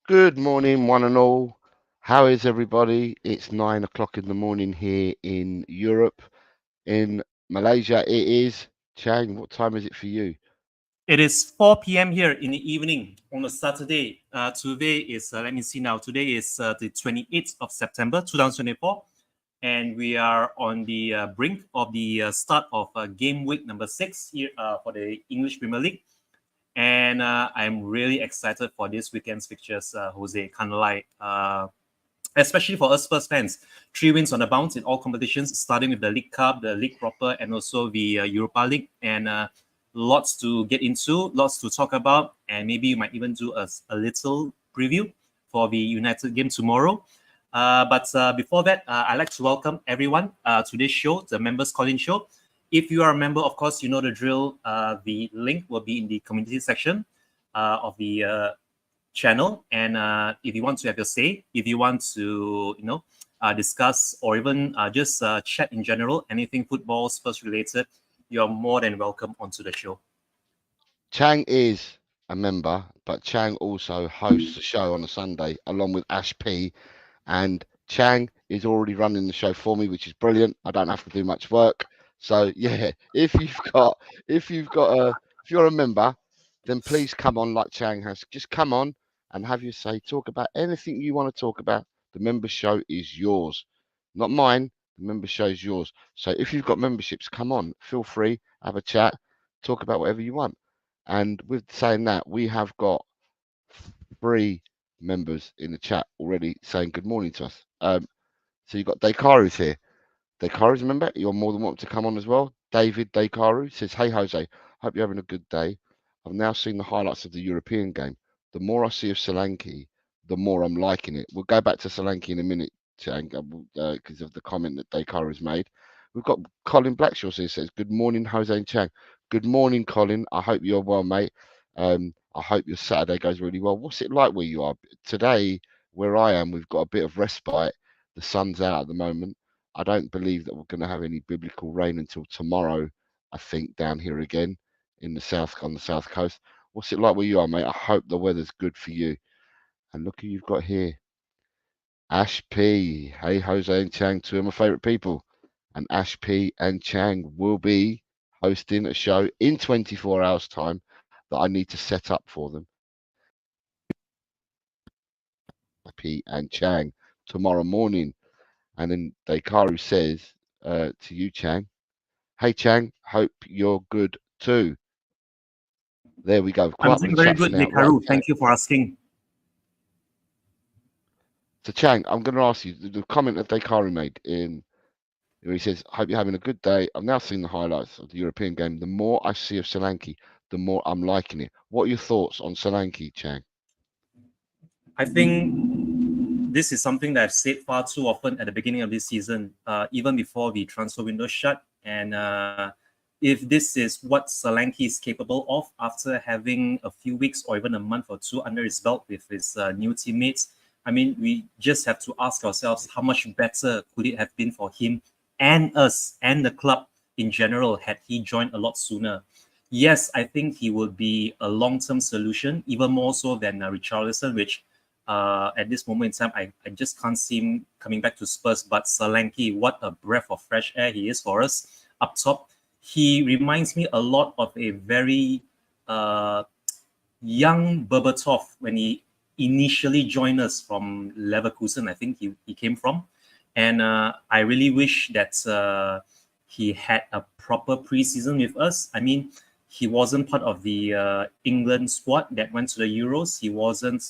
Good morning, one and all. How is everybody? It's 9 o'clock in the morning here in Europe. In Malaysia, it is. Chang, what time is it for you? It is 4 p.m. here in the evening on a Saturday. Today is, let me see now, today is the 28th of September 2024. And we are on the brink of the start of game week number 6 here for the English Premier League. And I'm really excited for this weekend's fixtures, Jose, can't lie. Especially for us Spurs fans. 3 wins on the bounce in all competitions, starting with the League Cup, the League Proper, and also the Europa League. And lots to get into, lots to talk about, and maybe you might even do a little preview for the United game tomorrow. But before that, I'd like to welcome everyone to this show, the Members Call-In Show. If you are a member, of course, you know the drill. The link will be in the community section of the channel. And if you want to have your say, if you want to, discuss or even just chat in general, anything football, Spurs related, you're more than welcome onto the show. Chang is a member, but Chang also hosts the show on a Sunday along with Ash P. And Chang is already running the show for me, which is brilliant. I don't have to do much work. So yeah, if you're a member, then please come on like Chang has. Just come on and have your say. Talk about anything you want to talk about. The member show is yours, not mine. The member show is yours. So if you've got memberships, come on, feel free, have a chat, talk about whatever you want. And with saying that, we have got 3 members in the chat already saying good morning to us. So you've got Dekaru's here. Dekaru's a member. You're more than welcome to come on as well. David Dekaru says, "Hey Jose, hope you're having a good day. I've now seen the highlights of the European game. The more I see of Solanke, the more I'm liking it." We'll go back to Solanke in a minute, Chang, because of the comment that Dekaru has made. We've got Colin Blackshaw here says, "Good morning, Jose and Chang." Good morning, Colin. I hope you're well, mate. I hope your Saturday goes really well. What's it like where you are today? Where I am, we've got a bit of respite. The sun's out at the moment. I don't believe that we're going to have any biblical rain until tomorrow. I think down here again in the south on the south coast. What's it like where you are, mate? I hope the weather's good for you. And look who you've got here, Ash P. Hey, Jose and Chang, 2 of my favourite people. And Ash P and Chang will be hosting a show in 24 hours' time that I need to set up for them. P and Chang tomorrow morning. And then Dekaru says to you, Chang, "Hey Chang, hope you're good too." There we go. I'm doing very good, Dekaru. Thank you for asking. So Chang, I'm going to ask you the comment that Dekaru made in where he says, "Hope you're having a good day. I've now seen the highlights of the European game. The more I see of Solanke, the more I'm liking it." What are your thoughts on Solanke, Chang? I think this is something that I've said far too often at the beginning of this season, even before the transfer window shut. And if this is what Solanke is capable of after having a few weeks or even a month or 2 under his belt with his new teammates, I mean, we just have to ask ourselves how much better could it have been for him and us and the club in general had he joined a lot sooner. Yes, I think he would be a long-term solution, even more so than Richarlison, which at this moment in time, I just can't see him coming back to Spurs. But Solanke, what a breath of fresh air he is for us up top. He reminds me a lot of a very young Berbatov when he initially joined us from Leverkusen, I think he came from. And I really wish that he had a proper preseason with us. I mean, he wasn't part of the England squad that went to the Euros. He wasn't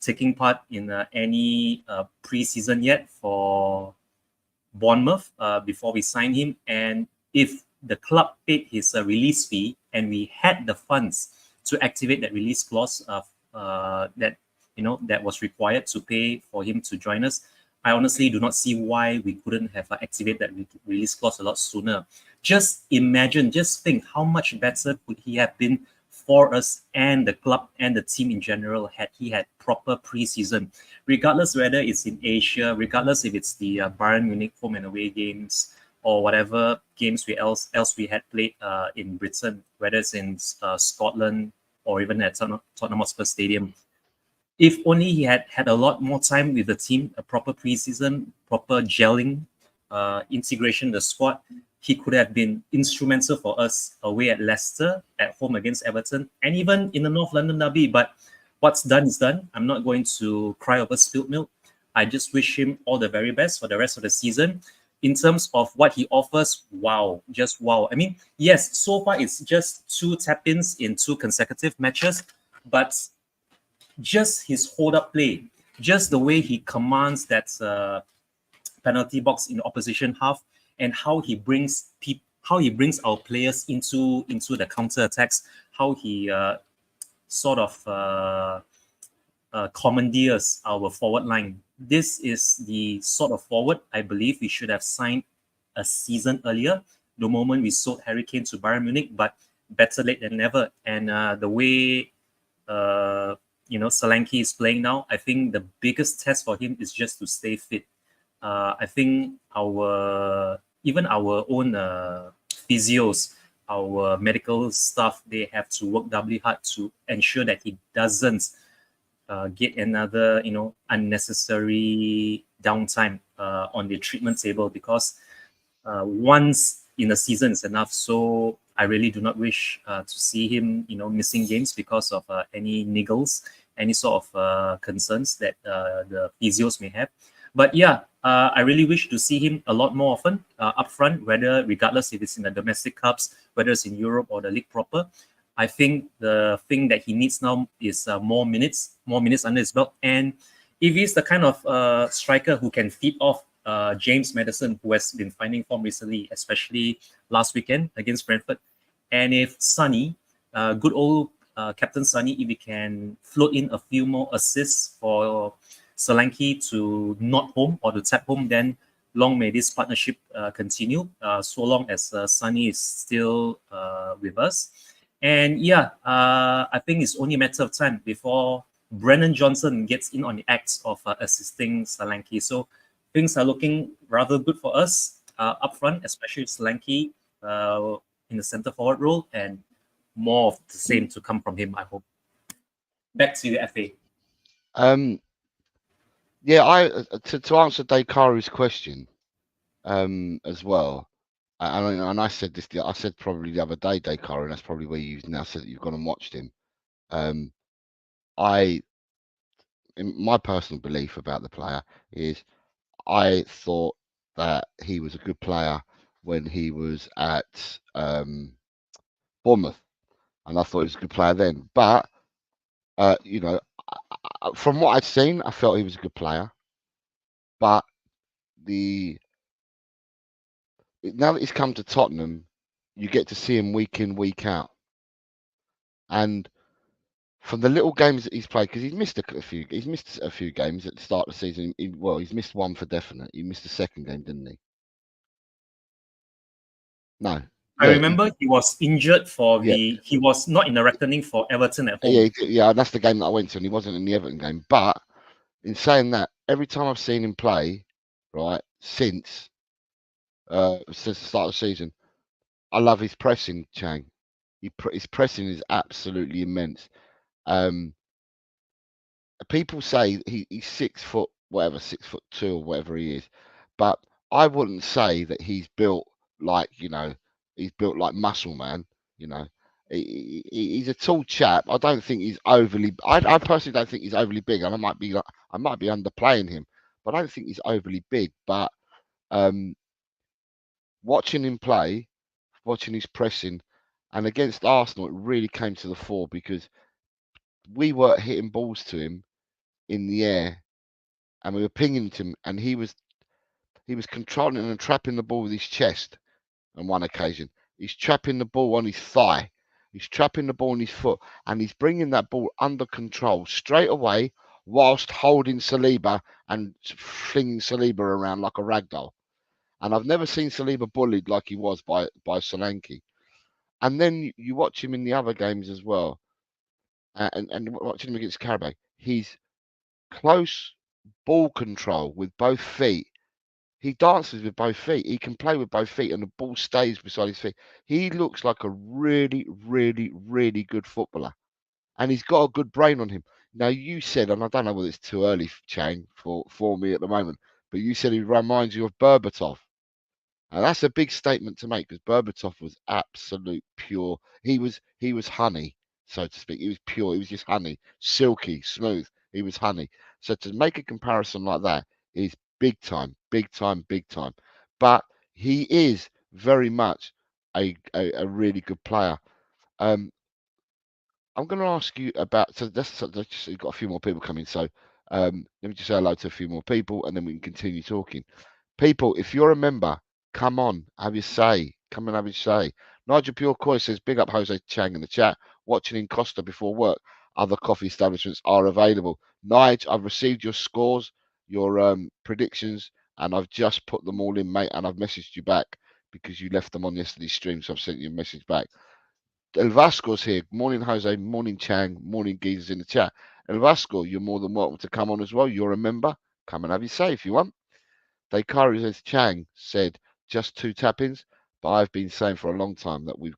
taking part in any preseason yet for Bournemouth before we signed him. And if the club paid his release fee and we had the funds to activate that release clause that was required to pay for him to join us, I honestly do not see why we couldn't have activated that release clause a lot sooner. Just imagine, just think how much better could he have been for us and the club and the team in general had he had proper preseason, regardless whether it's in Asia, regardless if it's the Bayern Munich home and away games or whatever games else we had played in Britain, whether it's in Scotland or even at Tottenham Hotspur Stadium. if only he had had a lot more time with the team, a proper preseason, proper gelling, integration in the squad, he could have been instrumental for us away at Leicester, at home against Everton, and even in the North London derby. But what's done is done. I'm not going to cry over spilled milk. I just wish him all the very best for the rest of the season. In terms of what he offers, wow, just wow. I mean, yes, so far it's just 2 tap-ins in 2 consecutive matches, but just his hold-up play, just the way he commands that penalty box in the opposition half, and how he brings our players into the counter attacks, how he sort of commandeers our forward line. This is the sort of forward I believe we should have signed a season earlier, the moment we sold Harry Kane to Bayern Munich, but better late than never. And the way Solanke is playing now, I think the biggest test for him is just to stay fit. I think even our own physios, our medical staff, they have to work doubly hard to ensure that he doesn't get another, unnecessary downtime on the treatment table, because once in a season is enough. So I really do not wish to see him, missing games because of any niggles, any sort of concerns that the physios may have. But yeah, I really wish to see him a lot more often up front, regardless if it's in the domestic cups, whether it's in Europe or the league proper. I think the thing that he needs now is more minutes under his belt. And if he's the kind of striker who can feed off James Maddison, who has been finding form recently, especially last weekend against Brentford, and if Sonny, good old Captain Sonny, if he can float in a few more assists for Solanke to not home or to tap home, then long may this partnership continue, so long as Sonny is still with us. And yeah, I think it's only a matter of time before Brennan Johnson gets in on the act of assisting Solanke. So things are looking rather good for us up front, especially Solanke in the centre forward role, and more of the same to come from him, I hope. Back to the FA. Yeah, to answer Dekaru's question as well, and I said this, I said probably the other day, Dekaru, and that's probably where you've now said that you've gone and watched him. In my personal belief about the player is, I thought that he was a good player when he was at Bournemouth, and I thought he was a good player then. But from what I'd seen, I felt he was a good player. But now that he's come to Tottenham, you get to see him week in, week out, and from the little games that he's played, because he's missed a few games at the start of the season. He's missed one for definite. He missed the second game, didn't he? No. I remember he was injured he was not in the reckoning for Everton at home. Yeah, that's the game that I went to, and he wasn't in the Everton game. But in saying that, every time I've seen him play, right, since the start of the season, I love his pressing, Chang. His pressing is absolutely immense. People say he's 6 foot, 6'2" or whatever he is, but I wouldn't say that he's built like, he's built like muscle man. He's a tall chap. I don't think he's overly. I personally don't think he's overly big, and I might be underplaying him, but I don't think he's overly big. But watching him play, watching his pressing, and against Arsenal, it really came to the fore, because we were hitting balls to him in the air, and we were pinging to him, and he was controlling and trapping the ball with his chest. On one occasion, he's trapping the ball on his thigh, he's trapping the ball on his foot, and he's bringing that ball under control straight away, whilst holding Saliba and flinging Saliba around like a ragdoll. And I've never seen Saliba bullied like he was by Solanke. And then you watch him in the other games as well, and watching him against Carabao, he's close ball control with both feet. He dances with both feet. He can play with both feet, and the ball stays beside his feet. He looks like a really, really, really good footballer, and he's got a good brain on him. Now you said, and I don't know whether it's too early, Chang, for me at the moment, but you said he reminds you of Berbatov. And that's a big statement to make because Berbatov was absolute pure. He was honey, so to speak. He was pure. He was just honey, silky, smooth. He was honey. So to make a comparison like that is big time, big time, big time. But he is very much a really good player. I'm going to ask you about. So that's you've got a few more people coming. So let me just say hello to a few more people, and then we can continue talking. People, if you're a member, come on, have your say. Come and have your say. Nigel Pure Coy says, big up Jose Chang in the chat. Watching in Costa before work. Other coffee establishments are available. Nigel, I've received your scores, your predictions, and I've just put them all in, mate. And I've messaged you back because you left them on yesterday's stream, so I've sent you a message back. El Vasco's here. Morning, Jose. Morning, Chang. Morning, Geezers in the chat. El Vasco, you're more than welcome to come on as well. You're a member. Come and have your say if you want. Daikari says, Chang said just 2 tap-ins, but I've been saying for a long time that we've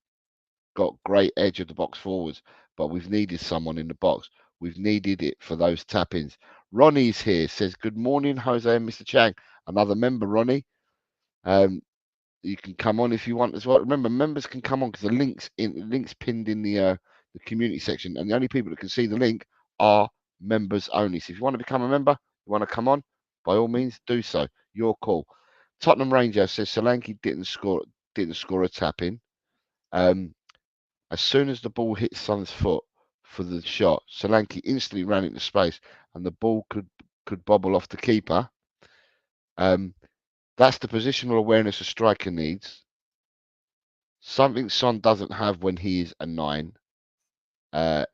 got great edge of the box forwards, but we've needed someone in the box. We've needed it for those tap-ins. Ronnie's here, says, good morning, Jose and Mr. Chang. Another member, Ronnie. You can come on if you want as well. Remember, members can come on because the link's pinned in the community section, and the only people that can see the link are members only. So if you want to become a member, you want to come on, by all means, do so. Your call. Tottenham Ranger says Solanke didn't score a tap in. As soon as the ball hit Son's foot for the shot, Solanke instantly ran into space, and the ball could bobble off the keeper. That's the positional awareness a striker needs. Something Son doesn't have when he is a 9,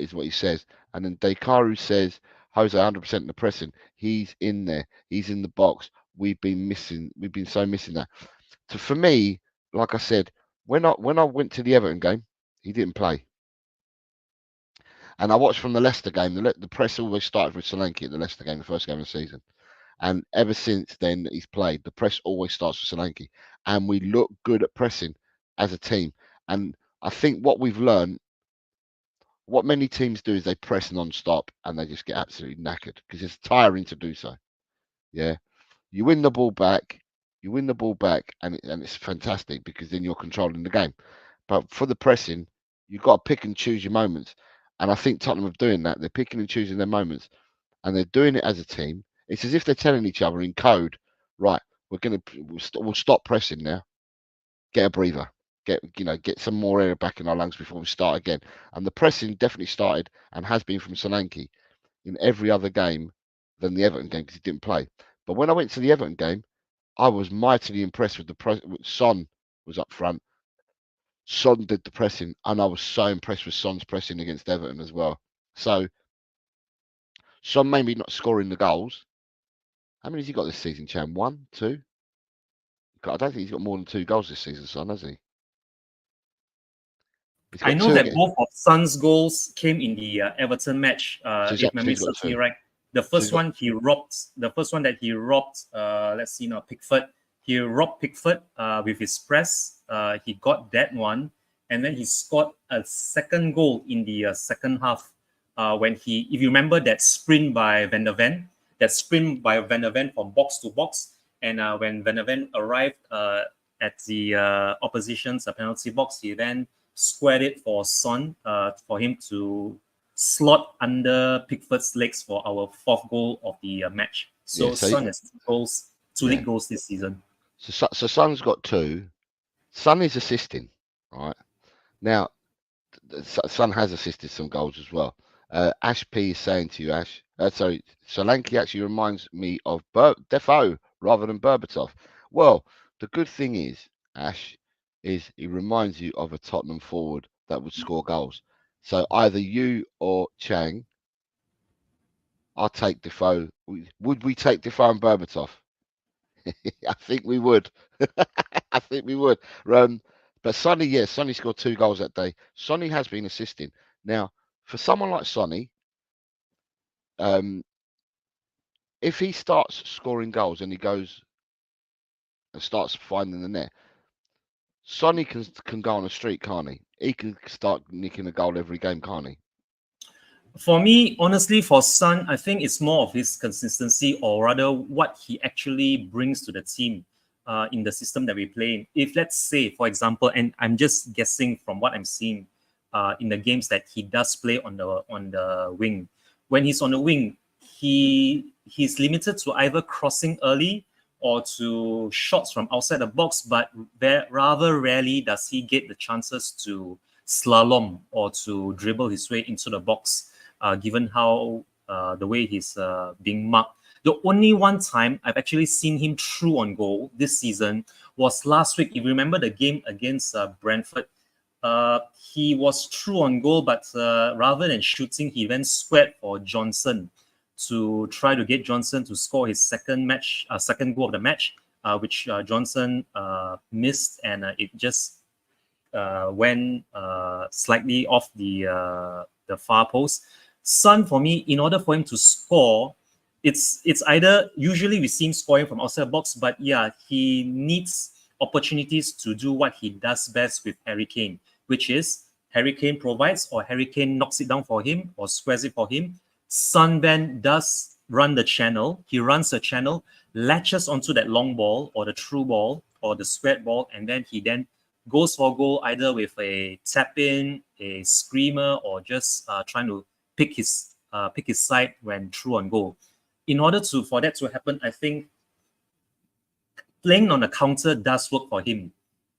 is what he says. And then Dekaru says, Jose 100% in the pressing. He's in there. He's in the box. We've been so missing that. So for me, like I said, when I went to the Everton game, he didn't play. And I watched from the Leicester game. The press always started with Solanke at the Leicester game, the first game of the season. And ever since then he's played, the press always starts with Solanke. And we look good at pressing as a team. And I think what we've learned, what many teams do is they press non-stop and they just get absolutely knackered because it's tiring to do so. Yeah. You win the ball back, and it's fantastic because then you're controlling the game. But for the pressing, you've got to pick and choose your moments. And I think Tottenham are doing that. They're picking and choosing their moments, and they're doing it as a team. It's as if they're telling each other in code, right, we'll stop pressing now. Get a breather. Get some more air back in our lungs before we start again. And the pressing definitely started and has been from Solanke in every other game than the Everton game because he didn't play. But when I went to the Everton game, I was mightily impressed with Son was up front. Son did the pressing, and I was so impressed with Son's pressing against Everton as well. So Son maybe not scoring the goals. How many has he got this season, Chan? 1, 2? I don't think he's got more than 2 goals this season, Son, has he? I know that both of Son's goals came in the Everton match. If memory serves me right, the first one he robbed. The first one that he robbed. Let's see now, Pickford. He robbed Pickford with his press. He got that one, and then he scored a second goal in the second half. When he, if you remember that sprint by Van der Ven, from box to box, and when Van der Ven arrived at the opposition's penalty box, he then squared it for Son for him to slot under Pickford's legs for our 4th goal of the match. So Son has 2 league goals this season. So Son's got 2. Son is assisting, right? Now, Son has assisted some goals as well. Ash P is saying to you, Ash, Solanke actually reminds me of Defoe rather than Berbatov. Well, the good thing is, Ash, is he reminds you of a Tottenham forward that would score goals. So either you or Chang, I'll take Defoe. Would we take Defoe and Berbatov? I think we would. I think we would. But Sonny, yes, Sonny scored 2 goals that day. Sonny has been assisting. Now, for someone like Sonny, if he starts scoring goals and he goes and starts finding the net, Sonny can go on a streak, can't he? He can start nicking a goal every game, can't he? For me, honestly, for Son, I think it's more of his consistency, or rather what he actually brings to the team in the system that we play in. If let's say, for example, and I'm just guessing from what I'm seeing in the games that he does play on the wing. When he's on the wing, he's limited to either crossing early or to shots from outside the box, but rather rarely does he get the chances to slalom or to dribble his way into the box, given how the way he's being marked. The only one time I've actually seen him through on goal this season was last week. If you remember the game against Brentford, he was true on goal, but rather than shooting, he went squared for Johnson to try to get Johnson to score his second goal of the match, which Johnson missed, and it just went slightly off the far post. Son, for me, in order for him to score, it's either, usually we see him scoring from outside the box, but yeah, he needs opportunities to do what he does best with Harry Kane, which is Harry Kane provides, or Harry Kane knocks it down for him or squares it for him. Son then does run the channel. He runs the channel, latches onto that long ball or the through ball or the squared ball, and then he then goes for goal either with a tap in, a screamer, or just trying to pick his side when through on goal. In order for that to happen, I think playing on the counter does work for him.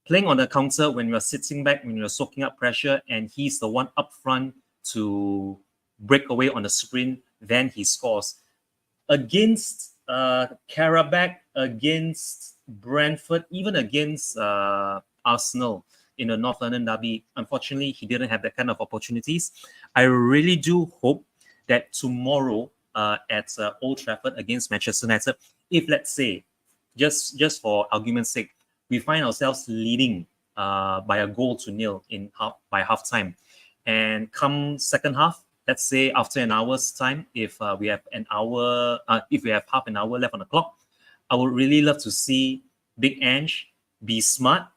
Playing on the counter when you're sitting back, when you're soaking up pressure, and he's the one up front to break away on the sprint, then he scores. Against Karabakh, against Brentford, even against Arsenal in the North London derby, unfortunately, he didn't have that kind of opportunities. I really do hope that tomorrow at Old Trafford against Manchester United, if let's say, just for argument's sake, we find ourselves leading by a goal to nil by halftime, and come second half, let's say after an hour's time, if we have half an hour left on the clock, I would really love to see Big Ange be smart,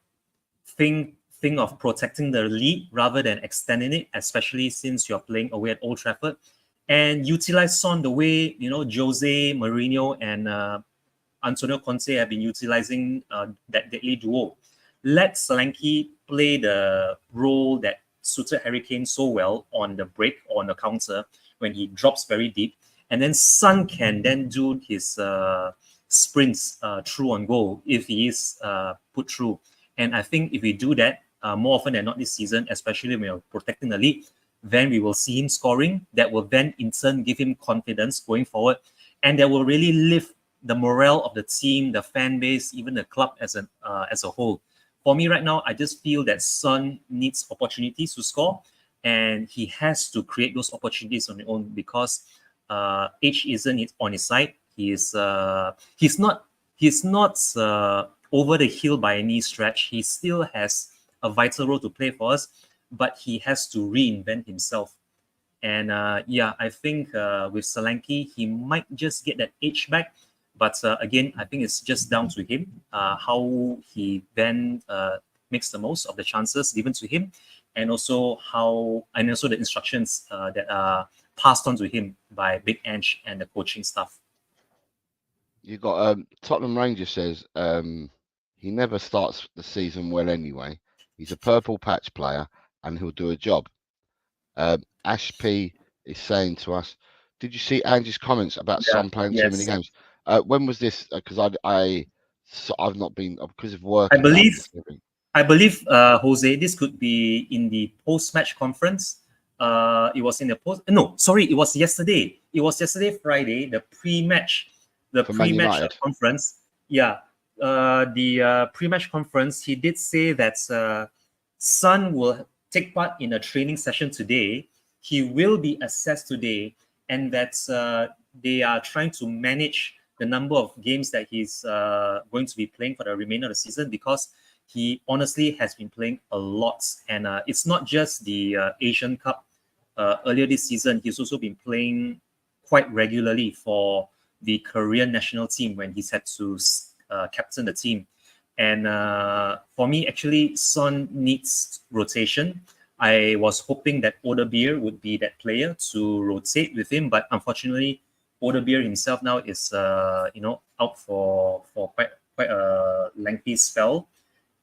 think of protecting the lead rather than extending it, especially since you're playing away at Old Trafford, and utilize Son the way Jose Mourinho and Antonio Conte have been utilizing that deadly duo. Let Solanke play the role that suited Harry Kane so well on the break or on the counter when he drops very deep, and then Son can then do his sprints through on goal if he is put through. And I think if we do that more often than not this season, especially when we're protecting the lead, then we will see him scoring. That will then in turn give him confidence going forward, and that will really lift the morale of the team, the fan base, even the club as a whole. For me right now, I just feel that Son needs opportunities to score, and he has to create those opportunities on his own, because age isn't on his side. He's not over the hill by any stretch. He still has a vital role to play for us, but he has to reinvent himself. And I think with Solanke, he might just get that age back. But again, I think it's just down to him, how he then makes the most of the chances given to him, and also the instructions that are passed on to him by Big Ange and the coaching staff. You got Tottenham Ranger says he never starts the season well anyway. He's a purple patch player and he'll do a job. Ash P is saying to us, did you see Angie's comments about Son playing too many games? When was this? Because I've not been, because of work. I believe, Jose, this could be in the post-match conference. It was in the it was yesterday. It was yesterday, Friday, the pre-match conference. Yeah, the pre-match conference. He did say that Son will take part in a training session today. He will be assessed today, and that they are trying to manage the number of games that he's going to be playing for the remainder of the season, because he honestly has been playing a lot. And it's not just the Asian Cup. Earlier this season, he's also been playing quite regularly for the Korean national team when he's had to captain the team. And for me, actually, Son needs rotation. I was hoping that Oderbeer would be that player to rotate with him, but unfortunately, Oderbeer himself now is out for quite a lengthy spell,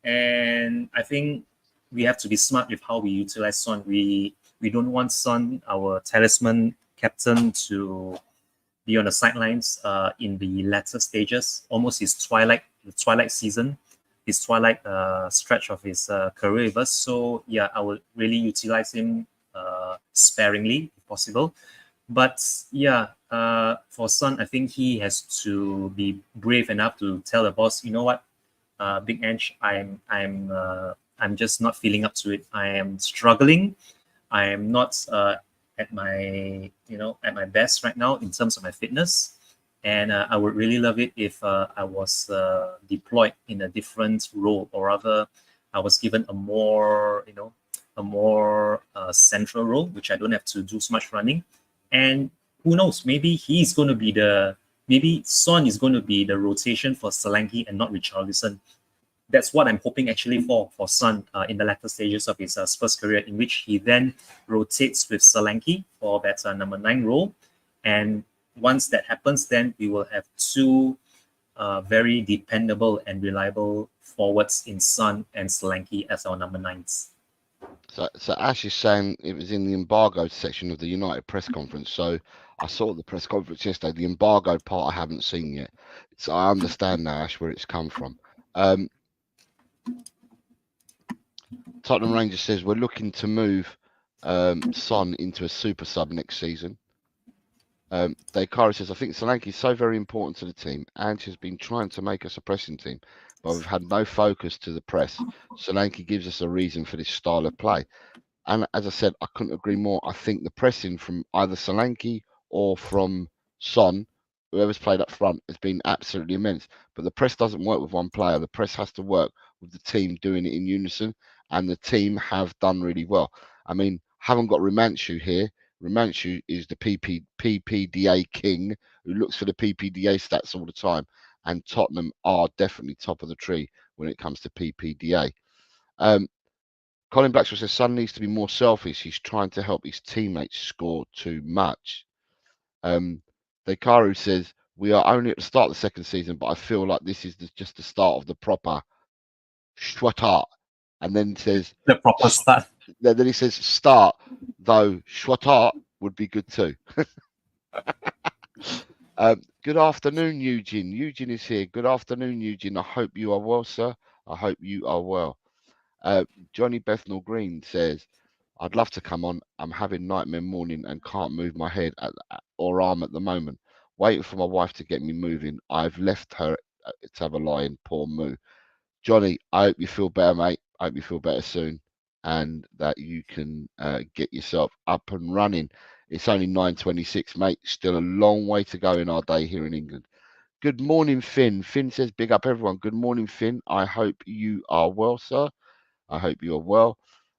and I think we have to be smart with how we utilize Son. We don't want Son, our talisman captain, to be on the sidelines in the latter stages, almost the twilight season, his twilight stretch of his career with us. So yeah, I would really utilize him sparingly if possible. But yeah, for Son, I think he has to be brave enough to tell the boss, you know what, Big Ange, I'm just not feeling up to it. I am struggling. I am not at my best right now in terms of my fitness, and I would really love it if I was deployed in a different role, or rather, I was given a more central role, which I don't have to do so much running. And who knows? Maybe Son is going to be the rotation for Solanke and not Richarlison. That's what I'm hoping actually for Son in the latter stages of his Spurs career, in which he then rotates with Solanke for that number 9 role. And once that happens, then we will have two very dependable and reliable forwards in Son and Solanke as our number 9s. So Ash is saying it was in the embargo section of the United press conference. So I saw the press conference yesterday. The embargo part I haven't seen yet. So I understand now, Ash, where it's come from. Tottenham Rangers says we're looking to move Son into a super sub next season. Daikari says, I think Solanke is so very important to the team. Ange has been trying to make us a pressing team, but we've had no focus to the press. Solanke gives us a reason for this style of play. And as I said, I couldn't agree more. I think the pressing from either Solanke or from Son, whoever's played up front, has been absolutely immense. But the press doesn't work with one player. The press has to work with the team doing it in unison. And the team have done really well. I mean, haven't got Romanchu here. Romanchu is the PPDA king who looks for the PPDA stats all the time. And Tottenham are definitely top of the tree when it comes to PPDA. Colin Blackshaw says Son needs to be more selfish. He's trying to help his teammates score too much. Dekaru says we are only at the start of the second season, but I feel like this is just the start of the proper Schwatart. And then says the proper start. Then he says start, though Schwatart would be good too. Good afternoon, Eugene. Eugene is here. Good afternoon, Eugene. I hope you are well, sir. I hope you are well. Johnny Bethnal Green says, I'd love to come on. I'm having nightmare morning and can't move my head or arm at the moment. Waiting for my wife to get me moving. I've left her to have a lie in. Poor Moo. Johnny, I hope you feel better, mate. I hope you feel better soon and that you can get yourself up and running. It's only 9:26, mate. Still a long way to go in our day here in England. Good morning, Finn. Finn says, big up everyone. Good morning, Finn. I hope you are well, sir. I hope you are well.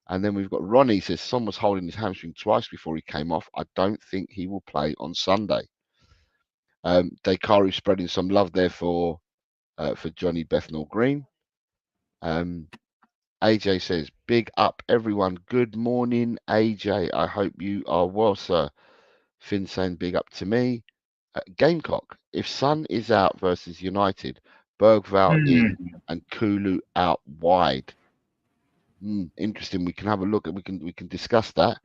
And then we've got Ronnie says, Son was holding his hamstring twice before he came off. I don't think he will play on Sunday. Dekaru spreading some love there for Johnny Bethnal Green. AJ says, big up everyone. Good morning, AJ. I hope you are well, sir. Finn saying, big up to me. Gamecock, if Son is out versus United, Bergvall in and Kulu out wide. Interesting. We can have a look at. We can discuss that.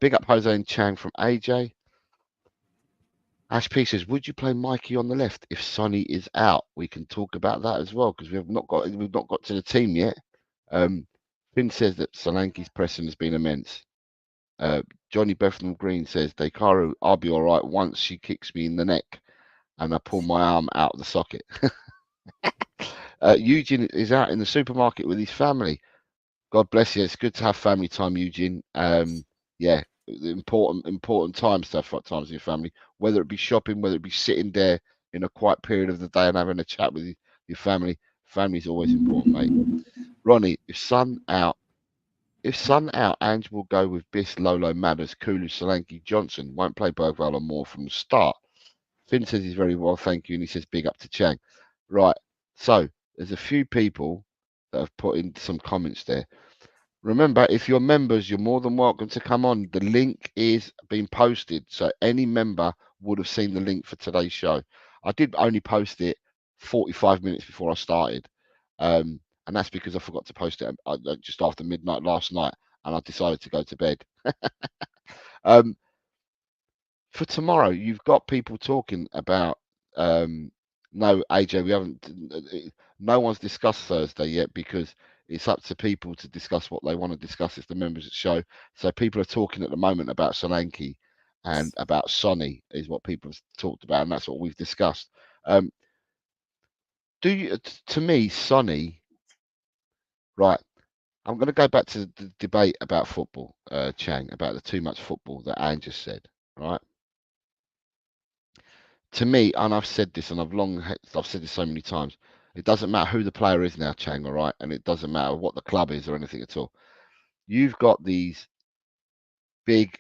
Big up Jose and Chang from AJ. Ash P says, would you play Mikey on the left if Sonny is out? We can talk about that as well because we've not got to the team yet. Finn says that Solanke's pressing has been immense. Johnny Bethnal Green says, Dekaru, I'll be all right once she kicks me in the neck and I pull my arm out of the socket. Eugene is out in the supermarket with his family. God bless you. It's good to have family time, Eugene. Yeah, important time stuff at times in your family, whether it be shopping, whether it be sitting there in a quiet period of the day and having a chat with your family. Family is always important, mate. Ronnie, if Son out, Ange will go with Biss, Lolo, Madders, Kulu, Solanke, Johnson. Won't play Bergvall or more from the start. Finn says he's very well, thank you, and he says big up to Chang. Right, so there's a few people that have put in some comments there. Remember, if you're members, you're more than welcome to come on. The link is being posted, so any member would have seen the link for today's show. I did only post it 45 minutes before I started, and that's because I forgot to post it just after midnight last night, and I decided to go to bed. For tomorrow, you've got people talking about. No, AJ, we haven't. No one's discussed Thursday yet because it's up to people to discuss what they want to discuss. It's the members of the show. So people are talking at the moment about Solanke and about Sonny is what people have talked about, and that's what we've discussed. To me, Sonny, right? I'm going to go back to the debate about football, Chang, about the too much football that Anne just said, right? To me, and I've said this, and I've said this so many times. It doesn't matter who the player is now, Chang, all right, and it doesn't matter what the club is or anything at all. You've got these big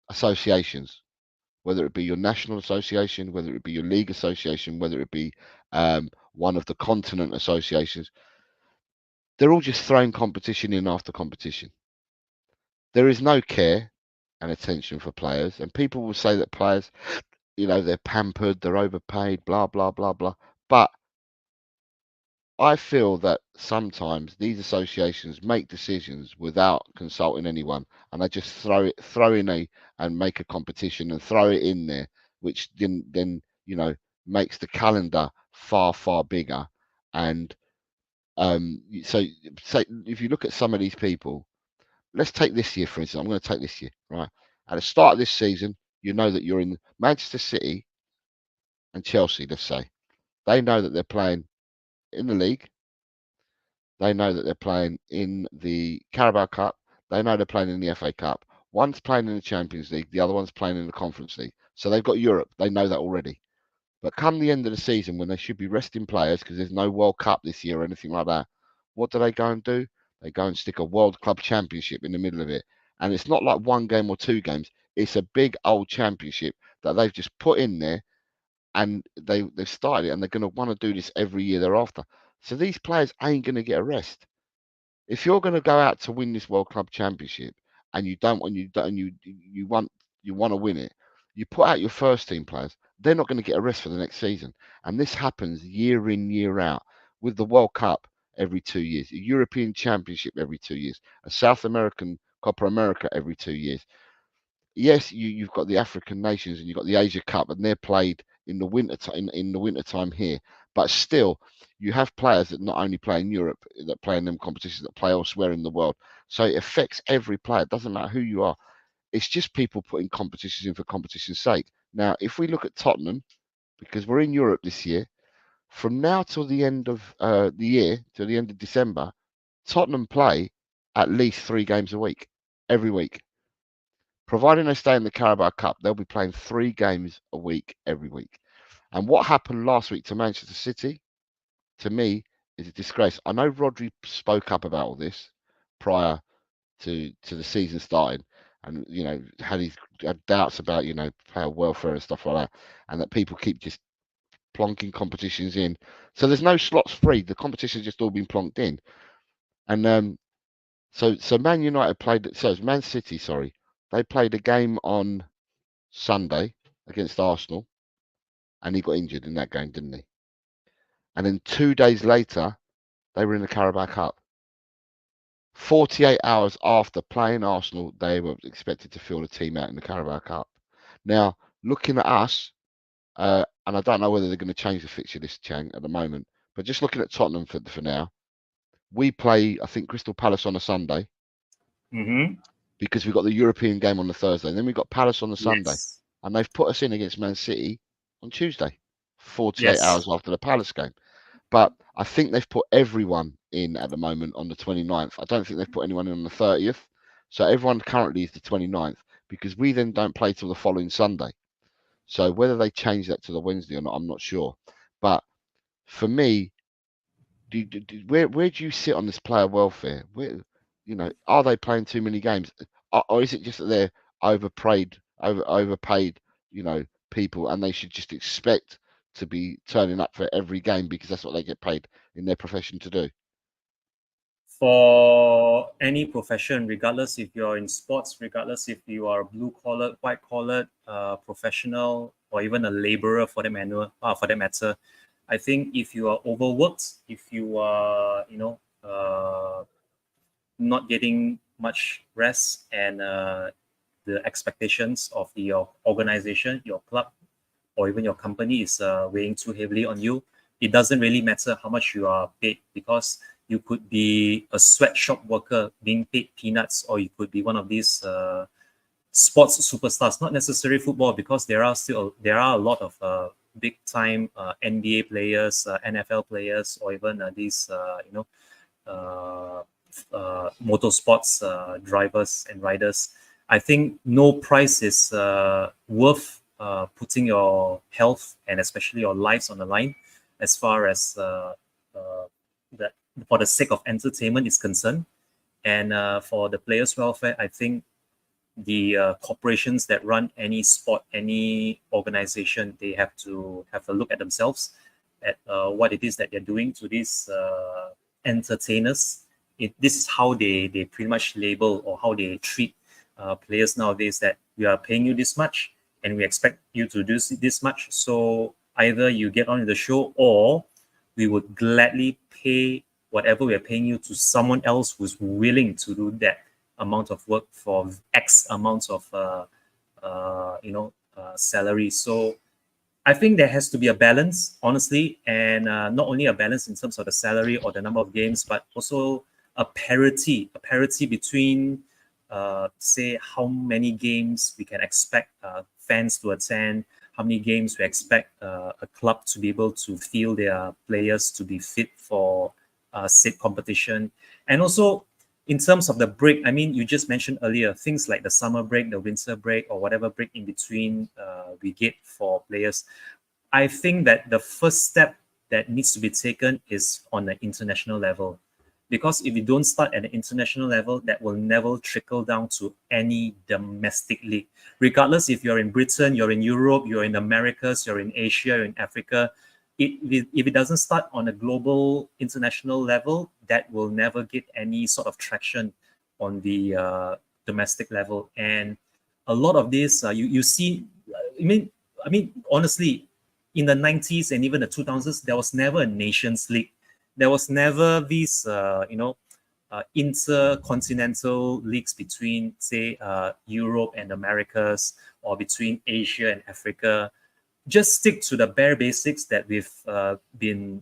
associations, whether it be your national association, whether it be your league association, whether it be one of the continent associations. They're all just throwing competition in after competition. There is no care and attention for players, and people will say that players, they're pampered, they're overpaid, blah blah blah blah. But I feel that sometimes these associations make decisions without consulting anyone, and they just throw in and make a competition and throw it in there, which then makes the calendar far bigger. And so if you look at some of these people, let's take this year for instance. I'm going to take this year, right? At the start of this season, you know that you're in Manchester City and Chelsea. Let's say they know that they're playing in the league. They know that they're playing in the Carabao Cup. They know they're playing in the FA Cup. One's playing in the Champions League. The other one's playing in the Conference League. So they've got Europe. They know that already. But come the end of the season, when they should be resting players because there's no World Cup this year or anything like that, what do they go and do? They go and stick a World Club Championship in the middle of it. And it's not like one game or two games. It's a big old championship that they've just put in there, and they've started it, and they're going to want to do this every year thereafter. So these players ain't going to get a rest. If you're going to go out to win this World Club Championship and you don't, and you want to win it, you put out your first team players. They're not going to get a rest for the next season, and this happens year in year out with the World Cup every 2 years, a European Championship every 2 years, a South American Copa America every 2 years. Yes, you've got the African nations and you've got the Asia Cup, and they're played in the winter in the winter time here. But still, you have players that not only play in Europe, that play in them competitions, that play elsewhere in the world. So it affects every player. It doesn't matter who you are. It's just people putting competitions in for competition's sake. Now, if we look at Tottenham, because we're in Europe this year, from now till the end of the year, till the end of December, Tottenham play at least 3 games a week, every week. Providing they stay in the Carabao Cup, they'll be playing 3 games a week every week. And what happened last week to Manchester City, to me, is a disgrace. I know Rodri spoke up about all this prior to the season starting, and had doubts about player welfare and stuff like that, and that people keep just plonking competitions in. So there's no slots free. The competition's just all been plonked in, and so Man United played. So it's Man City, sorry, they played a game on Sunday against Arsenal, and he got injured in that game, didn't he? And then 2 days later, they were in the Carabao Cup. 48 hours after playing Arsenal, they were expected to field a team out in the Carabao Cup. Now, looking at us, and I don't know whether they're going to change the fixture list, Chang, at the moment, but just looking at Tottenham for now, we play, I think, Crystal Palace on a Sunday. Because we've got the European game on the Thursday. And then we've got Palace on the Sunday. Yes. And they've put us in against Man City on Tuesday, 48 hours after the Palace game. But I think they've put everyone in at the moment on the 29th. I don't think they've put anyone in on the 30th. So everyone currently is the 29th, because we then don't play till the following Sunday. So whether they change that to the Wednesday or not, I'm not sure. But for me, where do you sit on this player welfare? Are they playing too many games, or is it just that they're overpaid, people, and they should just expect to be turning up for every game because that's what they get paid in their profession to do? for any profession, regardless if you're in sports, regardless if you are blue-collar, white-collar, professional, or even a laborer for that matter, I think if you are overworked, if you are, not getting much rest, and the expectations of your organization, your club, or even your company is weighing too heavily on you, it doesn't really matter how much you are paid, because you could be a sweatshop worker being paid peanuts, or you could be one of these sports superstars, not necessarily football, because there are a lot of big time NBA players, NFL players, or even these motorsports drivers and riders. I think no price is worth putting your health and especially your lives on the line, as far as that for the sake of entertainment is concerned. And for the players' welfare, I think the corporations that run any sport, any organization, they have to have a look at themselves, at what it is that they're doing to these entertainers. This is how they pretty much label, or how they treat players nowadays, that we are paying you this much and we expect you to do this much. So either you get on with the show, or we would gladly pay whatever we are paying you to someone else who's willing to do that amount of work for X amounts of salary. So I think there has to be a balance, honestly, and not only a balance in terms of the salary or the number of games, but also a parity between say how many games we can expect fans to attend, how many games we expect a club to be able to feel their players to be fit for said competition. And also in terms of the break, I mean, you just mentioned earlier, things like the summer break, the winter break, or whatever break in between we get for players. I think that the first step that needs to be taken is on the international level. Because if you don't start at an international level, that will never trickle down to any domestic league. Regardless if you're in Britain, you're in Europe, you're in Americas, you're in Asia, you're in Africa, if it doesn't start on a global international level, that will never get any sort of traction on the domestic level. And a lot of this, you see, I mean, honestly, in the 90s and even the 2000s, there was never a Nations League. There was never these, intercontinental leagues between, say, Europe and Americas, or between Asia and Africa. Just stick to the bare basics that we've been,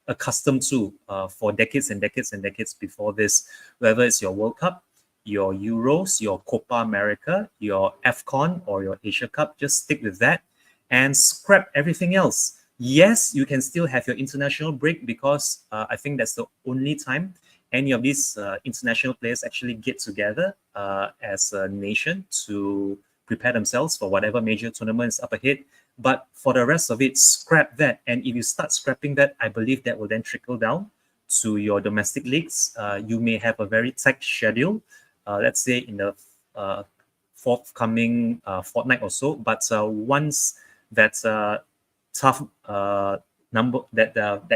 accustomed to for decades and decades and decades before this. Whether it's your World Cup, your Euros, your Copa America, your AFCON, or your Asia Cup, just stick with that and scrap everything else. Yes, you can still have your international break, because I think that's the only time any of these international players actually get together as a nation to prepare themselves for whatever major tournament is up ahead. But for the rest of it, scrap that. And if you start scrapping that, I believe that will then trickle down to your domestic leagues. You may have a very tight schedule, let's say in the forthcoming fortnight or so. But once that tough that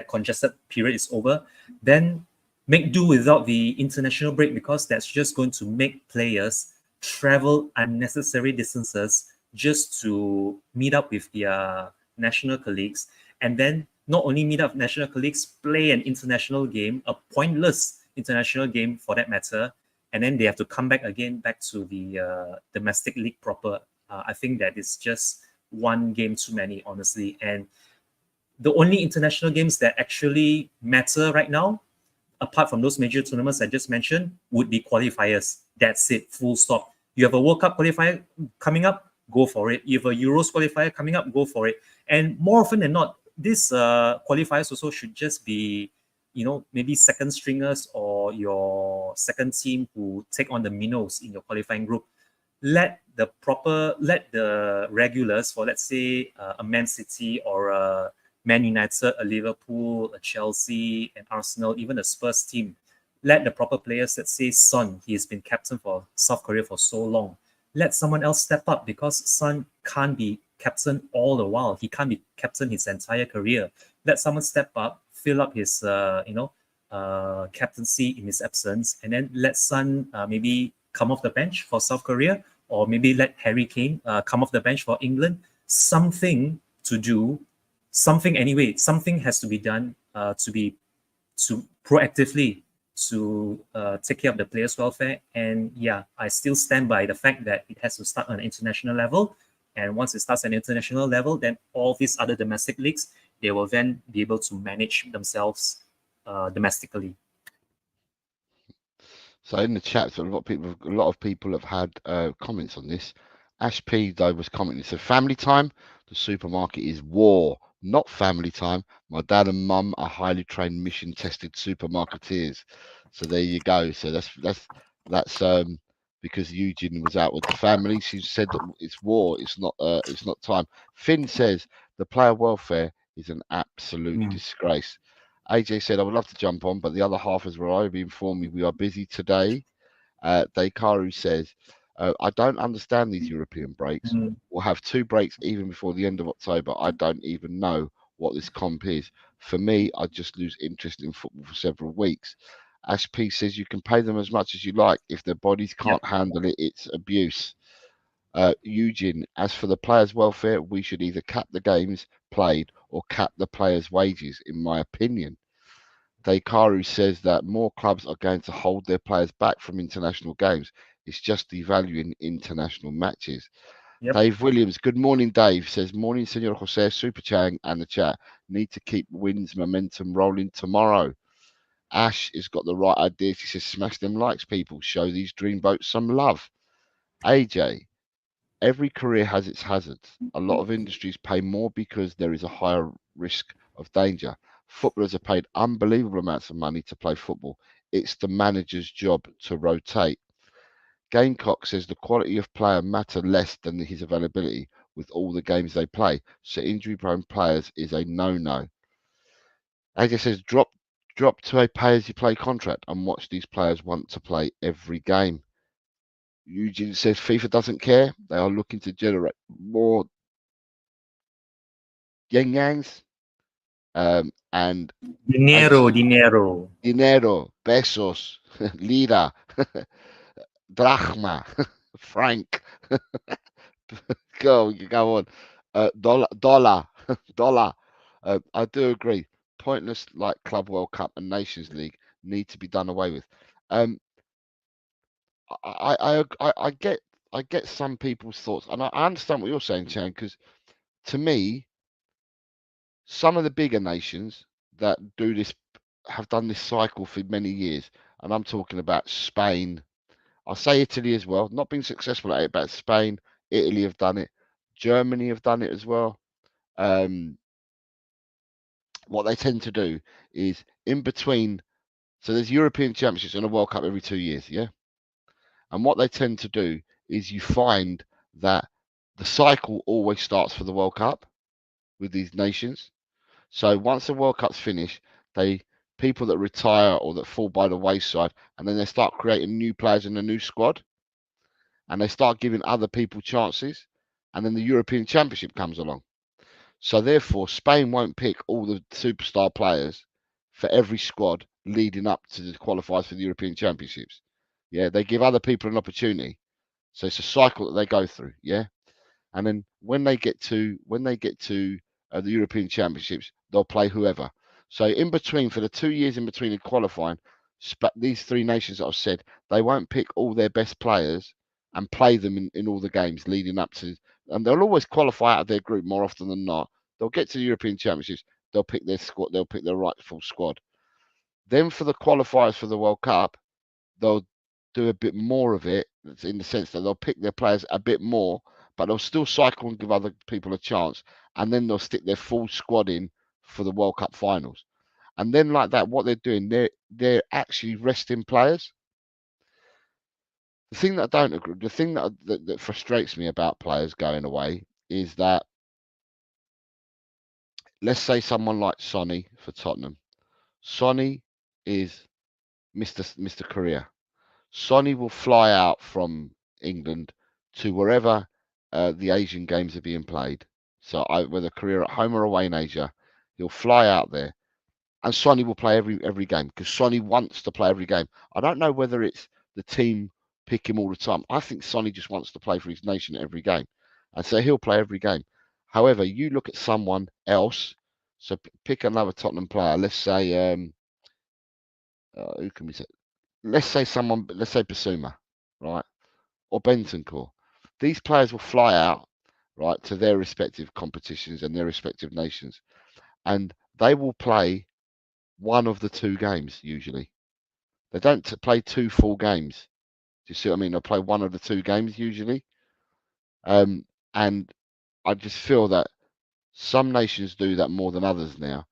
congested period is over, then make do without the international break, because that's just going to make players travel unnecessary distances just to meet up with their national colleagues, and then not only meet up with national colleagues, play an international game, a pointless international game for that matter, and then they have to come back to the domestic league proper. I think that is just one game too many, honestly. And the only international games that actually matter right now, apart from those major tournaments I just mentioned, would be qualifiers. That's it, full stop. You have a World Cup qualifier coming up, go for it. You have a Euros qualifier coming up, go for it. And more often than not, these qualifiers also should just be, maybe second stringers or your second team who take on the minnows in your qualifying group. Let the regulars for, let's say, a Man City or a Man United, a Liverpool, a Chelsea, an Arsenal, even a Spurs team, let the proper players, let's say Son, he has been captain for South Korea for so long. Let someone else step up, because Son can't be captain all the while. He can't be captain his entire career. Let someone step up, fill up his, captaincy in his absence, and then let Son maybe come off the bench for South Korea, or maybe let Harry Kane come off the bench for England. Something to do, something anyway. Something has to be done to proactively to take care of the players' welfare. And yeah, I still stand by the fact that it has to start on an international level. And once it starts at an international level, then all these other domestic leagues, they will then be able to manage themselves domestically. So in the chat, a lot of people have had comments on this. Ash P though was commenting, so family time, the supermarket is war, not family time. My dad and mum are highly trained, mission tested supermarketeers. So there you go. So that's because Eugene was out with the family. She said that it's war, it's not time. Finn says the player welfare is an absolute disgrace. AJ said, I would love to jump on, but the other half has reliably informed me we are busy today. Daikaru says, I don't understand these European breaks. We'll have 2 breaks even before the end of October. I don't even know what this comp is. For me, I just lose interest in football for several weeks. Ash P says you can pay them as much as you like. If their bodies can't handle it, it's abuse. Eugene, as for the players' welfare, we should either cap the games played or cap the players' wages, in my opinion. Daikaru says that more clubs are going to hold their players back from international games. It's just devaluing international matches. Dave Williams, good morning, Dave. Says, morning, Senor Jose, Super Chang, and the chat. Need to keep wins momentum rolling tomorrow. Ash has got the right idea. She says, smash them likes, people. Show these dreamboats some love. AJ, every career has its hazards. A lot of industries pay more because there is a higher risk of danger. Footballers are paid unbelievable amounts of money to play football. It's the manager's job to rotate. Gamecock says the quality of player matter less than his availability with all the games they play. So injury-prone players is a no-no. AJ says drop to a pay-as-you-play contract and watch these players want to play every game. Eugene says FIFA doesn't care. They are looking to generate more yen-yangs. And dinero, pesos, lira, drachma, franc. Go on. Dollar. I do agree. Pointless like Club World Cup and Nations League need to be done away with. I get some people's thoughts, and I understand what you're saying, Chan, because to me, some of the bigger nations that do this have done this cycle for many years, and I'm talking about Spain. I'll say Italy as well. Not been successful at it, but Spain, Italy have done it. Germany have done it as well. What they tend to do is in between. So there's European Championships and a World Cup every 2 years, yeah. And what they tend to do is you find that the cycle always starts for the World Cup with these nations. So once the World Cup's finished, people that retire or that fall by the wayside, and then they start creating new players in a new squad, and they start giving other people chances, and then the European Championship comes along. So therefore, Spain won't pick all the superstar players for every squad leading up to the qualifiers for the European Championships. Yeah, they give other people an opportunity. So it's a cycle that they go through. Yeah, and then when they get to the European Championships, they'll play whoever. So in between, for the 2 years in between the qualifying, these 3 nations that I've said, they won't pick all their best players and play them in all the games leading up to, and they'll always qualify out of their group more often than not. They'll get to the European Championships, they'll pick their squad, they'll pick their rightful squad. Then for the qualifiers for the World Cup, they'll do a bit more of it, in the sense that they'll pick their players a bit more, but they'll still cycle and give other people a chance, and then they'll stick their full squad in for the World Cup finals. And then like that, what they're doing, they're actually resting players. The thing that I don't agree, the thing that frustrates me about players going away is that, let's say someone like Sonny for Tottenham. Sonny is Mr. Korea. Sonny will fly out from England to wherever the Asian games are being played. So whether Korea at home or away in Asia, he'll fly out there. and Sonny will play every game because Sonny wants to play every game. I don't know whether it's the team pick him all the time. I think Sonny just wants to play for his nation every game, and so he'll play every game. However, you look at someone else. So pick another Tottenham player. Let's say who can we say? Let's say Basuma, right, or Bentancur. These players will fly out, right, to their respective competitions and their respective nations, and they will play one of the two games usually. They don't play two full games. Do you see what I mean? They play one of the two games usually. And I just feel that some nations do that more than others now.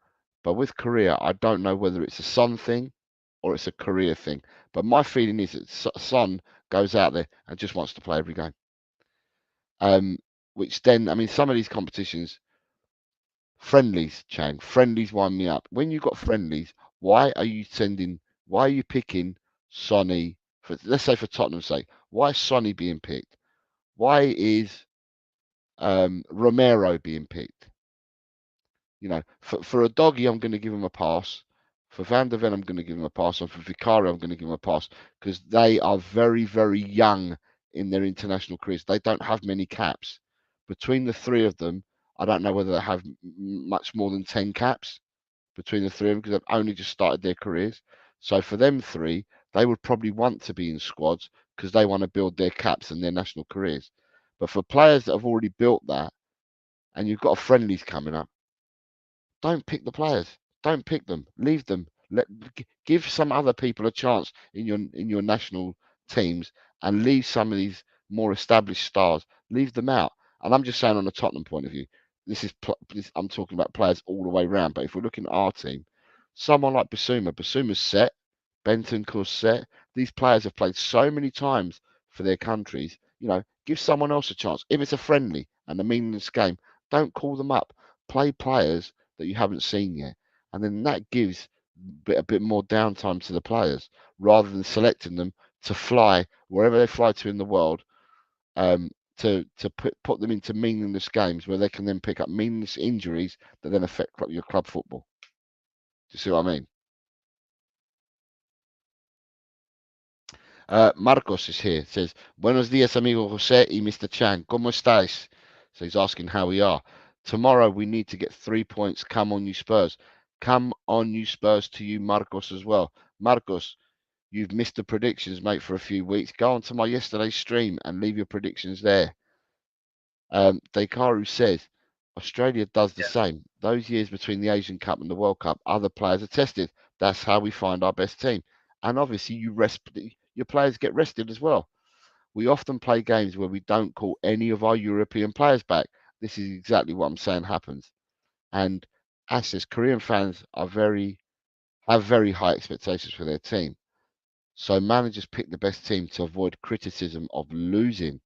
But with Korea, I don't know whether it's a Son thing or it's a Korea thing. But my feeling is that Son goes out there and just wants to play every game. Which then, I mean, some of these competitions, friendlies, Chang, friendlies wind me up. When you've got friendlies, why are you picking Sonny for, let's say for Tottenham's sake, why is Sonny being picked? Why is Romero being picked? You know, for a doggy, I'm going to give him a pass. For Van der Ven, I'm going to give him a pass. And for Vicario, I'm going to give him a pass because they are very, very young in their international careers. They don't have many caps. Between the three of them, I don't know whether they have much more than 10 caps between the three of them because they've only just started their careers. So for them three, they would probably want to be in squads because they want to build their caps and their national careers. But for players that have already built that and you've got friendlies coming up, don't pick the players. Don't pick them. Leave them. Give some other people a chance in your national teams and leave some of these more established stars. Leave them out. And I'm just saying on a Tottenham point of view, I'm talking about players all the way around. But if we're looking at our team, someone like Basuma's set, Bentancur's set. These players have played so many times for their countries. You know, give someone else a chance. If it's a friendly and a meaningless game, don't call them up. Play players that you haven't seen yet, and then that gives a bit more downtime to the players rather than selecting them to fly wherever they fly to in the world, to put them into meaningless games where they can then pick up meaningless injuries that then affect your club football. Do you see what I mean? Marcos is here. Says, "Buenos días, amigo Jose y Mr. Chang. ¿Cómo estáis?" So he's asking how we are. Tomorrow we need to get 3 points. Come on, you Spurs. Come on, you Spurs, to you, Marcos, as well. Marcos, you've missed the predictions, mate, for a few weeks. Go on to my yesterday's stream and leave your predictions there. Dekaru says, Australia does the same. Those years between the Asian Cup and the World Cup, other players are tested. That's how we find our best team. And obviously, your players get rested as well. We often play games where we don't call any of our European players back. This is exactly what I'm saying happens. And as says, Korean fans have very high expectations for their team. So managers pick the best team to avoid criticism of losing.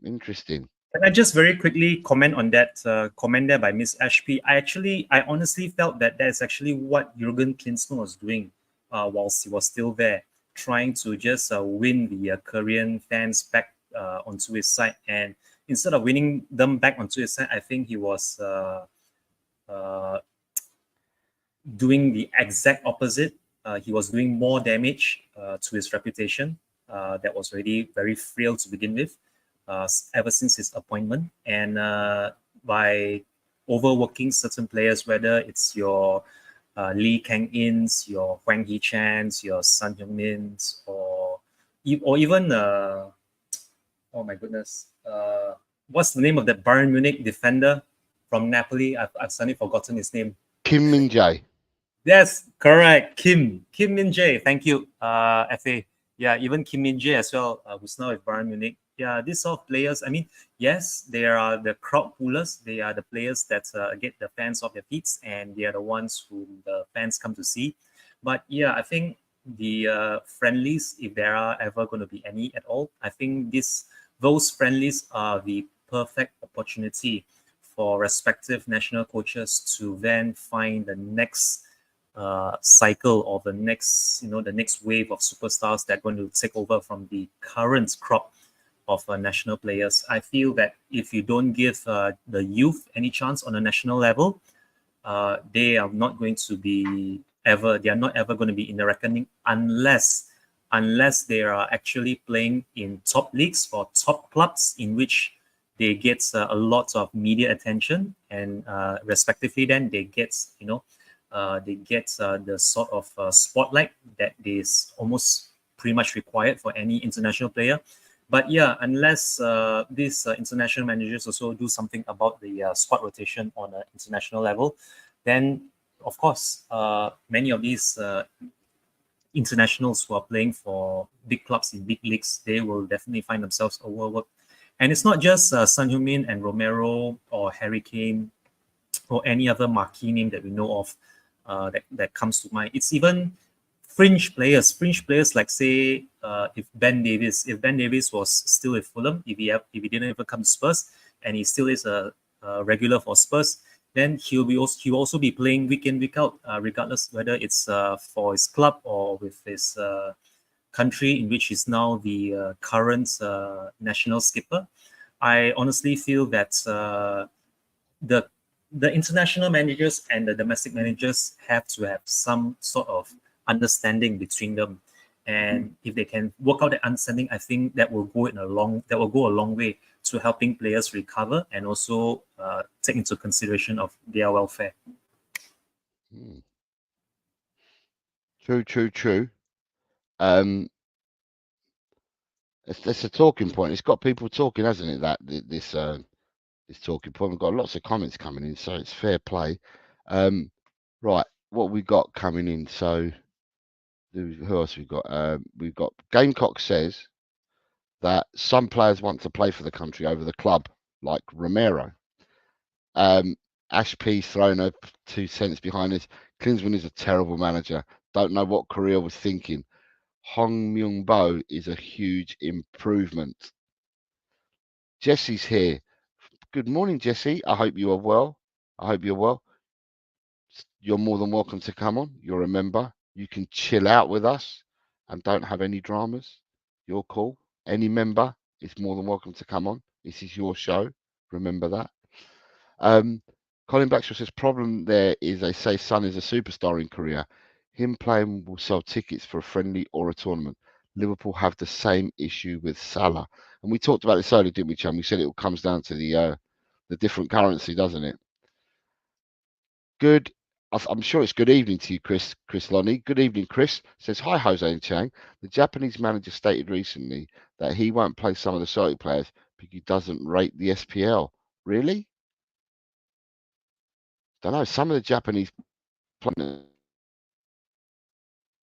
Interesting. Can I just very quickly comment on that comment there by Miss HP? I honestly felt that is actually what Jurgen Klinsmann was doing whilst he was still there, trying to just win the Korean fans back onto his side. And instead of winning them back onto his side, I think he was doing the exact opposite. He was doing more damage to his reputation that was already very frail to begin with. Ever since his appointment, and by overworking certain players, whether it's your Lee Kang-ins, your Hwang Hee-chans, your Son Heung-mins, or even oh my goodness, what's the name of that Bayern Munich defender from Napoli? I've suddenly forgotten his name. Kim Min-jae. Yes, correct. Kim Min-jae. Thank you, FA. Yeah, even Kim Min-jae as well, who's now with Bayern Munich. Yeah, these sort of players, I mean, yes, they are the crowd pullers. They are the players that get the fans off their feet, and they are the ones who the fans come to see. But yeah, I think the friendlies, if there are ever going to be any at all, I think those friendlies are the perfect opportunity for respective national coaches to then find the next cycle or the next wave of superstars that are going to take over from the current crop of national players. I feel that if you don't give the youth any chance on a national level, they are not going to be they are not ever going to be in the reckoning unless they are actually playing in top leagues or top clubs in which they get a lot of media attention, and respectively then they get the sort of spotlight that is almost pretty much required for any international player. But yeah, unless these international managers also do something about the squad rotation on an international level, then of course many of these internationals who are playing for big clubs in big leagues, they will definitely find themselves overworked. And it's not just Son Heung-min and Romero or Harry Kane or any other marquee name that we know of that comes to mind. It's even fringe players like, say, if Ben Davies was still with Fulham, if he didn't ever come to Spurs, and he still is a regular for Spurs, then he'll also be playing week in, week out, regardless whether it's for his club or with his country in which he's now the current national skipper. I honestly feel that the international managers and the domestic managers have to have some sort of understanding between them, and if they can work out that understanding, I think that will go a long way to helping players recover and also take into consideration of their welfare. True. It's a talking point. It's got people talking, hasn't it? That this talking point. We've got lots of comments coming in, so it's fair play. Right, what we got coming in? So who else we got? We've got Gamecock says that some players want to play for the country over the club, like Romero. Ash P thrown up 2 cents behind this. Klinsmann is a terrible manager. Don't know what Korea was thinking. Hong Myung-bo is a huge improvement. Jesse's here. Good morning, Jesse. I hope you are well. You're more than welcome to come on. You're a member. You can chill out with us and don't have any dramas. You're cool. Any member is more than welcome to come on. This is your show. Remember that. Colin Blackshaw says, problem there is they say Son is a superstar in Korea. Him playing will sell tickets for a friendly or a tournament. Liverpool have the same issue with Salah. And we talked about this earlier, didn't we, Chum? We said it comes down to the different currency, doesn't it? Good. I'm sure it's good evening to you, Chris Lonnie. Good evening, Chris. Says, hi, Jose and Chang. The Japanese manager stated recently that he won't play some of the Celtic players because he doesn't rate the SPL. Really? Don't know. Some of the Japanese players.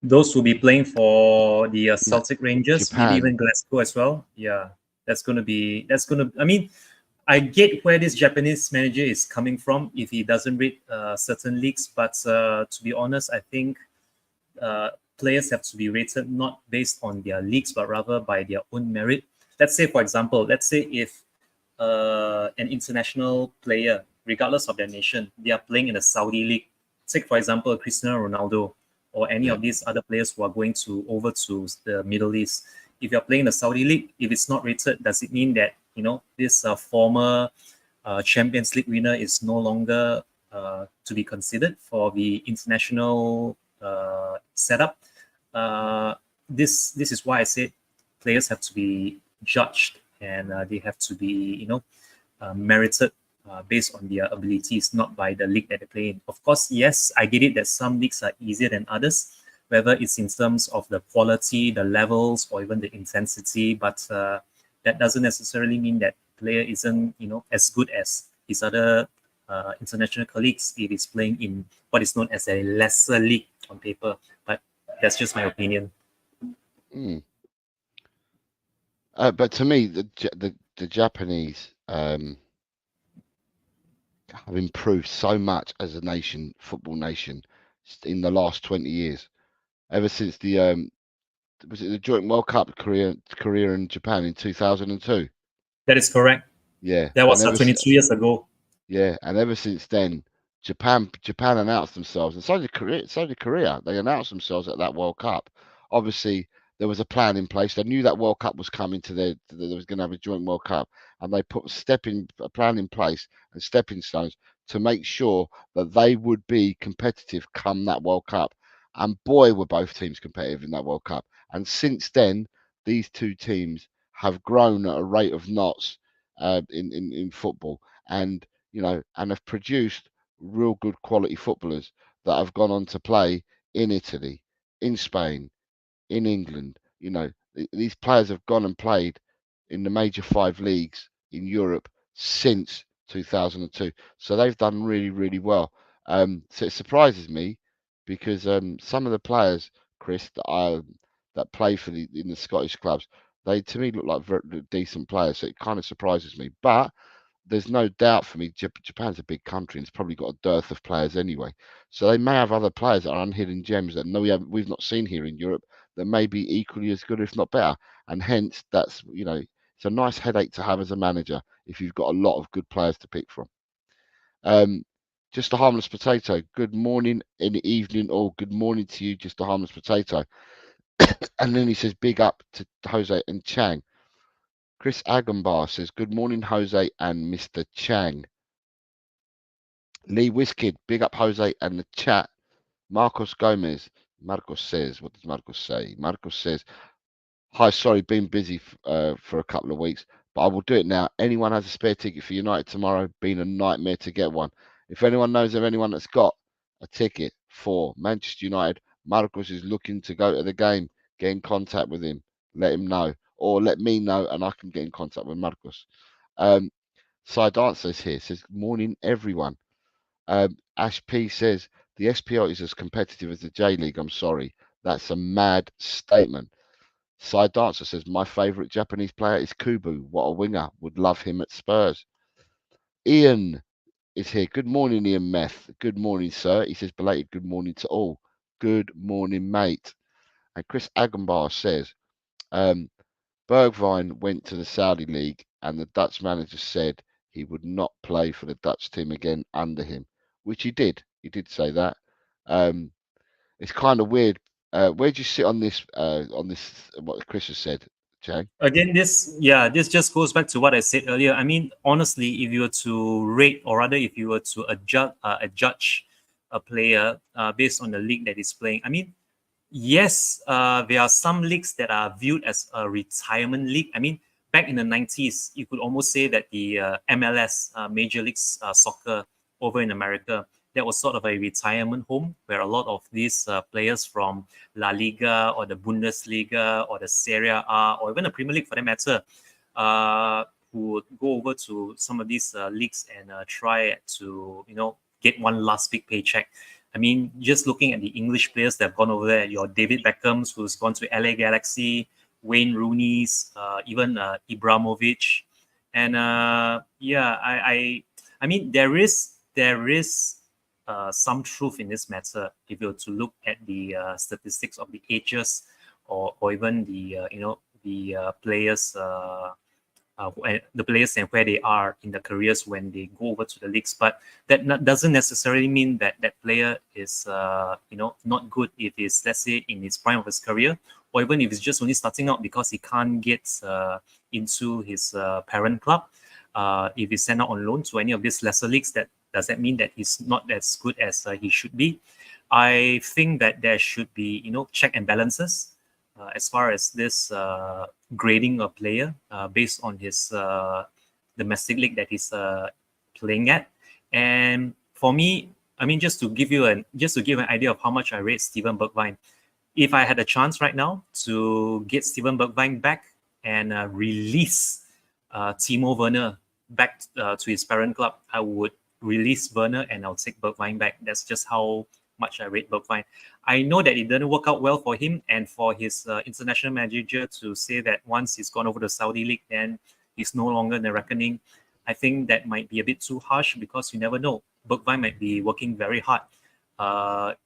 Those will be playing for the Celtic Rangers, Japan. maybe even Glasgow as well. Yeah, I mean, I get where this Japanese manager is coming from if he doesn't rate certain leagues, but to be honest, I think players have to be rated not based on their leagues, but rather by their own merit. Let's say, for example, if an international player, regardless of their nation, they are playing in a Saudi league. Take, for example, Cristiano Ronaldo or any of these other players who are going over to the Middle East. If you're playing the Saudi league, if it's not rated, does it mean that this former Champions League winner is no longer to be considered for the international setup? This is why I said players have to be judged and they have to be merited based on their abilities, not by the league that they play in. Of course, yes, I get it that some leagues are easier than others, whether it's in terms of the quality, the levels, or even the intensity, but that doesn't necessarily mean that player isn't as good as his other international colleagues if he's playing in what is known as a lesser league on paper. But that's just my opinion. But to me, the Japanese have improved so much as a nation, football nation, in the last 20 years. Ever since the was it the joint World Cup, Korea and Japan in 2002? That is correct. Yeah, that was 22 years ago. Yeah, and ever since then, Japan announced themselves, and so did Korea. They announced themselves at that World Cup. Obviously, there was a plan in place. They knew that World Cup was coming there was going to have a joint World Cup, and they put a plan in place and stepping stones to make sure that they would be competitive come that World Cup. And boy, were both teams competitive in that World Cup. And since then, these two teams have grown at a rate of knots in football, and and have produced real good quality footballers that have gone on to play in Italy, in Spain, in England. These players have gone and played in the major 5 leagues in Europe since 2002. So they've done really, really well. So it surprises me because some of the players, Chris, that play in the Scottish clubs, they to me look like very decent players. So it kind of surprises me. But there's no doubt for me, Japan's a big country and it's probably got a dearth of players anyway. So they may have other players that are unhidden gems that we've not seen here in Europe that may be equally as good, if not better. And hence, that's it's a nice headache to have as a manager if you've got a lot of good players to pick from. Just a harmless potato. Good morning in the evening, or good morning to you, just a harmless potato. And then he says, big up to Jose and Chang. Chris Agambar says, good morning, Jose and Mr. Chang. Lee Wiskid, big up Jose and the chat. Marcos Gomez. Marcos says, what does Marcos say? Marcos says, hi, sorry, been busy for a couple of weeks, but I will do it now. Anyone has a spare ticket for United tomorrow? Been a nightmare to get one. If anyone knows of anyone that's got a ticket for Manchester United, Marcos is looking to go to the game. Get in contact with him. Let him know. Or let me know and I can get in contact with Marcos. Side Answers here says, morning, everyone. Ash P says, the SPL is as competitive as the J League. I'm sorry. That's a mad statement. Side Dancer says, my favourite Japanese player is Kubo. What a winger. Would love him at Spurs. Ian is here. Good morning, Ian Meth. Good morning, sir. He says, belated good morning to all. Good morning, mate. And Chris Agambar says, Bergwijn went to the Saudi League and the Dutch manager said he would not play for the Dutch team again under him, which he did. He did say that. It's kind of weird. Where do you sit on this? What Chris has said, Chang? Again, this just goes back to what I said earlier. I mean, honestly, if you were to rate, or rather, if you were to judge a player based on the league that he's playing, I mean, yes, there are some leagues that are viewed as a retirement league. I mean, back in the 90s, you could almost say that the MLS, Major League Soccer over in America, that was sort of a retirement home where a lot of these players from La Liga or the Bundesliga or the Serie A or even the Premier League for that matter who would go over to some of these leagues and try to, get one last big paycheck. I mean, just looking at the English players that have gone over there, your David Beckhams, who's gone to LA Galaxy, Wayne Rooney's, even Ibrahimovic. And I mean, there is some truth in this matter if you were to look at the statistics of the ages or even the players the players and where they are in their careers when they go over to the leagues. But that doesn't necessarily mean that that player is not good if he's, let's say, in his prime of his career, or even if he's just only starting out because he can't get into his parent club. If he's sent out on loan to any of these lesser leagues, does that mean that he's not as good as he should be? I think that there should be check and balances as far as this grading a player based on his domestic league that he's playing at. And for me, I mean, just to give an idea of how much I rate Steven Bergwijn, if I had a chance right now to get Steven Bergwijn back and release Timo Werner back to his parent club, I would release Werner and I'll take Bergwijn back. That's just how much I rate Bergwijn. I know that it didn't work out well for him and for his international manager to say that once he's gone over the Saudi league, then he's no longer in the reckoning. I think that might be a bit too harsh because you never know. Bergwijn might be working very hard.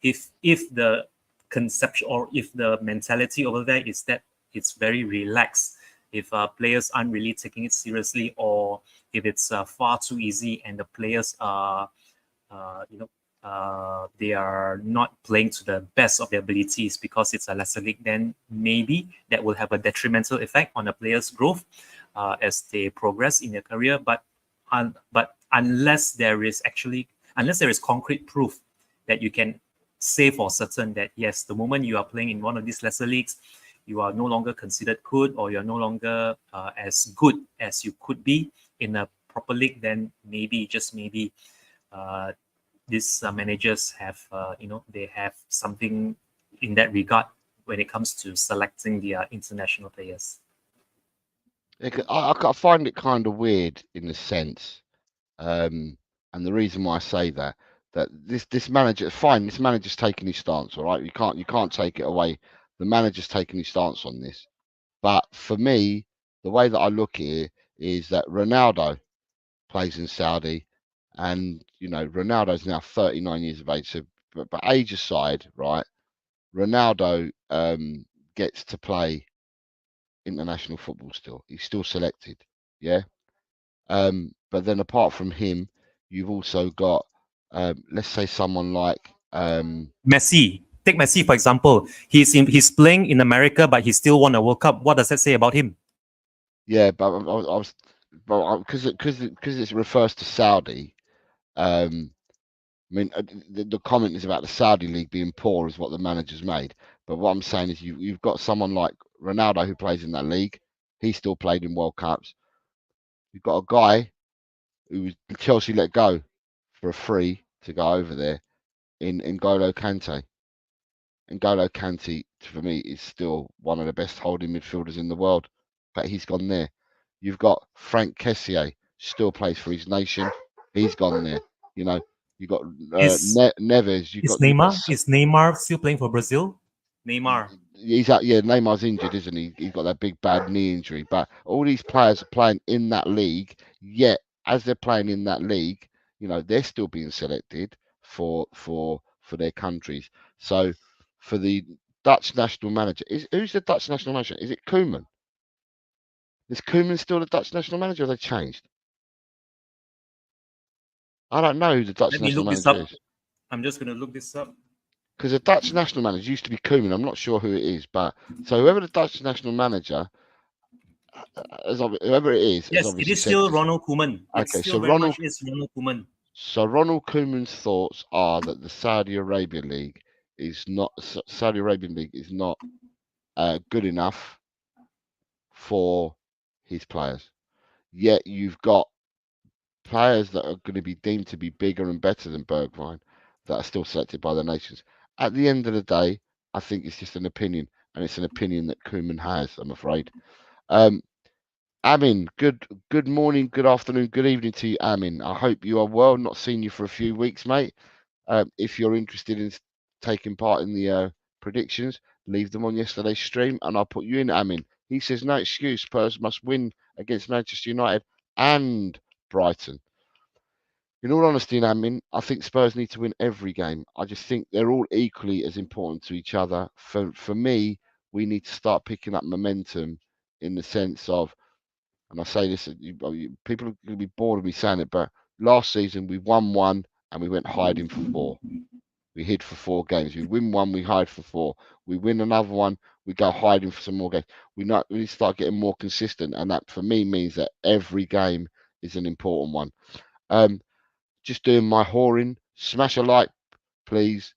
If the conception or if the mentality over there is that it's very relaxed, if players aren't really taking it seriously, or if it's far too easy and the players are, they are not playing to the best of their abilities because it's a lesser league, then maybe that will have a detrimental effect on the players' growth as they progress in their career. But unless there is concrete proof that you can say for certain that yes, the moment you are playing in one of these lesser leagues, you are no longer considered good, or you're no longer as good as you could be in a proper league, then maybe, just maybe, these managers have, they have something in that regard when it comes to selecting their international players. I find it kind of weird in a sense, and the reason why I say that this manager's taking his stance, all right. You can't take it away. The manager's taking his stance on this, but for me, the way that I look at it is that Ronaldo plays in Saudi, and Ronaldo's now 39 years of age. So, but age aside, right? Ronaldo gets to play international football still. He's still selected, yeah. But then apart from him, you've also got let's say someone like Messi. Take Messi for example. He's playing in America, but he still won a World Cup. What does that say about him? Yeah, but because it refers to Saudi. I mean, the comment is about the Saudi league being poor, is what the manager's made. But what I'm saying is, you've got someone like Ronaldo who plays in that league. He still played in World Cups. You've got a guy who Chelsea let go for a free to go over there in N'Golo Kante. N'Golo Kante, for me, is still one of the best holding midfielders in the world, but he's gone there. You've got Frank Kessié, still plays for his nation. He's gone there. You've got Neves. Is Neymar still playing for Brazil? Neymar. Neymar's injured, isn't he? He's got that big bad knee injury. But all these players are playing in that league. Yet, as they're playing in that league, they're still being selected for their countries. So, for the Dutch national manager, who's the Dutch national manager? Is it Koeman? Is Koeman still the Dutch national manager, or have they changed? I don't know who the Dutch national manager is. I'm just going to look this up. Because the Dutch national manager used to be Koeman. I'm not sure who it is, but so whoever the Dutch national manager, whoever it is, yes, it is still Ronald Koeman. Okay, so Ronald Koeman. So Ronald Koeman's thoughts are that the Saudi Arabian League is not good enough for his players. Yet you've got players that are going to be deemed to be bigger and better than Bergwijn that are still selected by the nations. At the end of the day, I think it's just an opinion, and it's an opinion that Koeman has, I'm afraid. Amin, good morning, good afternoon, good evening to you, Amin. I hope you are well. Not seen you for a few weeks, mate. If you're interested in taking part in the predictions, leave them on yesterday's stream, and I'll put you in, Amin. He says, no excuse, Spurs must win against Manchester United and Brighton. In all honesty, Amin, I think Spurs need to win every game. I just think they're all equally as important to each other. For me, we need to start picking up momentum in the sense of, and I say this, people are going to be bored of me saying it, but last season we won one and we went hiding for four. We hid for 4 games. We win one, we hide for 4. We win another one, we go hiding for some more games. We need to start getting more consistent, and that for me means that every game is an important one. Just doing my whoring. Smash a like, please,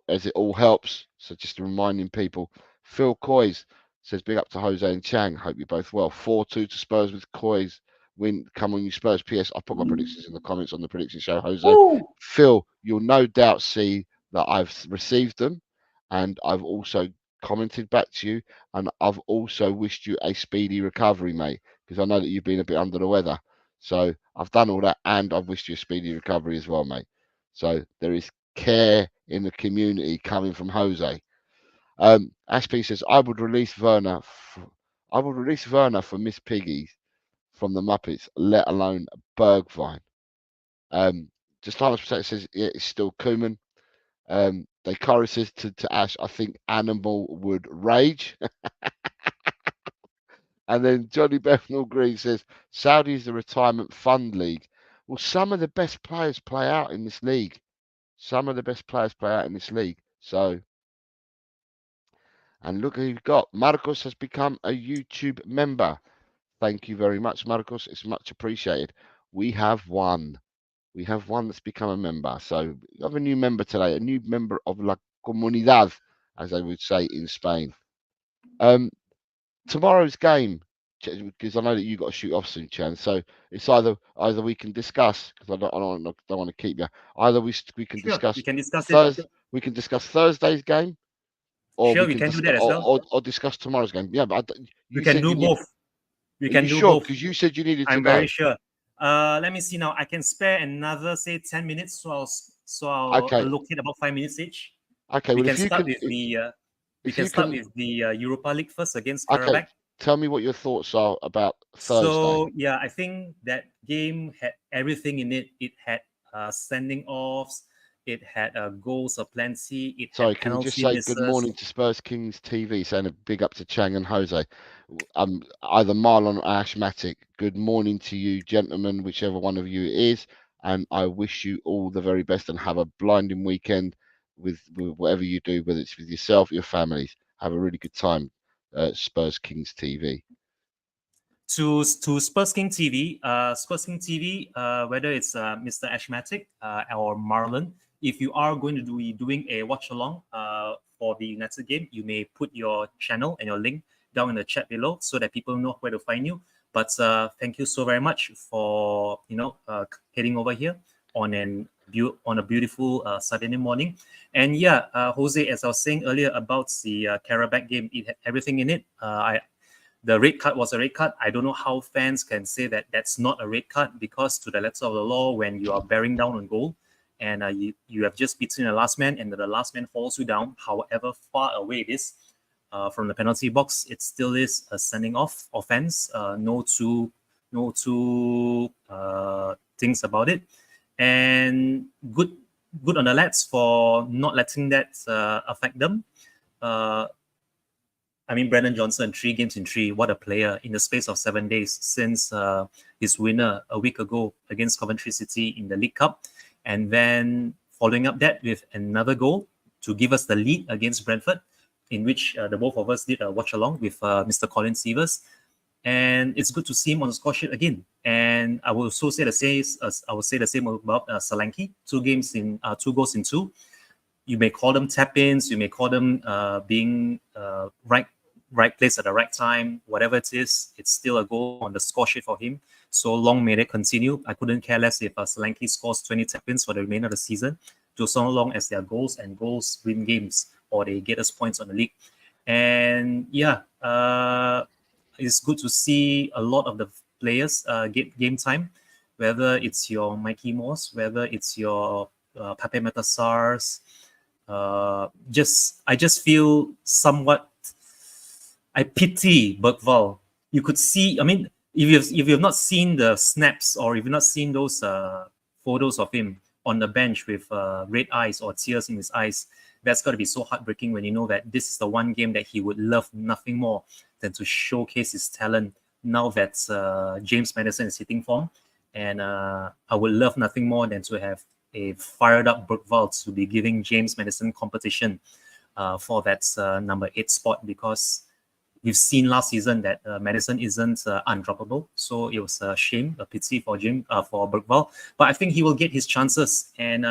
as it all helps. So just reminding people. Phil Coys says, big up to Jose and Chang. Hope you're both well. 4-2 to Spurs with Coys. Win, come on, you Spurs. PS, I put my predictions in the comments on the prediction show, Jose. Ooh. Phil, you'll no doubt see that I've received them, and I've also commented back to you, and I've also wished you a speedy recovery, mate, because I know that you've been a bit under the weather. So I've done all that, and I've wished you a speedy recovery as well, mate. So there is care in the community coming from Jose. Ashby says, I would release Werner for Miss Piggy from the Muppets, let alone Bergwijn. Just Thomas Protector says, yeah, it's still Koeman. Dakari says to Ash, I think Animal would rage. And then Johnny Bethnal Green says, Saudi is the retirement fund league. Well, some of the best players play out in this league. So, and look who you've got. Marcos has become a YouTube member. Thank you very much, Marcos. It's much appreciated. we have one. We have one that's become a member. So we have a new member today, a new member of La Comunidad, as they would say in Spain. Tomorrow's game, because I know that you got to shoot off soon, Chan. So it's either we can discuss, because I don't want to keep you. Either we can Sure, discuss we can discuss Thursday. it. We can discuss Thursday's game, or Sure, we we can can do discuss that as well. or discuss tomorrow's game. Yeah, but We you can said do you need. both. We Are can you do sure? both. Because you said you needed to I'm go. very sure. Let me see now. I can spare another, say, 10 minutes. So I'll Okay. allocate about 5 minutes each. Okay. We Well, can if you start can, with the if you can, Europa League first against okay. Karabakh. Tell me what your thoughts are about Thursday. So yeah, I think that game had everything in it. It had standing offs. It had goals aplenty. It Sorry, had can we just penalty say misses. good morning to Spurs Kings TV, saying a big up to Chang and Jose. Either Marlon or Ashmatic. Good morning to you, gentlemen, whichever one of you it is, and I wish you all the very best and have a blinding weekend with whatever you do, whether it's with yourself, your families. Have a really good time, Spurs Kings TV. To Spurs King TV, whether it's Mr. Ashmatic or Marlon, if you are going to be doing a watch along for the United game, you may put your channel and your link down in the chat below so that people know where to find you. But thank you so very much for heading over here on a beautiful Saturday morning. And yeah, Jose, as I was saying earlier about the Karabakh game, it had everything in it. The red card was a red card. I don't know how fans can say that that's not a red card, because to the letter of the law, when you are bearing down on goal and you have just beaten the last man and the last man falls you down, however far away it is from the penalty box, it still is a sending off offense. No two things about it. And good on the lads for not letting that affect them. I mean, Brennan Johnson, 3 games in 3. What a player in the space of 7 days since his winner a week ago against Coventry City in the League Cup. And then following up that with another goal to give us the lead against Brentford, in which the both of us did a watch along with Mr. Colin Sievers. And it's good to see him on the score sheet again. And I will also say the same about Solanke. 2 goals in 2. You may call them tap-ins, you may call them being right place at the right time, whatever it is, it's still a goal on the score sheet for him. So long may they continue. I couldn't care less if Solanke scores 20 tap-ins for the remainder of the season, just so long as their goals win games or they get us points on the league. And yeah, it's good to see a lot of the players get game time, whether it's your Mikey Moss, whether it's your Pape Matasars. I just feel somewhat. I pity Bergvall. You could see. I mean, if you've not seen the snaps or if you've not seen those photos of him on the bench with red eyes or tears in his eyes, that's got to be so heartbreaking when you know that this is the one game that he would love nothing more than to showcase his talent. Now that James Maddison is hitting form, and I would love nothing more than to have a fired up Bergvall to be giving James Maddison competition for that number 8 spot, because we've seen last season that Maddison isn't undroppable. So it was a shame, a pity for Bergvall. But I think he will get his chances. And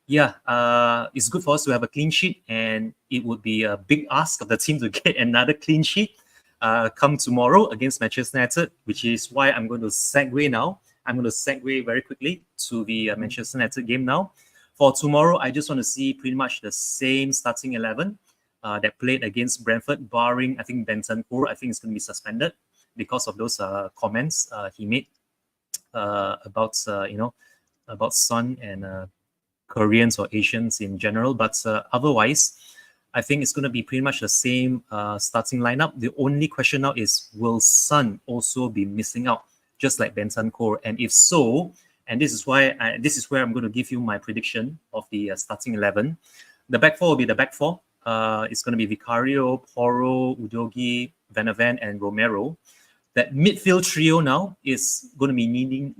it's good for us to have a clean sheet. And it would be a big ask of the team to get another clean sheet come tomorrow against Manchester United, which is why I'm going to segue now. I'm going to segue very quickly to the Manchester United game now. For tomorrow, I just want to see pretty much the same starting 11 that played against Brentford, barring, I think, Bentancur. I think it's going to be suspended because of those comments he made about Son and Koreans or Asians in general. But otherwise, I think it's going to be pretty much the same starting lineup. The only question now is, will Son also be missing out, just like Bentancur? And if so, and this is where I'm going to give you my prediction of the starting 11. The back four will be the back four. It's going to be Vicario, Porro, Udogi, Vanavan, and Romero. That midfield trio now is going to be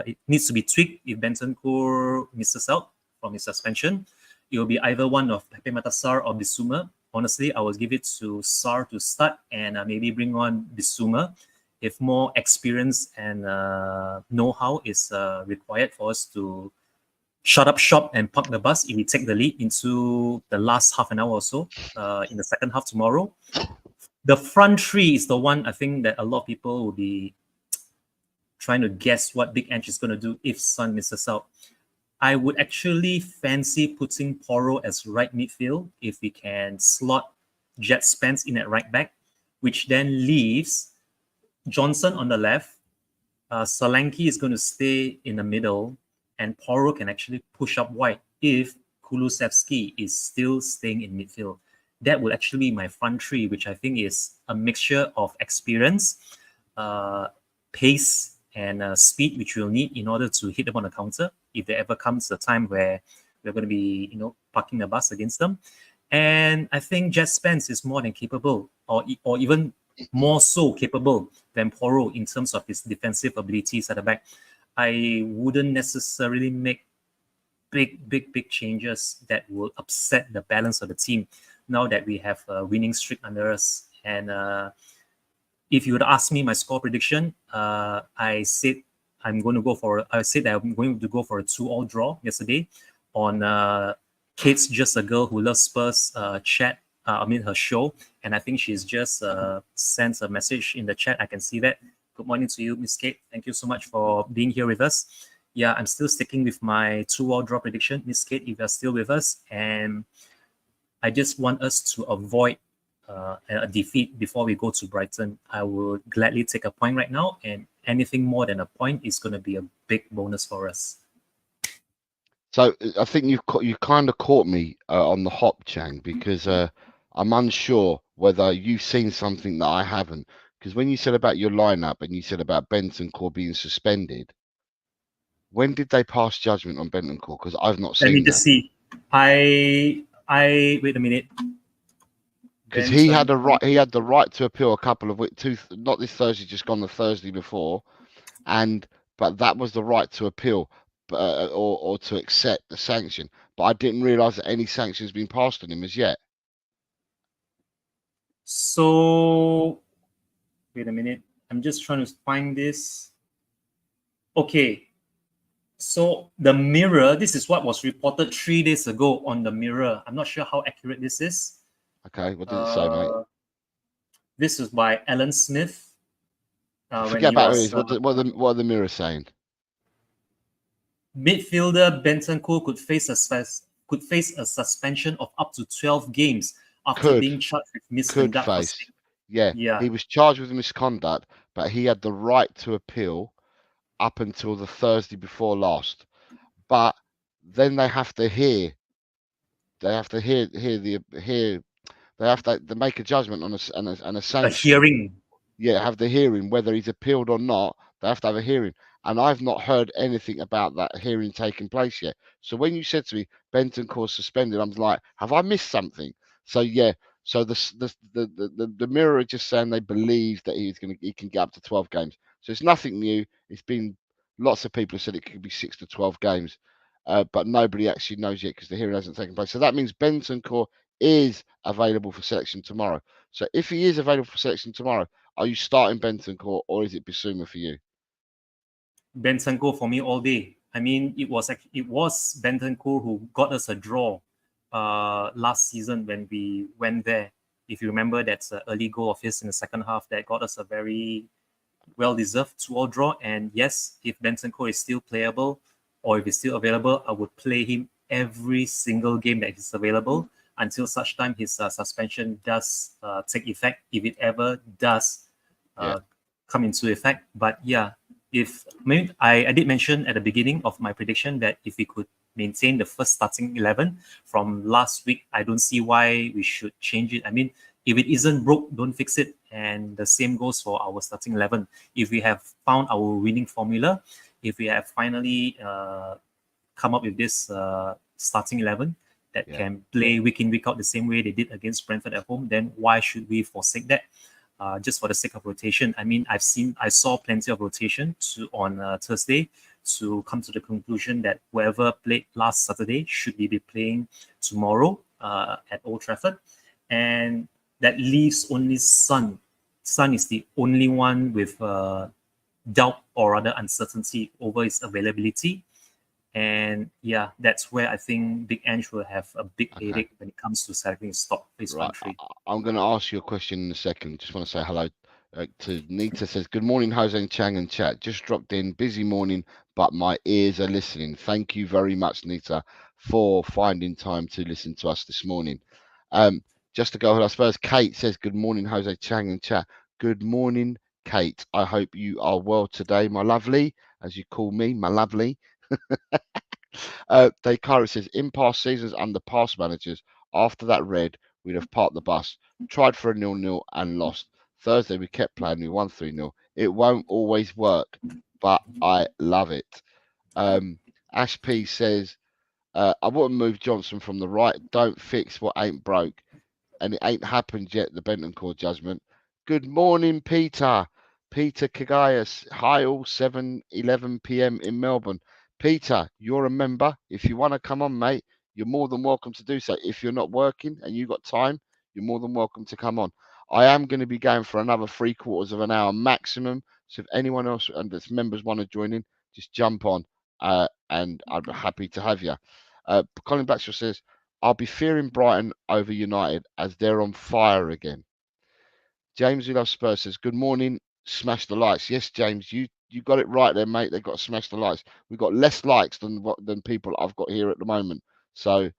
it needs to be tweaked if Bentancur misses out from his suspension. It will be either one of Pepe Matasar or Bissouma. Honestly, I will give it to Sar to start and maybe bring on Bissouma if more experience and know-how is required for us to shut up shop and park the bus if we take the lead into the last half an hour or so in the second half tomorrow. The front three is the one I think that a lot of people will be trying to guess what Big Ange is going to do if Son misses out. I would actually fancy putting Porro as right midfield if we can slot Jet Spence in at right back, which then leaves Johnson on the left. Solanke is going to stay in the middle, and Porro can actually push up wide if Kulusevski is still staying in midfield. That would actually be my front three, which I think is a mixture of experience, pace, and speed, which we'll need in order to hit them on the counter if there ever comes a time where we're going to be, parking the bus against them. And I think Jet Spence is more than capable, or even more so capable than Porro in terms of his defensive abilities at the back. I wouldn't necessarily make big changes that will upset the balance of the team now that we have a winning streak under us. And if you would ask me my score prediction, I said I'm going to go for a 2-2 draw yesterday on Kate's Just a Girl Who Loves Spurs her show, and I think she's just sent a message in the chat. I can see that. Good morning to you, Miss Kate. Thank you so much for being here with us. Yeah, I'm still sticking with my 2-2 draw prediction, Miss Kate, if you're still with us. And I just want us to avoid a defeat before we go to Brighton. I will gladly take a point right now, and anything more than a point is going to be a big bonus for us. So I think you kind of caught me on the hop, Chang, because I'm unsure whether you've seen something that I haven't. Because when you said about your lineup and you said about Bentancur being suspended, when did they pass judgment on Bentancur? Because I've not seen that. Let me just see. I wait a minute. Because he had the right to appeal a couple of weeks, not this Thursday, just gone the Thursday before, but that was the right to appeal, or to accept the sanction. But I didn't realise that any sanctions been passed on him as yet. So wait a minute. I'm just trying to find this. Okay. So the Mirror, this is what was reported 3 days ago on the Mirror. I'm not sure how accurate this is. Okay, what did it say, mate? This is by Alan Smith. Forget about it. What are the Mirror saying? Midfielder Bentancur could face a suspension of up to 12 games after being charged with misconduct. Yeah, he was charged with misconduct, but he had the right to appeal up until the Thursday before last. But then they have to hear. They have to They have to make a judgment on a sanction. A hearing. Yeah, have the hearing, whether he's appealed or not. They have to have a hearing, and I've not heard anything about that hearing taking place yet. So when you said to me Bentancur suspended, I'm like, have I missed something? So yeah, so the Mirror are just saying they believe that he can get up to 12 games. So it's nothing new. It's been lots of people have said it could be 6 to 12 games, but nobody actually knows yet because the hearing hasn't taken place. So that means Bentancur is available for selection tomorrow. So if he is available for selection tomorrow, are you starting Bentancur or is it Bissouma for you? Bentancur for me all day. I mean, it was Bentancur who got us a draw last season when we went there. If you remember, that's an early goal of his in the second half that got us a very well-deserved 2-2 draw. And yes, if Bentancur is still playable or if he's still available, I would play him every single game that he's available until such time his suspension does take effect, if it ever does come into effect. But yeah, I did mention at the beginning of my prediction that if we could maintain the first starting 11 from last week, I don't see why we should change it. I mean, if it isn't broke, don't fix it. And the same goes for our starting 11. If we have found our winning formula, if we have finally come up with this starting 11 that can play week in, week out the same way they did against Brentford at home, then why should we forsake that? Just for the sake of rotation. I mean, I saw plenty of rotation on Thursday to come to the conclusion that whoever played last Saturday should be playing tomorrow at Old Trafford. And that leaves only Son Son is the only one with doubt or rather uncertainty over his availability. And yeah, that's where I think Big Ange will have a big headache when it comes to selecting stock for his country. I'm going to ask you a question in a second. Just want to say hello to Nita. Says, good morning, Jose and Chang and chat. Just dropped in, busy morning, but my ears are listening. Thank you very much, Nita, for finding time to listen to us this morning. Just to go, I suppose Kate says, good morning, Jose, Chang and chat. Good morning, Kate. I hope you are well today, my lovely, as you call me, my lovely. Daikara says, in past seasons under past managers, after that red, we'd have parked the bus, tried for a 0-0 and lost. Thursday, we kept playing, we won 3-0. It won't always work, but I love it. Ash P says, I wouldn't move Johnson from the right. Don't fix what ain't broke. And it ain't happened yet, the Bentoncourt judgment. Good morning, Peter. Peter Kagayas. Hi, all 7:11 p.m. in Melbourne. Peter, you're a member. If you want to come on, mate, you're more than welcome to do so. If you're not working and you've got time, you're more than welcome to come on. I am going to be going for another 3/4 of an hour maximum. So if anyone else and its members want to join in, just jump on and I'd be happy to have you. Colin Blackshaw says, I'll be fearing Brighton over United as they're on fire again. James, who loves Spurs, says, good morning, smash the likes. Yes, James, you got it right there, mate. They've got to smash the likes. We've got less likes than people I've got here at the moment. So,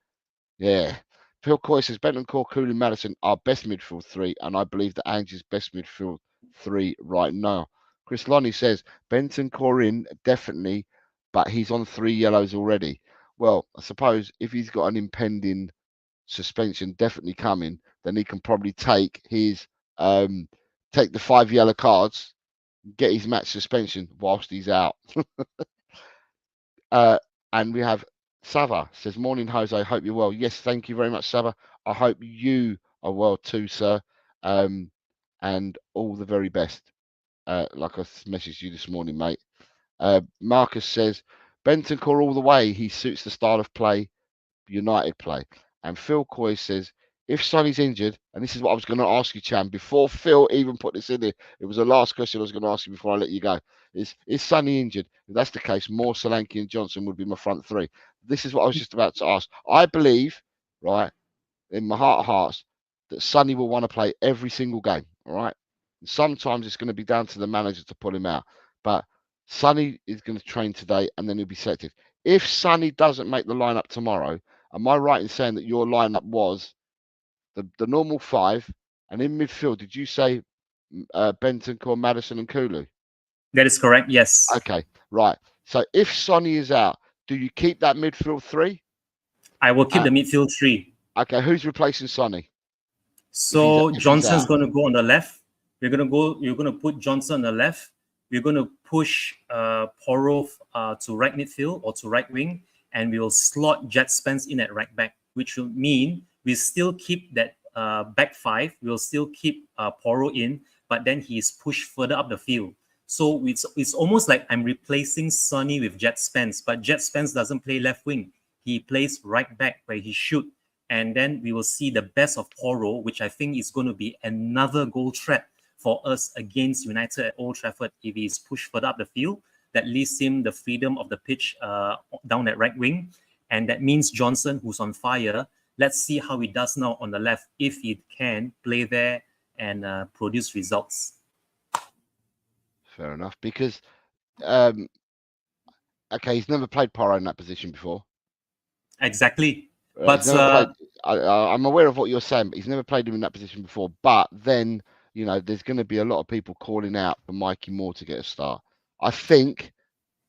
yeah. Phil Coy says, Bentoncourt, Cooley, Madison are best midfield three, and I believe that Angie's best midfield three right now. Chris Lonnie says, Bentoncourt in, definitely, but he's on 3 yellows already. Well, I suppose if he's got an impending suspension definitely coming, then he can probably take his take the 5 yellow cards, get his match suspension whilst he's out. And we have Sava says, morning, Jose. Hope you're well. Yes, thank you very much, Sava. I hope you are well too, sir. And all the very best. Like I messaged you this morning, mate. Marcus says, Bentoncourt all the way. He suits the style of play United play. And Phil Coy says, if Sonny's injured, and this is what I was going to ask you, Chan, before Phil even put this in there, it was the last question I was going to ask you before I let you go. Is Sonny injured? If that's the case, Moore, Solanke and Johnson would be my front three. This is what I was just about to ask. I believe, right, in my heart of hearts, that Sonny will want to play every single game, all right? And sometimes it's going to be down to the manager to pull him out. But Sonny is going to train today and then he'll be selected. If Sonny doesn't make the lineup tomorrow, am I right in saying that your lineup was the normal 5, and in midfield, did you say Bentoncourt, Madison, and Kulu? That is correct, yes. Okay, right. So if Sonny is out, do you keep that midfield 3? I will keep the midfield 3. Okay, who's replacing Sonny? So Johnson's going to go on the left. You're going to put Johnson on the left. We're going to push Porro to right midfield or to right wing, and we will slot Jet Spence in at right back, which will mean we still keep that back 5. We'll still keep Porro in, but then he's pushed further up the field. So it's almost like I'm replacing Sonny with Jet Spence, but Jet Spence doesn't play left wing. He plays right back where he should. And then we will see the best of Porro, which I think is going to be another goal threat for us against United at Old Trafford if he's pushed further up the field. That leaves him the freedom of the pitch down at right wing. And that means Johnson, who's on fire, let's see how he does now on the left, if he can play there and produce results. Fair enough, because, okay, he's never played Porro in that position before. Exactly. But I'm aware of what you're saying, but he's never played him in that position before. But then, you know, there's going to be a lot of people calling out for Mikey Moore to get a start. I think,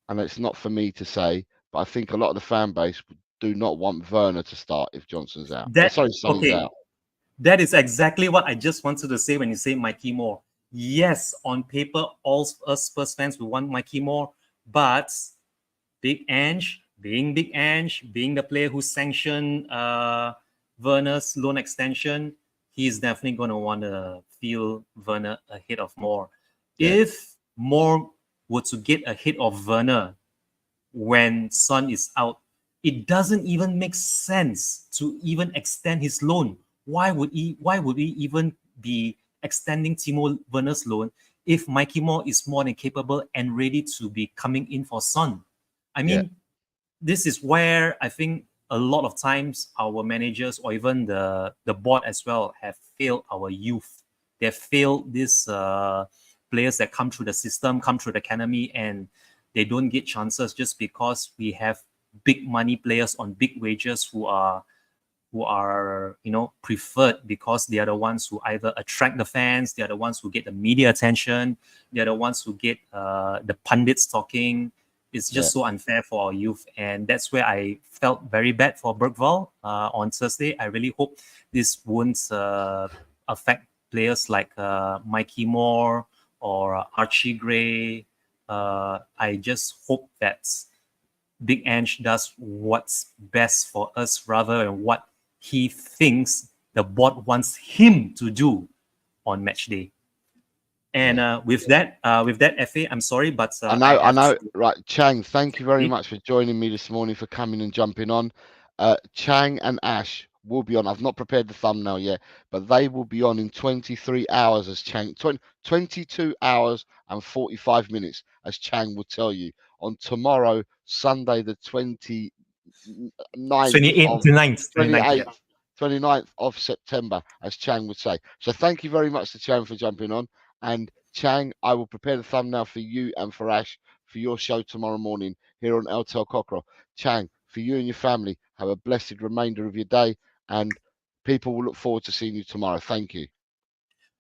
and it's not for me to say, but I think a lot of the fan base do not want Werner to start if Johnson's out. Sonny's out. That is exactly what I just wanted to say when you say Mikey Moore. Yes, on paper, all us Spurs fans will want Mikey Moore, but Big Ange, being the player who sanctioned Werner's loan extension, he's definitely going to want to feel Werner ahead of Moore. Yeah. If Moore were to get ahead of Werner when Son is out, it doesn't even make sense to even extend his loan. Why would he even be extending Timo Werner's loan if Mikey Moore is more than capable and ready to be coming in for Son? I mean, this is where I think a lot of times our managers or even the board as well have failed our youth. They have failed these players that come through the system, come through the academy, and they don't get chances just because we have big money players on big wages who are preferred because they are the ones who either attract the fans, they are the ones who get the media attention, they are the ones who get the pundits talking. It's just so unfair for our youth, and that's where I felt very bad for Bergvall on Thursday. I really hope this won't affect players like Mikey Moore or Archie Gray. I just hope that Big Ange does what's best for us rather than what he thinks the board wants him to do on match day. And with that, FA, I'm sorry, but I know. Right, Chang, thank you very much for joining me this morning, for coming and jumping on. Chang and Ash will be on. I've not prepared the thumbnail yet, but they will be on in 23 hours as Chang. 22 hours and 45 minutes, as Chang will tell you, on tomorrow, Sunday, the 29th of September, as Chang would say. So thank you very much to Chang for jumping on. And Chang, I will prepare the thumbnail for you and for Ash for your show tomorrow morning here on Tel Cockerel. Chang, for you and your family, have a blessed remainder of your day, and people will look forward to seeing you tomorrow. Thank you.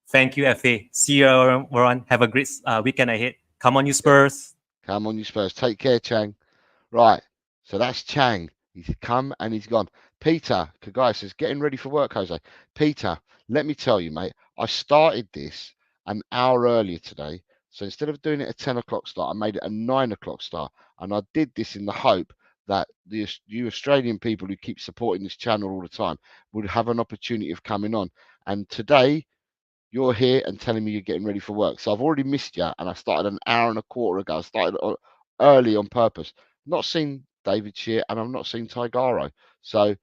Thank you, FA. See you, everyone. Have a great weekend ahead. Come on, you Spurs. Come on, you Spurs. Take care, Chang. Right, so that's Chang. He's come and he's gone. Peter Kagaya says, getting ready for work, Jose. Peter, let me tell you, mate, I started this an hour earlier today. So instead of doing it at 10 o'clock start, I made it a 9 o'clock start. And I did this in the hope that you Australian people who keep supporting this channel all the time would have an opportunity of coming on. And today, you're here and telling me you're getting ready for work. So I've already missed you, and I started an hour and a quarter ago. I started early on purpose. Not seen David Shear, and I've not seen Tigaro. So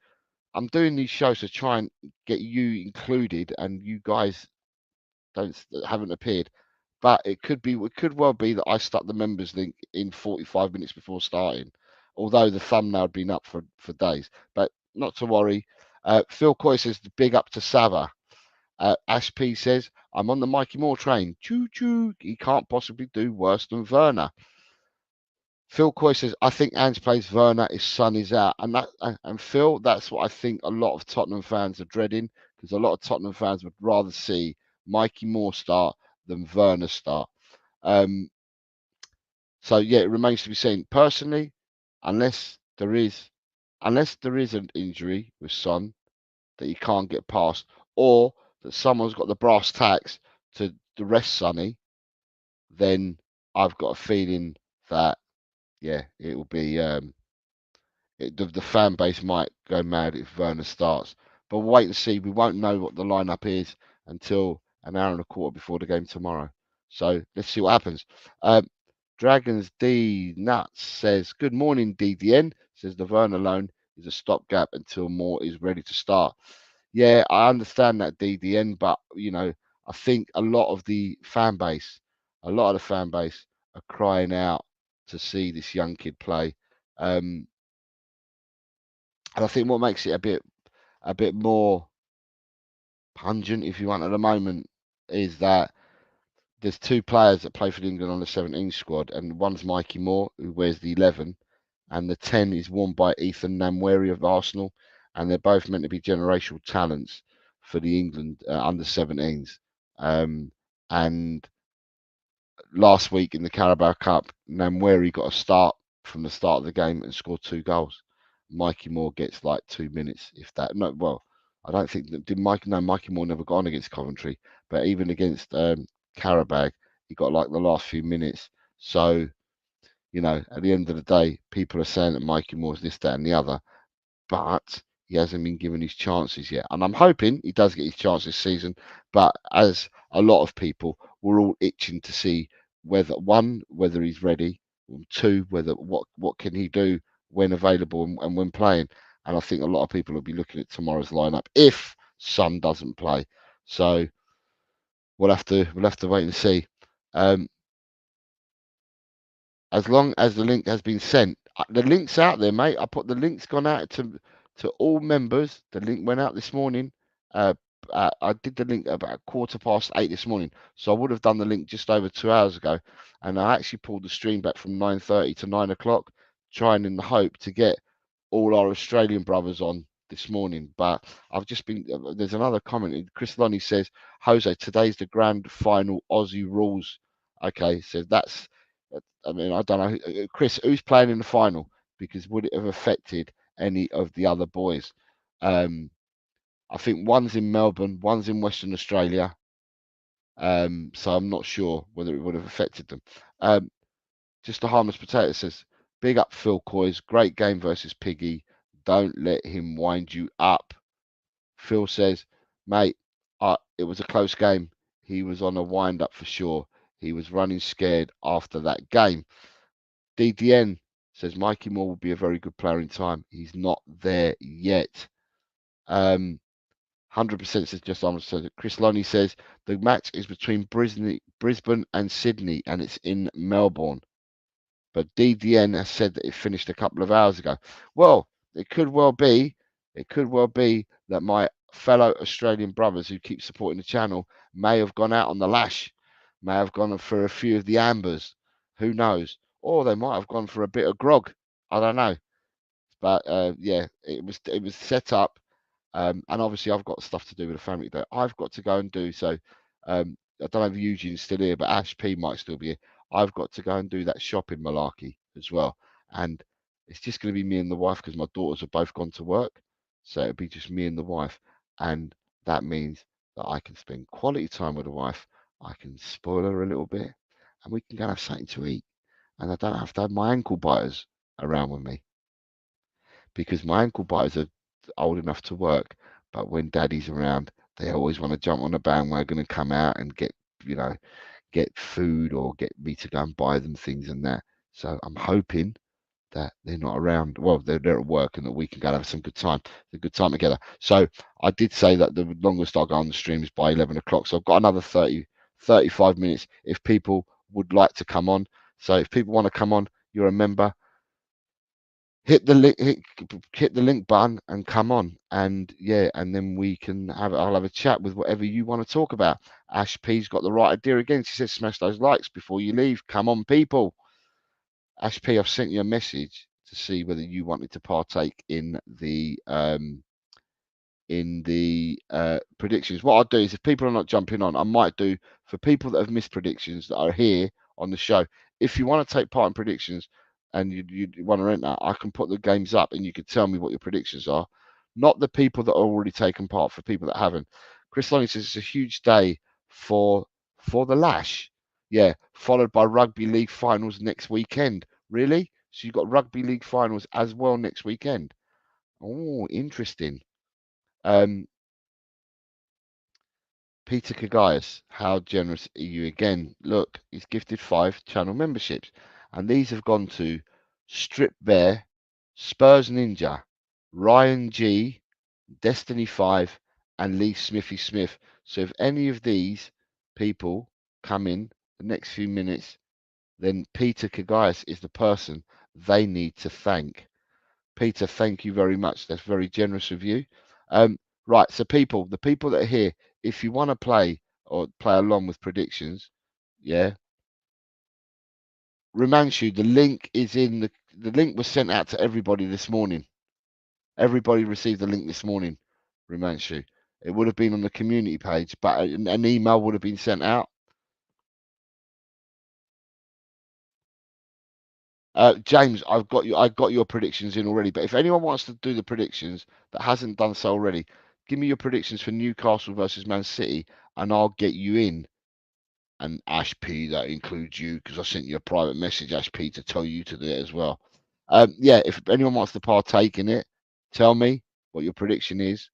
I'm doing these shows to try and get you included, and you guys haven't appeared. But it could well be that I stuck the members link in 45 minutes before starting, although the thumbnail had been up for days. But not to worry. Phil Coy says, big up to Sava. Ash P says, I'm on the Mikey Moore train. Choo choo. He can't possibly do worse than Werner. Phil Coy says, I think Ange plays Werner if Son is out. And Phil, that's what I think a lot of Tottenham fans are dreading, because a lot of Tottenham fans would rather see Mikey Moore start than Werner start. So yeah, it remains to be seen. Personally, unless there is an injury with Son that he can't get past, or that someone's got the brass tacks to rest Sonny, then I've got a feeling that it will be the fan base might go mad if Werner starts. But we'll wait and see. We won't know what the lineup is until an hour and a quarter before the game tomorrow. So let's see what happens. Dragons D Nuts says, good morning, DDN. Says the Werner loan is a stopgap until Moore is ready to start. Yeah, I understand that, DDN, but I think a lot of the fan base are crying out to see this young kid play. And I think what makes it a bit more pungent, if you want, at the moment, is that there's two players that play for the England under 17 squad, and one's Mikey Moore, who wears the 11, and the 10 is worn by Ethan Namweri of Arsenal, and they're both meant to be generational talents for the England under 17s. And last week in the Carabao Cup, Namweri got a start from the start of the game and scored 2 goals. Mikey Moore gets like 2 minutes, if that. No, well, I don't think that Mikey Moore never got on against Coventry, but even against Carabao, he got like the last few minutes. So, at the end of the day, people are saying that Mikey Moore's this, that, and the other, but he hasn't been given his chances yet. And I'm hoping he does get his chance this season. But as a lot of people, we're all itching to see whether he's ready, 2, what can he do when available and when playing. And I think a lot of people will be looking at tomorrow's lineup if Son doesn't play. So we'll have to wait and see. As long as the link has been sent, the link's out there, mate. The link's gone out to all members. The link went out this morning. I did the link about 8:15 this morning, so I would have done the link just over 2 hours ago, and I actually pulled the stream back from 9:30 to 9 o'clock, trying in the hope to get all our Australian brothers on this morning. But I've just been there's another comment. Chris Lonnie says, Jose, today's the grand final Aussie rules. Okay, so that's, I mean, I don't know, Chris, who's playing in the final, because would it have affected any of the other boys? I think one's in Melbourne, one's in Western Australia. So I'm not sure whether it would have affected them. Just a harmless potato says, big up Phil Coys, great game versus Piggy. Don't let him wind you up. Phil says, mate, it was a close game. He was on a wind up for sure. He was running scared after that game. DDN says Mikey Moore will be a very good player in time. He's not there yet. 100% says just almost said it. Chris Loney says the match is between Brisbane and Sydney, and it's in Melbourne. But DDN has said that it finished a couple of hours ago. Well, it could well be that my fellow Australian brothers who keep supporting the channel may have gone out on the lash, may have gone for a few of the ambers. Who knows? Or they might have gone for a bit of grog. I don't know. But yeah, it was set up. And obviously I've got stuff to do with the family that I've got to go and do. So I don't know if Eugene's still here, but Ash P might still be here. I've got to go and do that shopping malarkey as well. And it's just going to be me and the wife because my daughters have both gone to work. So it'll be just me and the wife. And that means that I can spend quality time with the wife. I can spoil her a little bit and we can go and have something to eat. And I don't have to have my ankle biters around with me because my ankle biters are old enough to work. But when daddy's around, they always want to jump on the bandwagon and come out and get food or get me to go and buy them things and that. So I'm hoping that they're not around. Well, they're at work and that we can go and have some good time, together. So I did say that the longest I'll go on the stream is by 11 o'clock. So I've got another 35 minutes if people would like to come on. So if people want to come on, you're a member, hit the link button and come on, and yeah, and then I'll have a chat with whatever you want to talk about. Ash P's got the right idea again. She says smash those likes before you leave. Come on, people. Ash P, I've sent you a message to see whether you wanted to partake in the predictions. What I'll do is if people are not jumping on, I might do for people that have missed predictions that are here on the show. If you want to take part in predictions and you want to enter, I can put the games up and you can tell me what your predictions are. Not the people that are already taken part, for people that haven't. Chris Lonnie says it's a huge day for the Lash. Yeah, followed by rugby league finals next weekend. Really? So you've got rugby league finals as well next weekend. Oh, interesting. Peter Kagaias, how generous are you again? Look, he's gifted 5 channel memberships, and these have gone to Strip Bear, Spurs Ninja, Ryan G, Destiny 5, and Lee Smithy Smith. So if any of these people come in the next few minutes, then Peter Kagaias is the person they need to thank. Peter, thank you very much. That's very generous of you. Right, so the people that are here, if you want to play or play along with predictions, yeah. Rimanshu, the link is in the link was sent out to everybody this morning. Everybody received the link this morning, Rimanshu. It would have been on the community page, but an email would have been sent out. James, I got your predictions in already. But if anyone wants to do the predictions that hasn't done so already, give me your predictions for Newcastle versus Man City, and I'll get you in. And Ash P, that includes you because I sent you a private message, Ash P, to tell you to do it as well. Yeah, if anyone wants to partake in it, tell me what your prediction is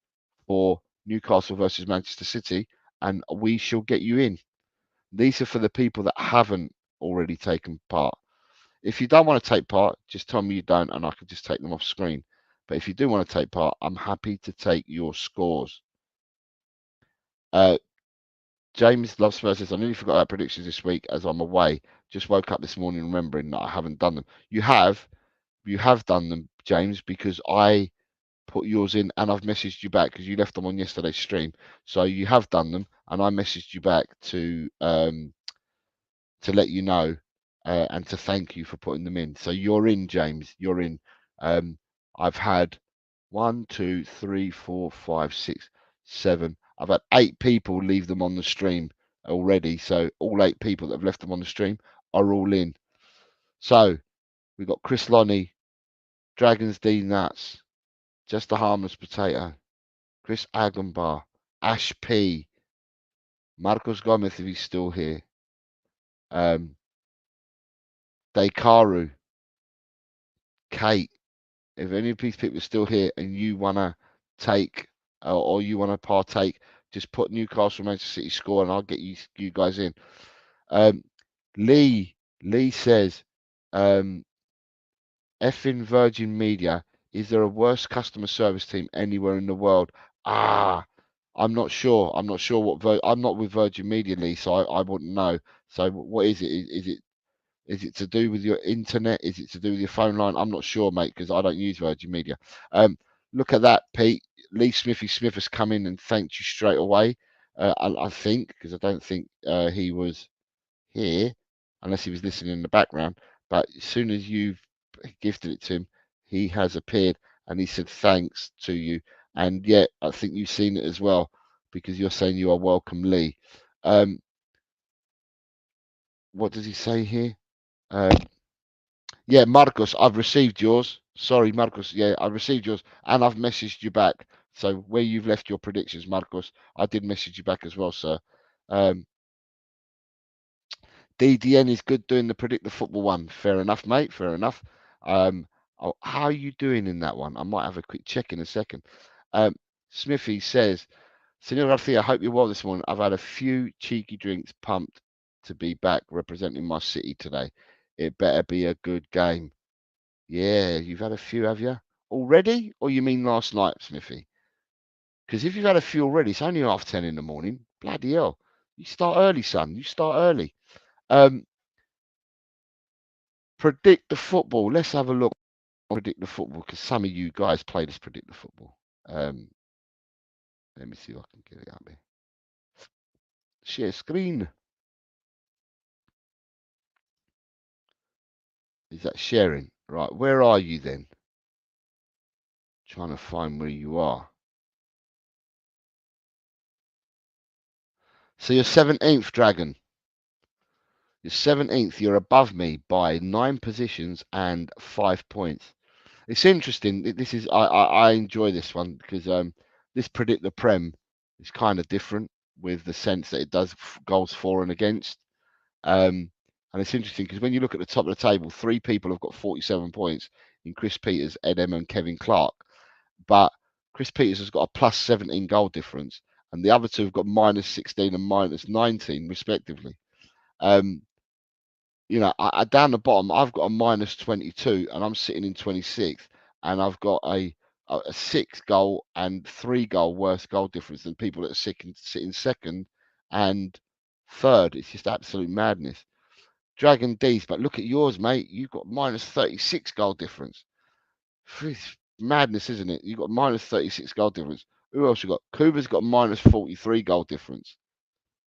for Newcastle versus Manchester City, and we shall get you in. These are for the people that haven't already taken part. If you don't want to take part, just tell me you don't, and I can just take them off screen. But if you do want to take part, I'm happy to take your scores. James Love Spurs says, I nearly forgot our predictions this week as I'm away. Just woke up this morning remembering that I haven't done them. You have done them, James, because I put yours in and I've messaged you back because you left them on yesterday's stream. So you have done them, and I messaged you back to let you know and to thank you for putting them in. So you're in, James. You're in. I've had 1, 2, 3, 4, 5, 6, 7. I've had 8 people leave them on the stream already. So all 8 people that have left them on the stream are all in. So we've got Chris Lonnie, Dragons D Nuts, Just a Harmless Potato, Chris Agambar, Ash P, Marcos Gomez if he's still here, Dekaru, Kate. If any of these people are still here and you want to take or you want to partake, just put Newcastle Manchester City score and I'll get you guys in. Lee says, effing Virgin Media, is there a worse customer service team anywhere in the world? I'm not sure. I'm not sure what I'm not with Virgin Media, Lee, so I wouldn't know. So what is it? Is it to do with your internet? Is it to do with your phone line? I'm not sure, mate, because I don't use Virgin Media. Look at that, Pete. Lee Smith has come in and thanked you straight away. I think, because I don't think he was here, unless he was listening in the background. But as soon as you've gifted it to him, he has appeared and he said thanks to you. And yet, I think you've seen it as well, because you're saying you are welcome, Lee. What does he say here? Yeah, Marcos, I've received yours. Sorry, Marcos. Yeah, I received yours and I've messaged you back. So where you've left your predictions, Marcos, I did message you back as well, sir. DDN is good doing the predict the football one. Fair enough, mate. Fair enough. How are you doing in that one? I might have a quick check in a second. Smithy says, Senor Garcia, I hope you're well this morning. I've had a few cheeky drinks, pumped to be back representing my city today. It better be a good game. Yeah, you've had a few, have you? Already? Or you mean last night, Smithy? Because if you've had a few already, it's only 10:30 in the morning. Bloody hell. You start early, son. You start early. Predict the football. Let's have a look on predict the football, because some of you guys play this predict the football. Let me see if I can get it up here. Share screen. Is that sharing? Right, where are you then? Trying to find where you are. So you're 17th, Dragon. You're 17th. You're above me by 9 positions and 5 points. It's interesting. This is I enjoy this one because this predict the Prem is kind of different, with the sense that it does goals for and against. And it's interesting because when you look at the top of the table, 3 people have got 47 points in Chris Peters, Ed M, and Kevin Clark. But Chris Peters has got a plus 17 goal difference, and the other 2 have got minus 16 and minus 19 respectively. You know, I down the bottom, I've got a minus 22, and I'm sitting in 26th, and I've got a 6 goal and 3 goal worse goal difference than people that are sitting second and third. It's just absolute madness. Dragon D's, but look at yours, mate. You've got minus 36 goal difference. It's madness, isn't it? You've got minus 36 goal difference. Who else you got? Kuba's got minus 43 goal difference.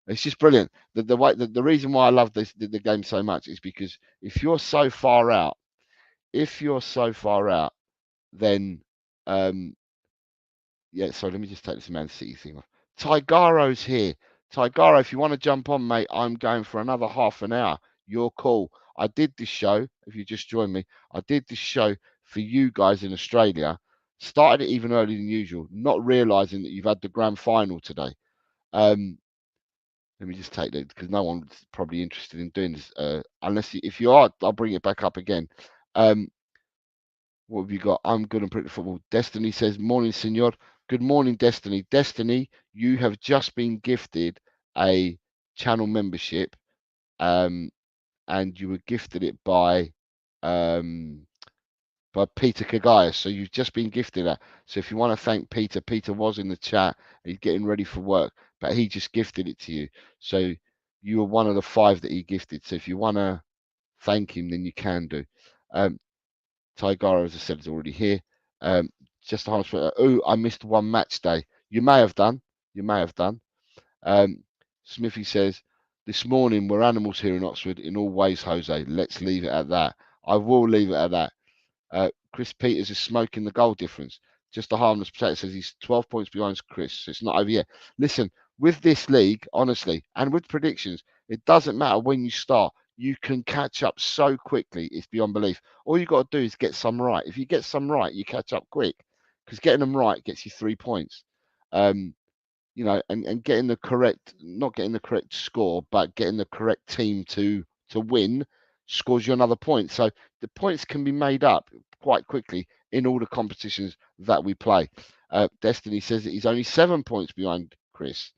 It's just brilliant. The reason why I love the game so much is because if you're so far out, then yeah. So let me just take this Man City thing off. Tigaro's here. Tigaro, if you want to jump on, mate, I'm going for another half an hour. You're cool. I did this show. If you just joined me, I did this show for you guys in Australia. Started it even earlier than usual, not realizing that you've had the grand final today. Let me just take that because no one's probably interested in doing this. Unless if you are, I'll bring it back up again. What have you got? I'm good on predict football. Destiny says, morning, senor. Good morning, Destiny. Destiny, you have just been gifted a channel membership, and you were gifted it by by Peter Kagayas. So you've just been gifted that. So if you want to thank Peter, Peter was in the chat. He's getting ready for work, but he just gifted it to you. So you were one of the 5 that he gifted. So if you want to thank him, then you can do. Tigara, as I said, is already here. Just a Hotspur. Oh, I missed one match day. You may have done. You may have done. Smithy says, this morning we're animals here in Oxford in all ways, Jose. Let's leave it at that. I will leave it at that. Chris Peters is smoking the goal difference. Just a harmless potato says he's 12 points behind Chris. So it's not over yet. Listen, with this league, honestly, and with predictions, it doesn't matter when you start. You can catch up so quickly. It's beyond belief. All you got to do is get some right. If you get some right, you catch up quick, because getting them right gets you 3 points. You know, and getting the correct, not getting the correct score, but getting the correct team to win scores you another point. So the points can be made up quite quickly in all the competitions that we play. Destiny says that he's only 7 points behind Chris.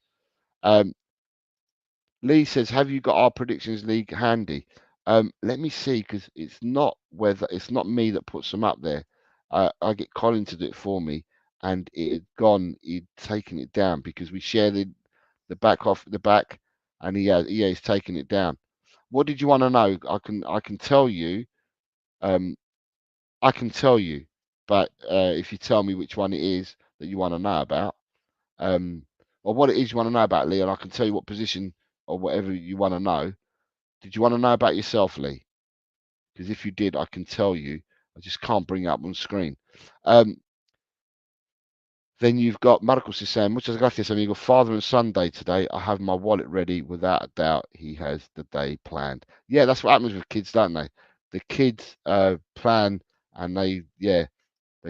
Lee says, have you got our predictions league handy? Let me see, because it's not me that puts them up there. I get Colin to do it for me, and it had gone. He'd taken it down because we share the back off the back, and he's taken it down. What did you want to know? I can tell you. I can tell you, but if you tell me which one it is that you want to know about, or what it is you want to know about, Lee, and I can tell you what position or whatever you want to know. Did you want to know about yourself, Lee? Because if you did, I can tell you. I just can't bring it up on screen. Then you've got Marcos is saying, muchas gracias, amigo. Father and Son Day today. I have my wallet ready. Without a doubt, he has the day planned. Yeah, that's what happens with kids, don't they? The kids plan, and they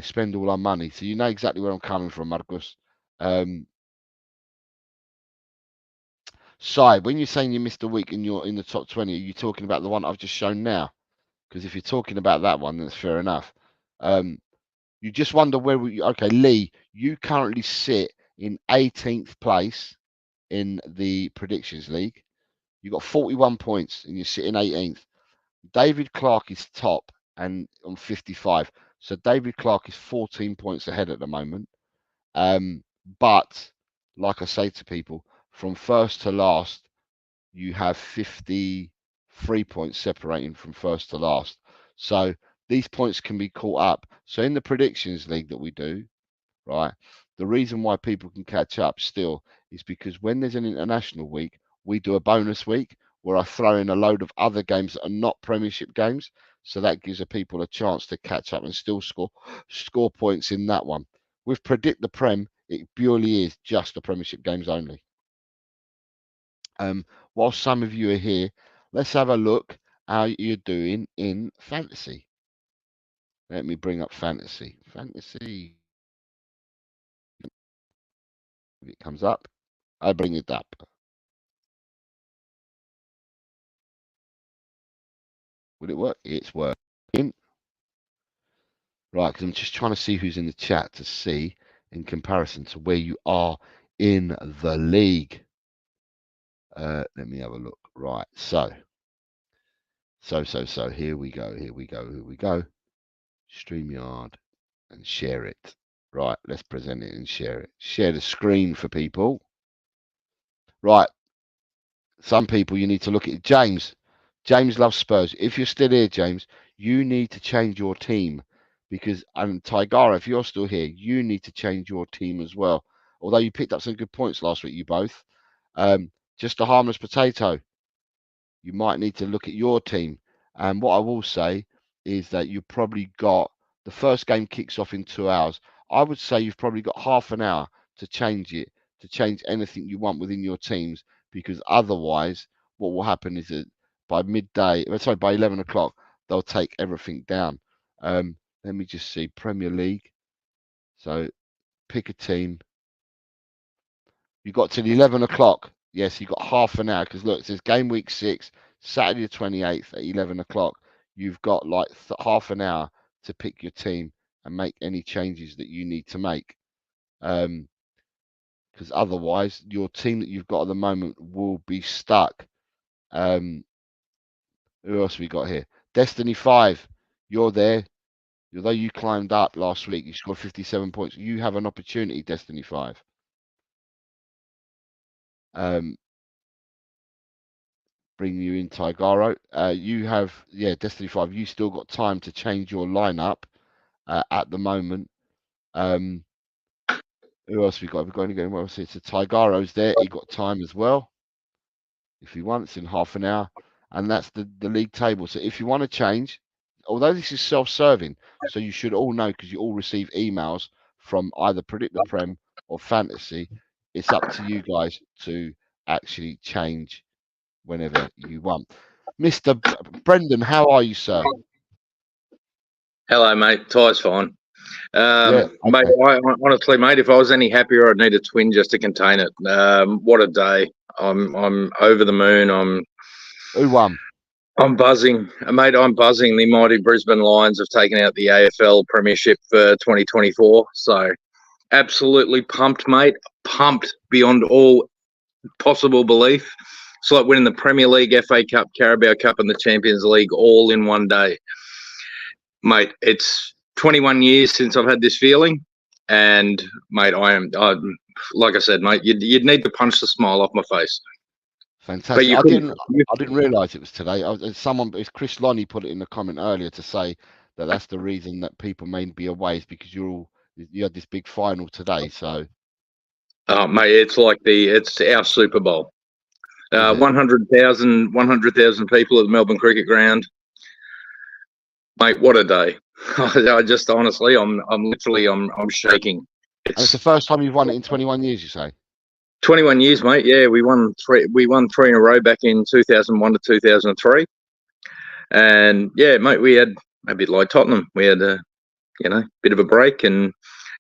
spend all our money. So you know exactly where I'm coming from, Marcos. Sai, when you're saying you missed a week and you're in the top 20, are you talking about the one I've just shown now? Because if you're talking about that one, then it's fair enough. You just wonder where okay, Lee, you currently sit in 18th place in the predictions league. You've got 41 points and you're sitting 18th. David Clark is top and on 55. So David Clark is 14 points ahead at the moment. But like I say to people, from first to last, you have 53 points separating from first to last. So these points can be caught up. So in the predictions league that we do, right, the reason why people can catch up still is because when there's an international week, we do a bonus week where I throw in a load of other games that are not Premiership games. So that gives the people a chance to catch up and still score points in that one. With Predict the Prem, it purely is just the Premiership games only. While some of you are here, let's have a look how you're doing in fantasy. Let me bring up fantasy. Fantasy. If it comes up, I bring it up. Will it work? It's working. Right, because I'm just trying to see who's in the chat to see in comparison to where you are in the league. Let me have a look. Right, so here we go. StreamYard and share it. Right, let's present it and share it. Share the screen for people. Right, some people you need to look at. James loves Spurs. If you're still here, James, you need to change your team because, and Tigara, if you're still here, you need to change your team as well. Although you picked up some good points last week, you both. Just a harmless potato. You might need to look at your team. And what I will say is that you've probably got, the first game kicks off in 2 hours. I would say you've probably got half an hour to change it, to change anything you want within your teams, because otherwise what will happen is that by by 11 o'clock, they'll take everything down. Let me just see, Premier League. So pick a team. You got till 11 o'clock. Yes, you got half an hour, because look, it says game week 6, Saturday the 28th at 11 o'clock. You've got like half an hour to pick your team and make any changes that you need to make. Because otherwise, your team that you've got at the moment will be stuck. Who else we got here? Destiny 5, you're there. although you climbed up last week, you scored 57 points. You have an opportunity, Destiny 5. Bring you in, Taigaro. You have, Destiny 5. You still got time to change your lineup at the moment. Who else we got? Have we got anything? Well, so Taigaro's there. He got time as well. If he wants, in half an hour, and that's the league table. So if you want to change, although this is self-serving, so you should all know because you all receive emails from either Predict the Prem or Fantasy. It's up to you guys to actually change whenever you want. Mr. Brendan, how are you, sir? Hello, mate. Ty's fine. Okay. Mate, honestly, mate, if I was any happier, I'd need a twin just to contain it. What a day! I'm over the moon. Who won? I'm buzzing, mate. I'm buzzing. The mighty Brisbane Lions have taken out the AFL Premiership for 2024. So, absolutely pumped, mate. Pumped beyond all possible belief. It's like winning the Premier League, FA Cup, Carabao Cup, and the Champions League all in one day, mate. It's 21 years since I've had this feeling, and mate, like I said, mate, you'd need to punch the smile off my face. Fantastic. I didn't realise it was today. It's Chris Lonnie put it in the comment earlier to say that that's the reason that people may be away is because you had this big final today. So, mate, it's our Super Bowl. 100,000 people at the Melbourne Cricket Ground. Mate, what a day! I just honestly, I'm shaking. It's the first time you've won it in 21 years, you say? 21 years, mate. Yeah, we won three in a row back in 2001 to 2003, and yeah, mate, we had a bit like Tottenham. We had a bit of a break, and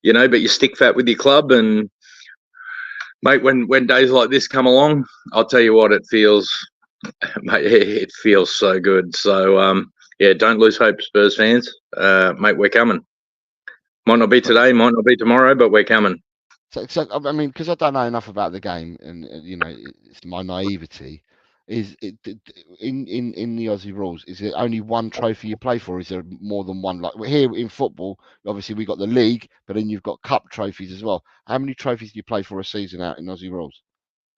but you stick fat with your club, and mate, when days like this come along, I'll tell you what, it feels, mate, it feels so good. So yeah, don't lose hope, Spurs fans. Mate, we're coming. Might not be today, might not be tomorrow, but we're coming. So I mean, because I don't know enough about the game, and it's my naivety. Is it in the Aussie rules? Is it only one trophy you play for? Or is there more than one? Like here in football, obviously we got the league, but then you've got cup trophies as well. How many trophies do you play for a season out in Aussie rules?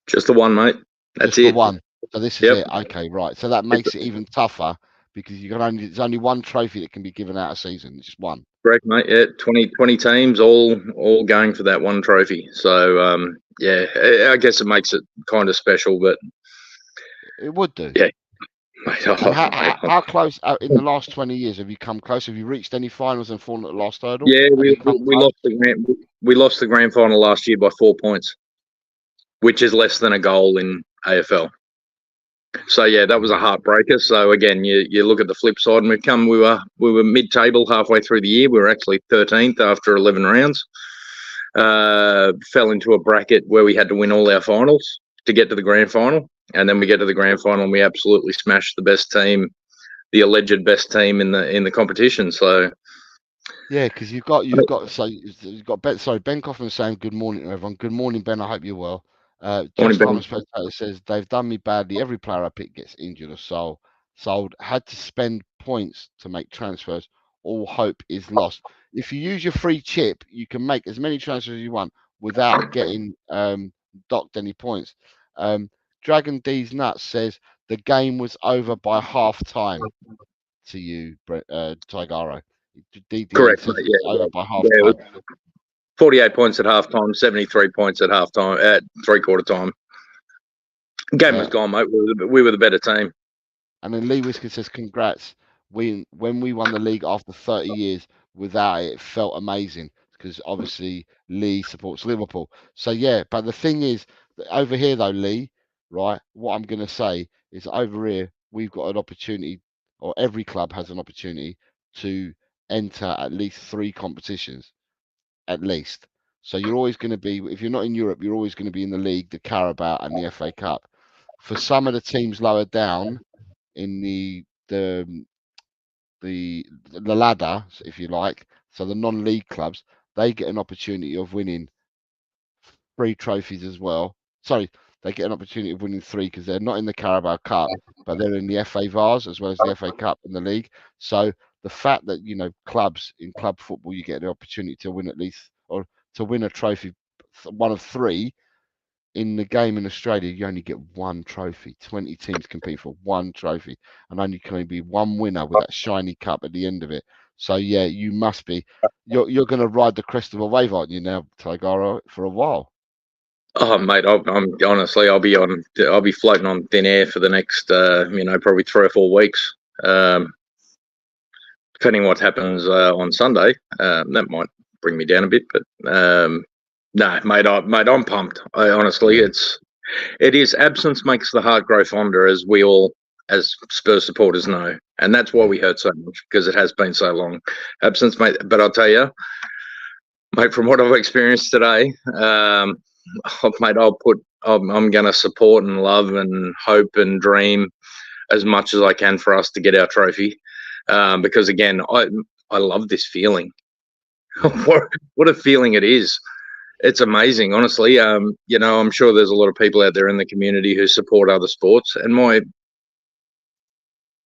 Just the one, mate. That's Just it. The one. So this is it. Okay, right. So that makes it even tougher because there's only one trophy that can be given out a season. It's just one. Correct, mate. Yeah, 20 teams all going for that one trophy. So yeah, I guess it makes it kind of special, but it would do. Yeah. How close in the last 20 years have you come close? Have you reached any finals and fallen at the last hurdle? Yeah, we lost the grand final last year by 4 points, which is less than a goal in AFL. So yeah, that was a heartbreaker. So again, you look at the flip side, and we were mid-table halfway through the year. We were actually 13th after 11 rounds. Fell into a bracket where we had to win all our finals to get to the grand final, and then we get to the grand final and we absolutely smashed the best team, the alleged best team in the competition. So yeah, because you've got Ben. Sorry, Ben Kaufman saying good morning to everyone. Good morning, Ben. I hope you're well. Just Farmer Spectator says they've done me badly. Every player I pick gets injured or sold. Had to spend points to make transfers. All hope is lost. If you use your free chip, you can make as many transfers as you want without getting docked any points. Dragon D's Nuts says the game was over by half time. To you, Taigaro. Correct. Mate, yeah, over by half time. 48 points at half time, 73 points at half time, at three-quarter time. Game was gone, mate. We were the better team. And then Lee Whisker says, congrats. When we won the league after 30 years, without it felt amazing because obviously Lee supports Liverpool. So yeah, but the thing is, over here though, Lee, right, what I'm going to say is over here, we've got an opportunity, or every club has an opportunity to enter at least 3 competitions. At least. So you're always going to be, if you're not in Europe, you're always going to be in the league, the Carabao and the FA Cup. For some of the teams lower down in the ladder, if you like, so the non-league clubs, they get an opportunity of winning 3 trophies as well. Sorry, they get an opportunity of winning 3 because they're not in the Carabao Cup, but they're in the FA Vars as well as the FA Cup and the league. So the fact that, you know, clubs in club football, you get the opportunity to win at least, or to win a trophy, one of three. In the game in Australia, you only get one trophy. 20 teams compete for one trophy, and only can be one winner with that shiny cup at the end of it. So yeah, you must be. You're going to ride the crest of a wave, aren't you now, Taigara, for a while? Oh, mate, I'm honestly, I'll be floating on thin air for the next, you know, probably 3 or 4 weeks. Depending what happens on Sunday, that might bring me down a bit. But no, mate, I'm pumped. Honestly, it is absence makes the heart grow fonder, as we all, as Spurs supporters, know, and that's why we hurt so much, because it has been so long. Absence, mate. But I'll tell you, mate, from what I've experienced today, mate, I'm going to support and love and hope and dream as much as I can for us to get our trophy, because again, I love this feeling. What a feeling it is. It's amazing, honestly. You know, I'm sure there's a lot of people out there in the community who support other sports, and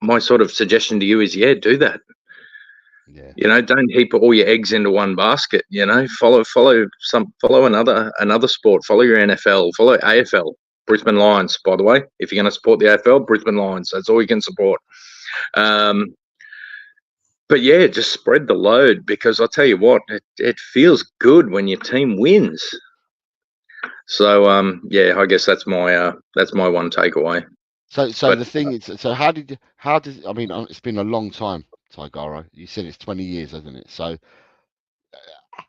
my sort of suggestion to you is, yeah, do that. Yeah. You know, don't heap all your eggs into one basket. You know, follow another sport. Follow your NFL. Follow AFL. Brisbane Lions, by the way. If you're going to support the AFL, Brisbane Lions. That's all you can support. But yeah, just spread the load, because I'll tell you what, it feels good when your team wins. So yeah, I guess that's my one takeaway. So the thing is, so how does I mean, it's been a long time, Taigara. You said it's 20 years, hasn't it? So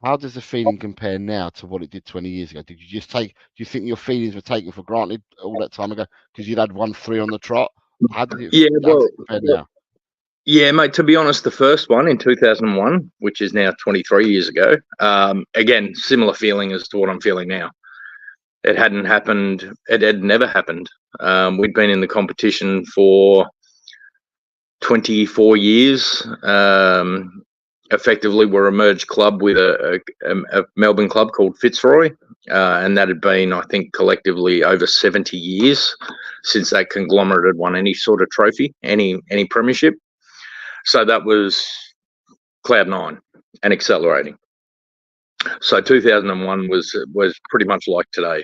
how does the feeling compare now to what it did 20 years ago? Do you think your feelings were taken for granted all that time ago because you'd had 1-3 on the trot? How did it compare now? Yeah, mate, to be honest, the first one in 2001, which is now 23 years ago, again, similar feeling as to what I'm feeling now. It hadn't happened. It had never happened. We'd been in the competition for 24 years. Effectively, we're a merged club with a Melbourne club called Fitzroy, and that had been, I think, collectively over 70 years since that conglomerate had won any sort of trophy, any premiership. So that was cloud nine and accelerating. So 2001 was pretty much like today.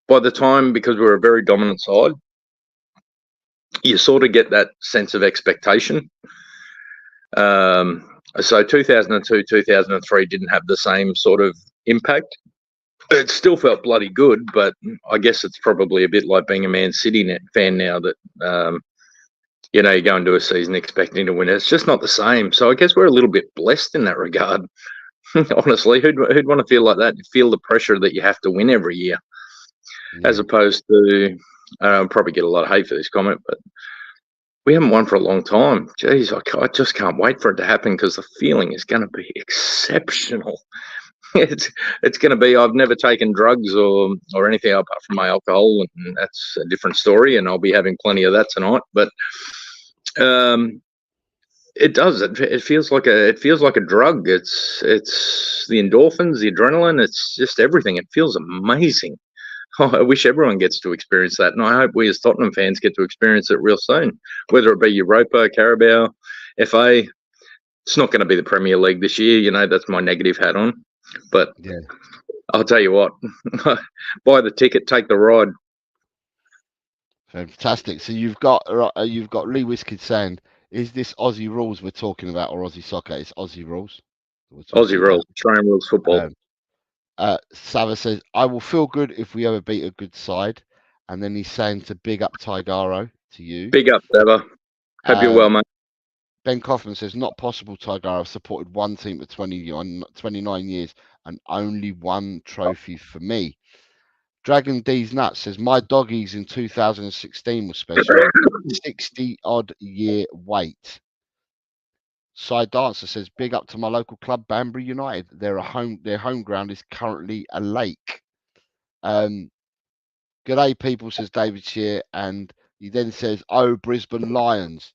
By the time, because we were a very dominant side, you sort of get that sense of expectation. So 2002, 2003 didn't have the same sort of impact. It still felt bloody good, but I guess it's probably a bit like being a Man City fan now, that you know, you go into a season expecting to win. It's just not the same. So I guess we're a little bit blessed in that regard. Honestly, who'd want to feel like that? Feel the pressure that you have to win every year, as opposed to, I'll probably get a lot of hate for this comment, but we haven't won for a long time. Jeez, I just can't wait for it to happen, because the feeling is going to be exceptional. It's going to be. I've never taken drugs or anything apart from my alcohol, and that's a different story. And I'll be having plenty of that tonight. But it does. It feels like a drug. It's the endorphins, the adrenaline. It's just everything. It feels amazing. Oh, I wish everyone gets to experience that, and I hope we as Tottenham fans get to experience it real soon. Whether it be Europa, Carabao, FA, it's not going to be the Premier League this year. You know, that's my negative hat on. But yeah, I'll tell you what, buy the ticket, take the ride. Fantastic. So you've got Lee Whiskey saying, is this Aussie rules we're talking about, or Aussie soccer? It's Aussie rules. Aussie rules, Australian rules football. Sava says, I will feel good if we ever beat a good side. And then he's saying to big up Taigaro, to you. Big up, Sava. Hope you're well, mate. Ben Kaufman says, not possible, Taigaro. I've supported one team for 29 years and only one trophy for me. Dragon D's Nuts says, my doggies in 2016 was special. 60-odd year wait. Side Dancer says, big up to my local club, Banbury United. Their home ground is currently a lake. G'day, people, says David Shear. And he then says, oh, Brisbane Lions.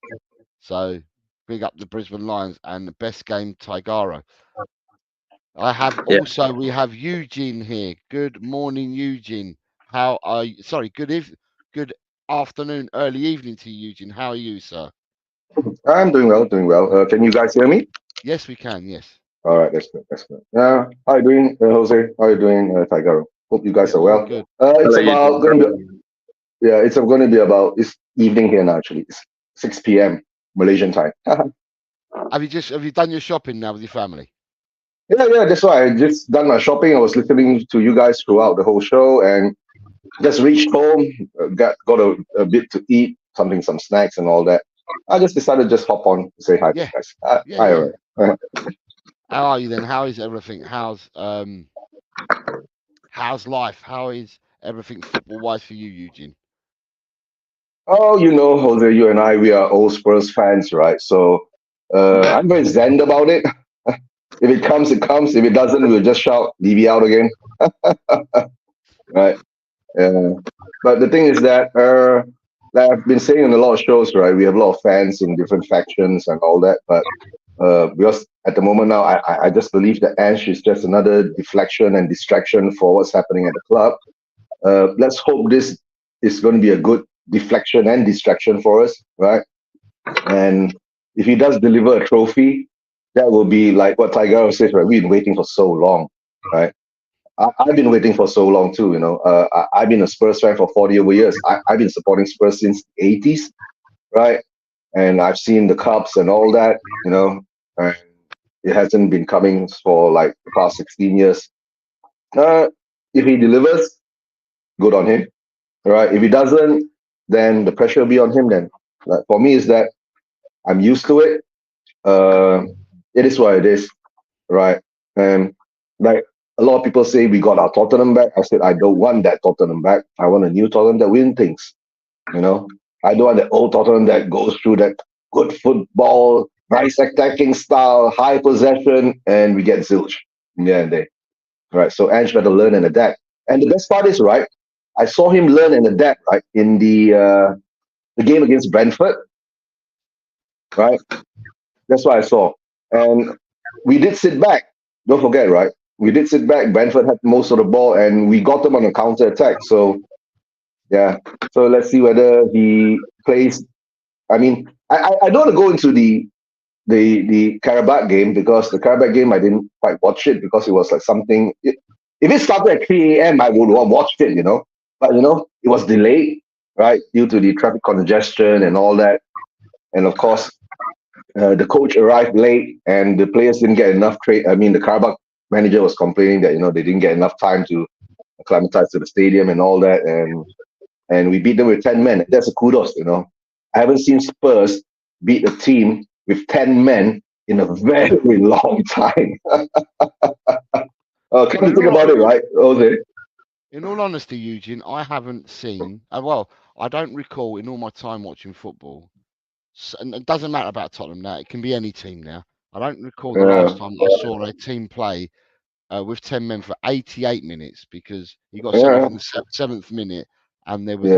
So big up the Brisbane Lions and the best game, Taigaro. We have Eugene here. Good morning, Eugene. How are you? Sorry, good afternoon, early evening to you, Eugene. How are you, sir? I'm doing well, doing well. Can you guys hear me? Yes, we can. Yes. All right, that's good, that's good. How are you doing, Jose? How are you doing, Tiger? Hope you guys are All well. good. It's Hello, about going to be, yeah, it's going to be about, it's evening here now, actually. It's 6 p.m. Malaysian time. Have you done your shopping now with your family? Yeah, that's why I just done my shopping. I was listening to you guys throughout the whole show and just reached home, got a bit to eat, some snacks and all that. I just decided to just hop on to say hi to you Yeah. guys. Yeah. Hi. How are you then? How is everything? How's life? How is everything football wise for you, Eugene? Oh, you know, Jose, you and I, we are old Spurs fans, right? So I'm very zen about it. If it comes, it comes. If it doesn't, we'll just shout, "DB out again." Right? But the thing is that, like I've been saying in a lot of shows, right? We have a lot of fans in different factions and all that. But because at the moment now, I just believe that Ange is just another deflection and distraction for what's happening at the club. Let's hope this is going to be a good deflection and distraction for us, right? And if he does deliver a trophy, that will be like what Tiger says, right? We've been waiting for so long, right? I've been waiting for so long too, you know. I've been a Spurs fan for 40 over years. I've been supporting Spurs since the 80s, right? And I've seen the cups and all that, you know, and it hasn't been coming for like the past 16 years. If he delivers, good on him, right? If he doesn't, then the pressure will be on him then. Like, for me, is that I'm used to it. It is what it is, right? And like a lot of people say, we got our Tottenham back. I said, I don't want that Tottenham back. I want a new Tottenham that wins things. You know, I don't want the old Tottenham that goes through that good football, nice attacking style, high possession, and we get zilch in the end of the day. Right. So Ange better learn and adapt. And the best part is, right, I saw him learn and adapt, right, in the game against Brentford. Right. That's what I saw. And we did sit back. Don't forget, right? We did sit back. Brentford had most of the ball, and we got them on a counter attack. So, yeah. So let's see whether he plays. I mean, I don't want to go into the Karabakh game, because the Karabakh game I didn't quite watch it because it was like something. If it started at 3 a.m., I would have watched it, you know. But you know, it was delayed, right, due to the traffic congestion and all that. And of course, the coach arrived late, and the players didn't get enough trade. I mean, the Karabakh manager was complaining that, you know, they didn't get enough time to acclimatize to the stadium and all that, and we beat them with 10 men. That's a kudos, you know. I haven't seen Spurs beat a team with 10 men in a very long time. Come to think about it, right, Jose? In all honesty, Eugene, I haven't seen. Well, I don't recall in all my time watching football. And it doesn't matter about Tottenham now. It can be any team now. I don't recall the last time I saw a team play with 10 men for 88 minutes, because he got sent off in the seventh minute and there was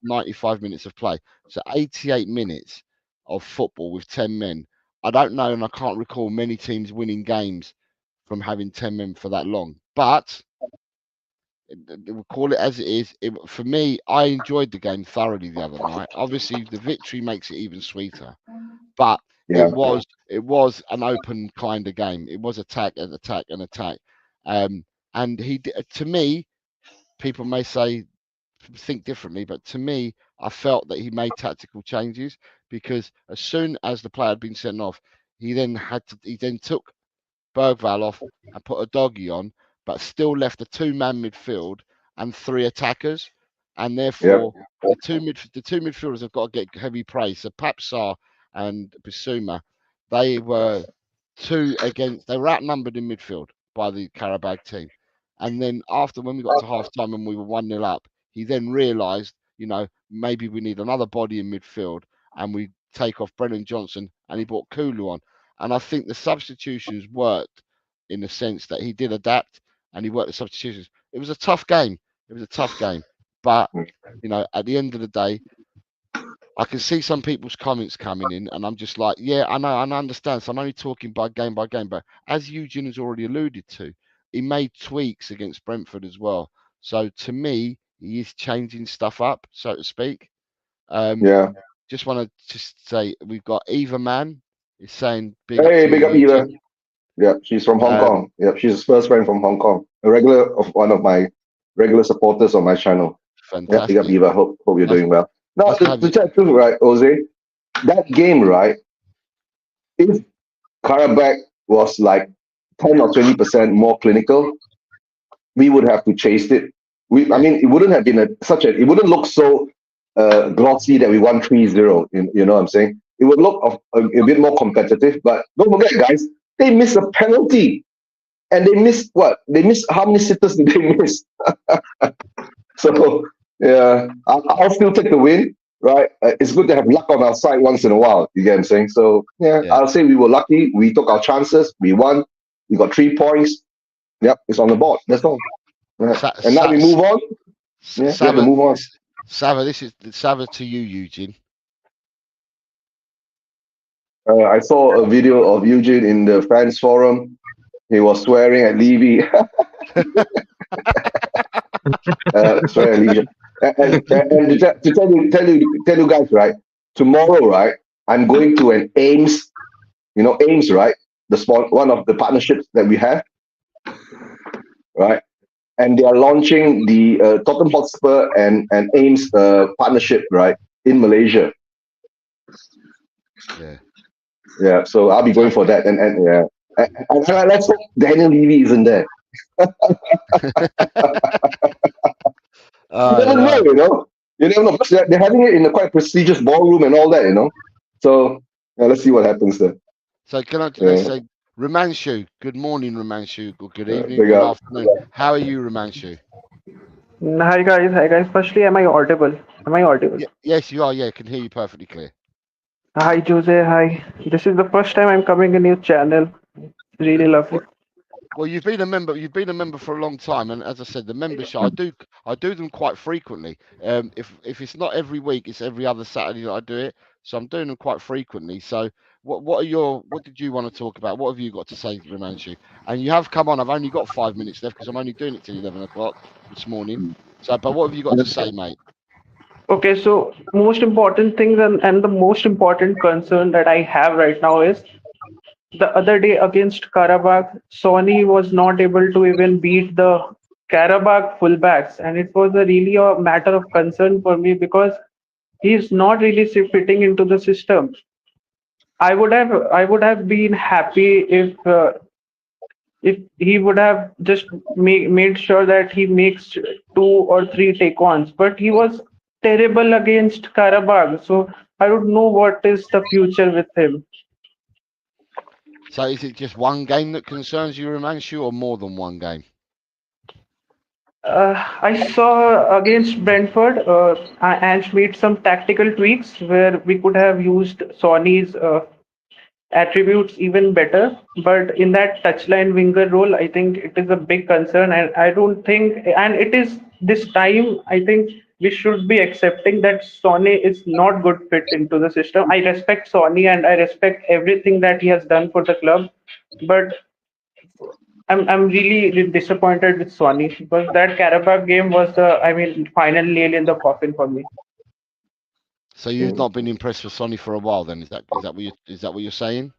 95 minutes of play. So 88 minutes of football with 10 men. I don't know, and I can't recall many teams winning games from having 10 men for that long. But we'll call it as it is. For me, I enjoyed the game thoroughly the other night. Obviously, the victory makes it even sweeter, but it was an open kind of game. It was attack and attack and attack. And to me, people may think differently, but to me, I felt that he made tactical changes, because as soon as the player had been sent off, he then took Bergvall off and put a doggy on, but still left a two-man midfield and three attackers, and therefore the two midfielders have got to get heavy praise. So Papsar and Bissouma, they were they were outnumbered in midfield by the Karabakh team. And then after, when we got to half time and we were 1-0 up, he then realised, you know, maybe we need another body in midfield, and we take off Brennan Johnson, and he brought Kulu on. And I think the substitutions worked, in the sense that he did adapt and he worked the substitutions. It was a tough game. But, you know, at the end of the day, I can see some people's comments coming in, and I'm just like, yeah, I know, and I understand. So I'm only talking by game, but as Eugene has already alluded to, he made tweaks against Brentford as well. So to me, he is changing stuff up, so to speak. just want to just say we've got Eva Man is saying Hey, big up you, Eva. Yeah, she's from Hong Kong. Yeah, she's a first friend from Hong Kong. A regular of one of my regular supporters on my channel. Yeah, Fantastic. big up Eva. Hope you're Nice- doing well. Now, nice to to have you. tell the truth, right, Jose, that game, right, if Karabakh was like 10 or 20% more clinical, we would have to chase it. I mean, it wouldn't have been it wouldn't look so glossy that we won 3-0. You know what I'm saying? It would look a bit more competitive. But don't forget, guys, they missed a penalty. And they missed what? They missed how many sitters did they miss? So, yeah, I'll still take the win, right? It's good to have luck on our side once in a while. You get what I'm saying? So, yeah, I'll say we were lucky. We took our chances. We won. We got 3 points. Yep, it's on the board. That's all. Right. And now we move on. Yeah, we have to move on. Sava, this is Sava to you, Eugene. I saw a video of Eugene in the fans forum. He was swearing at Levy. Swearing at Levy. And to tell you guys, right? Tomorrow, right? I'm going to an Ames. You know Ames, right? One of the partnerships that we have, right? And they are launching the Tottenham Hotspur and Ames partnership, right, in Malaysia. Yeah. Yeah, so I'll be going for that, and yeah, and let's hope Daniel Levy isn't there. You never know, you know. You never know. Because they're having it in a quite prestigious ballroom and all that, you know. So let's see what happens there. So can I say, Romanshu, good morning, Romanshu, or good evening, good afternoon. How are you, Romanshu? Hi guys. Firstly, am I audible? Yes, you are. Yeah, I can hear you perfectly clear. Hi Jose. Hi. This is the first time I'm coming in your channel. Really lovely. Well, you've been a member. You've been a member for a long time, and as I said, the membership I do them quite frequently. If it's not every week, it's every other Saturday that I do it. So I'm doing them quite frequently. So what did you want to talk about? What have you got to say, Romanshu? And you have come on. I've only got 5 minutes left because I'm only doing it till 11 o'clock this morning. So, but what have you got to say, mate? Okay, so most important things and the most important concern that I have right now is the other day against Karabakh, Sony was not able to even beat the Karabakh fullbacks, and it was really a matter of concern for me because he's not really fitting into the system. I would have been happy if he would have just made sure that he makes 2 or 3 take-ons, but he was terrible against Karabakh. So I don't know what is the future with him. So is it just one game that concerns you, Romanshu, or more than one game? I saw against Brentford, and made some tactical tweaks where we could have used Sony's attributes even better. But in that touchline winger role, I think it is a big concern, and I don't think, and it is this time, I think we should be accepting that Sony is not good fit into the system. I respect Sony and I respect everything that he has done for the club, but I'm really disappointed with Sony because that Karabakh game was the final nail in the coffin for me. So you've not been impressed with Sonny for a while, then? Is that what you're saying?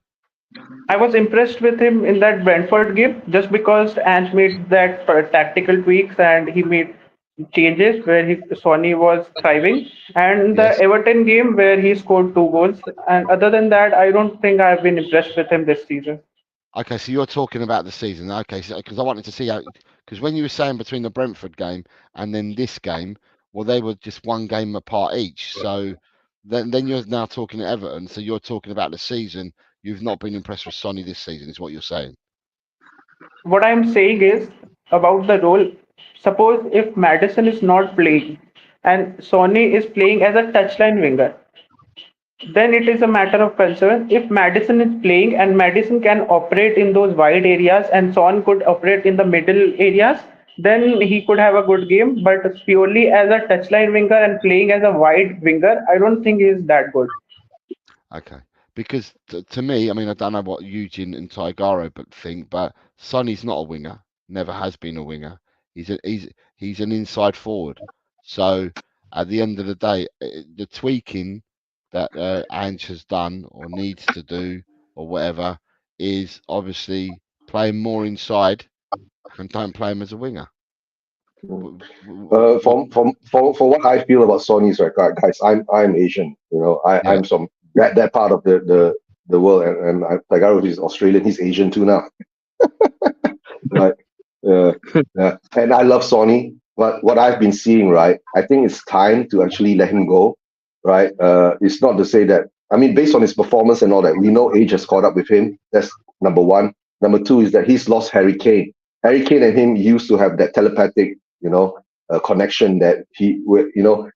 I was impressed with him in that Brentford game just because Ange made that tactical tweaks and he made changes where Sony was thriving, and the Yes. Everton game where he scored 2 goals. And other than that, I don't think I've been impressed with him this season. Okay, so you're talking about the season. Okay, so because I wanted to see how, because when you were saying between the Brentford game and then this game, well, they were just one game apart each. So then you're now talking at Everton. So you're talking about the season. You've not been impressed with Sonny this season, is what you're saying. What I'm saying is about the role. Suppose if Madison is not playing and Sony is playing as a touchline winger, then it is a matter of concern. If Madison is playing and Madison can operate in those wide areas and Son could operate in the middle areas, then he could have a good game. But purely as a touchline winger and playing as a wide winger, I don't think he is that good. Okay, because to me, I mean, I don't know what Eugene and Tigaro think, but Sonny's not a winger. Never has been a winger. He's an inside forward. So at the end of the day, the tweaking that Ange has done or needs to do or whatever is obviously play him more inside and don't play him as a winger. For what I feel about Sonny is, right, guys, I'm Asian, you know, I'm from that part of the world, and Tagaro is Australian, he's Asian too now. Right. And I love Sonny, but what I've been seeing, right, I think it's time to actually let him go, right? It's not to say that, I mean, based on his performance and all that, we know age has caught up with him. That's number one. Number two is that he's lost Harry Kane. Harry Kane and him used to have that telepathic, you know, connection that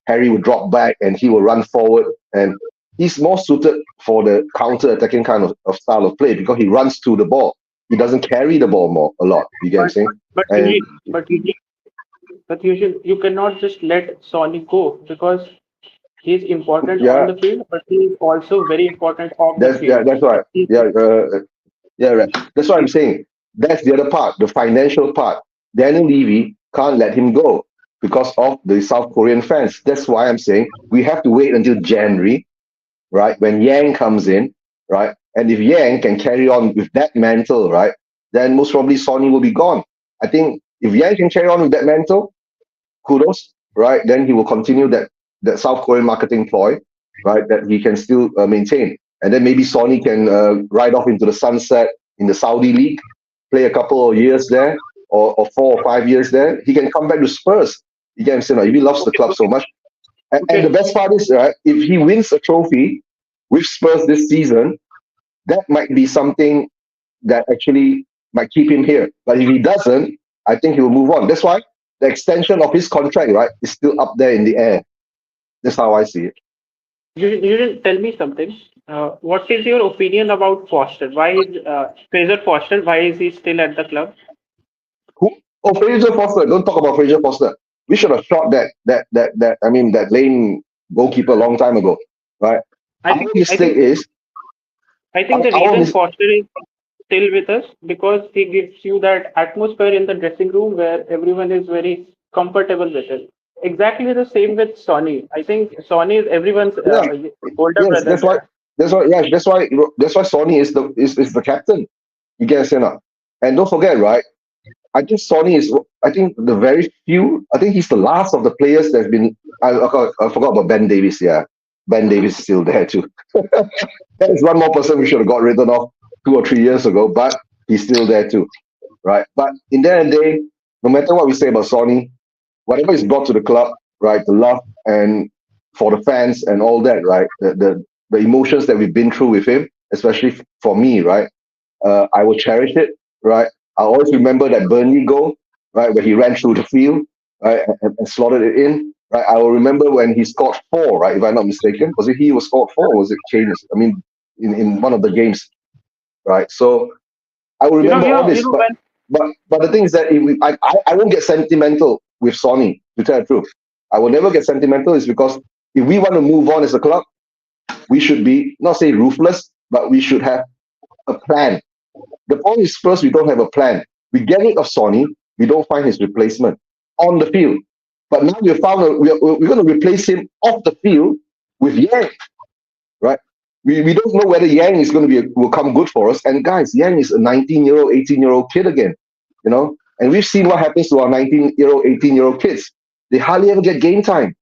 Harry would drop back and he will run forward, and he's more suited for the counter-attacking kind of style of play because he runs to the ball. He doesn't carry the ball a lot. You get what I'm saying? But you cannot just let Sonny go because he's important on the field, but he's also very important off the field. Yeah, that's right. Right. That's what I'm saying. That's the other part, the financial part. Daniel Levy can't let him go because of the South Korean fans. That's why I'm saying we have to wait until January, right, when Yang comes in, right? And if Yang can carry on with that mantle, right, then most probably Sonny will be gone. I think if Yang can carry on with that mantle, kudos, right, then he will continue that South Korean marketing ploy, right, that he can still maintain. And then maybe Sonny can ride off into the sunset in the Saudi League, play a couple of years there, or 4 or 5 years there. He can come back to Spurs. You get what I'm saying? If he loves the club so much. And the best part is, right, if he wins a trophy with Spurs this season, that might be something that actually might keep him here. But if he doesn't, I think he will move on. That's why the extension of his contract, right, is still up there in the air. That's how I see it. You didn't tell me something. What is your opinion about Foster? Why is Fraser Foster? Why is he still at the club? Who? Oh, Fraser Foster. Don't talk about Fraser Foster. We should have shot that lame goalkeeper a long time ago, right? I think the reason Foster is still with us because he gives you that atmosphere in the dressing room where everyone is very comfortable with it. Exactly the same with Sonny. I think Sonny is everyone's older brother. That's why Sonny is the captain. You guys know. And don't forget, right? I think Sonny is. I think the very few. I think he's the last of the players that's been. I forgot about Ben Davies. Yeah, Ben Davies is still there too. That is one more person we should have got rid of 2 or 3 years ago, but he's still there too, right? But in the end of the day, no matter what we say about Sonny, whatever is brought to the club, right, the love and for the fans and all that, right, the emotions that we've been through with him, especially for me, right, I will cherish it, right. I always remember that Burnley goal, right, where he ran through the field, right, and slotted it in, right. I will remember when he scored 4, right, if I'm not mistaken. Was it he who scored 4 or was it Kane? I mean, in one of the games, right. So I will remember all this, but the thing is that I won't get sentimental with Sonny, to tell the truth. I will never get sentimental, is because if we want to move on as a club, we should be, not say ruthless, but we should have a plan. The point is, first, we don't have a plan. We get rid of Sonny, we don't find his replacement on the field. But now we're going to replace him off the field with Yang, right? We don't know whether Yang is going to will come good for us. And guys, Yang is a 19-year-old, 18-year-old kid again, you know? And we've seen what happens to our 19-year-old, 18-year-old kids. They hardly ever get game time.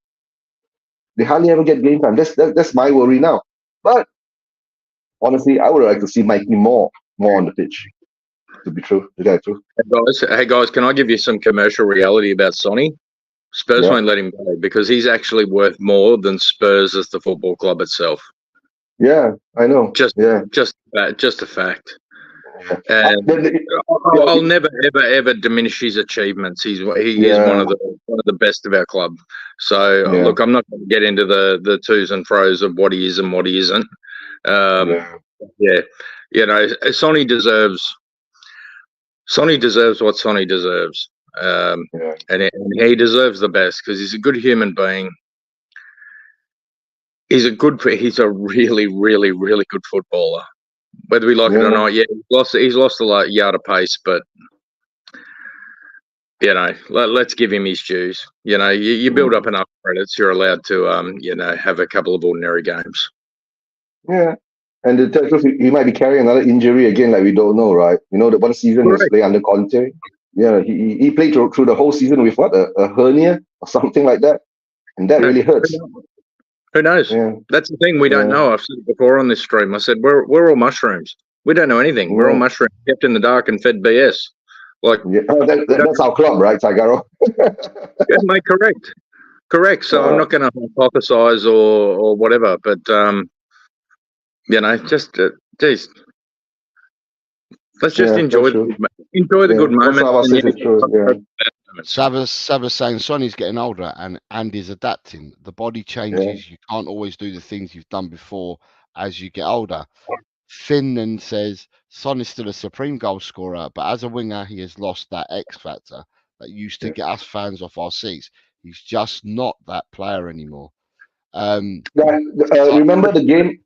That's my worry now. But honestly, I would like to see Mikey more on the pitch. To be true, to get true. Hey guys, can I give you some commercial reality about Sonny? Spurs won't let him go because he's actually worth more than Spurs as the football club itself. Yeah, I know. Just a fact. And I'll never ever diminish his achievements. He is one of the best of our club. So look, I'm not going to get into the twos and fro's of what he is and what he isn't. You know, Sonny deserves what Sonny deserves, and he deserves the best because he's a good human being. He's a really, really, really good footballer. Whether we like it or not, he's lost a yard of pace, but you know, let's give him his dues. You know, you build up enough credits, you're allowed to, you know, have a couple of ordinary games. Yeah. And the truth, he might be carrying another injury again, like we don't know, right? You know, the one season he was playing under Conte. Yeah, he played through the whole season with what, a hernia or something like that, and that really hurts. Who knows? Yeah. That's the thing. We don't know. I've said it before on this stream. I said we're all mushrooms. We don't know anything. We're all mushrooms kept in the dark and fed BS. Like that's our club, right, Tagaro? Yeah, mate, correct. So I'm not going to hypothesize or whatever, but you know, just geez, let's just enjoy the good moment. Sava's saying Sonny's getting older and is adapting. The body changes. You can't always do the things you've done before as you get older. Finn then says Son is still a supreme goal scorer, but as a winger, he has lost that X factor that used to get us fans off our seats. He's just not that player anymore. Remember the game?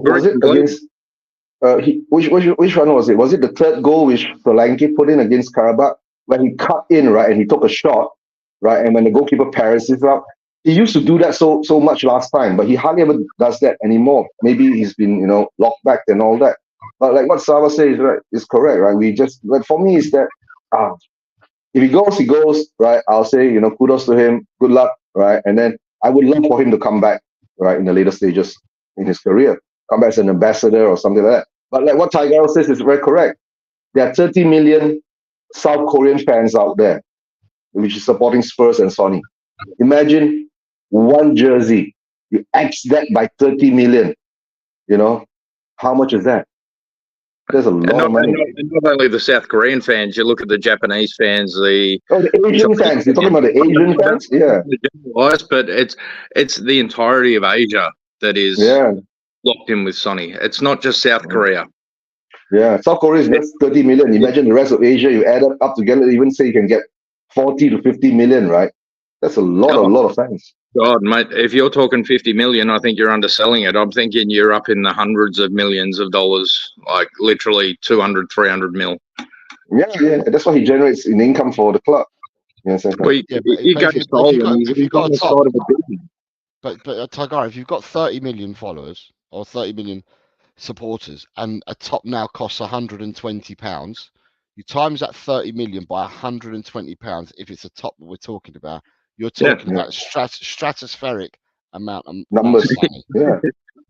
Was it against? Which one was it? Was it the third goal which Solanke put in against Karabakh, when he cut in, right, and he took a shot, right, and when the goalkeeper paralyzes up? He used to do that so much last time, but he hardly ever does that anymore. Maybe he's been, locked back and all that. But like what Sava says, right, is correct, right? We just, like, for me, is that if he goes, right? I'll say, kudos to him, good luck, right? And then I would love for him to come back, right, in the later stages in his career, come back as an ambassador or something like that. But like what Tiger says is very correct. There are 30 million South Korean fans out there, which is supporting Spurs and Sony. Imagine one jersey, you X that by 30 million, how much is that? There's a lot of money. Not only the South Korean fans, you look at the Japanese fans, the Asian fans. You're talking about the Asian fans? Yeah. But it's the entirety of Asia that is locked in with Sony. It's not just South Korea. Yeah, South Korea is just 30 million. Imagine the rest of Asia, you add up together, even say you can get 40 to 50 million, right? That's a lot of fans. God, mate, if you're talking 50 million, I think you're underselling it. I'm thinking you're up in the hundreds of millions of dollars, like literally 200, 300 mil. Yeah, that's what he generates in income for the club. But Tigar, if you've got 30 million followers or 30 million supporters and a top now costs £120, you times that 30 million by £120 if it's a top that we're talking about. You're talking about stratospheric amount of numbers. Money.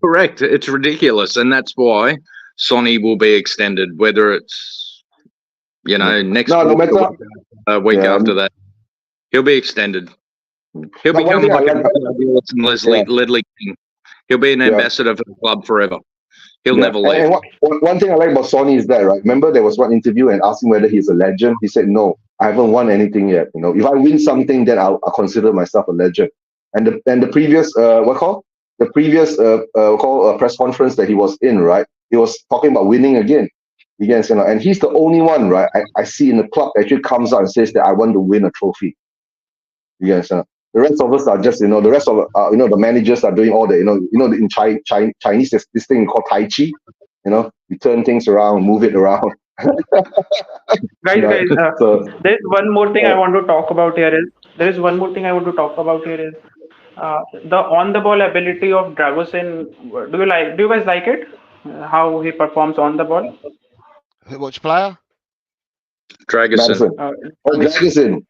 Correct. It's ridiculous, and that's why Sony will be extended. Whether it's next week after that, he'll be extended. He'll become like Ledley King. He'll be an ambassador for the club forever. He'll never leave. And one thing I like about Sony is that, right? Remember, there was one interview and asking whether he's a legend. He said, "No, I haven't won anything yet. If I win something, then I'll consider myself a legend." And the previous press conference that he was in, right? He was talking about winning again. And he's the only one, right? I see in the club that actually comes out and says that I want to win a trophy. The rest of us are just, the rest of the managers are doing all the, in Chinese, there's this thing called Tai Chi. You turn things around, move it around. Guys, there's one more thing I want to talk about here is the on the ball ability of Dragusin. Do you guys like it? How he performs on the ball? Which player? Dragusin.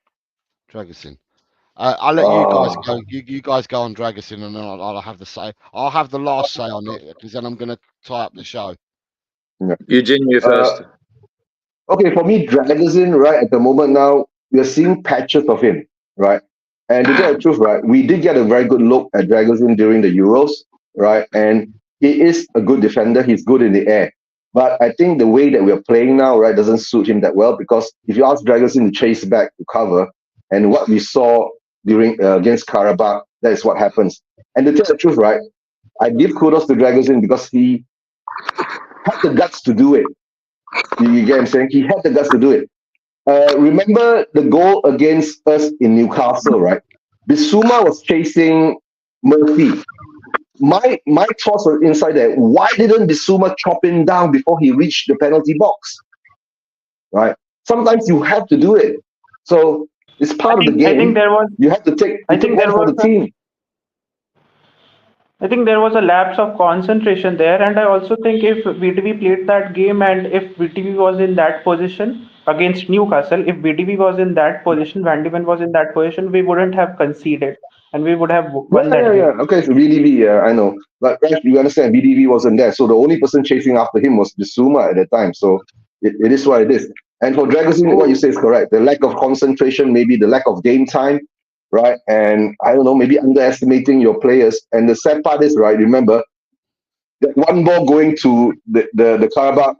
Dragusin. I'll let you guys go. You guys go on Dragusin, and then I'll have the say. I'll have the last say on it because then I'm going to tie up the show. Eugene, you first. Okay, for me, Dragusin, right, at the moment now, we're seeing patches of him, right? And to tell the truth, right, we did get a very good look at Dragusin during the Euros, right? And he is a good defender. He's good in the air. But I think the way that we're playing now, right, doesn't suit him that well, because if you ask Dragusin to chase back to cover, and what we saw during against Karabakh, that is what happens. And to tell the truth, right, I give kudos to Dragusin because he had the guts to do it. You get what I'm saying? He had the guts to do it. Remember the goal against us in Newcastle, right? Bissouma was chasing Murphy. My thoughts were inside there. Why didn't Bissouma chop him down before he reached the penalty box? Right? Sometimes you have to do it. So it's part of the game. I think there was. You have to take. I think there was the team. I think there was a lapse of concentration there, and I also think if BTV played that game and if BTV was in that position against Newcastle, if BTV was in that position, Van de Ven was in that position, we wouldn't have conceded and we would have won that game. Okay, so VDV, I know. But you understand, VDV wasn't there. So the only person chasing after him was Bissouma at the time. So it is what it is. And for Dragosin, what you say is correct. The lack of concentration, maybe the lack of game time, right? And I don't know, maybe underestimating your players. And the sad part is, right, remember, that one ball going to the Karabakh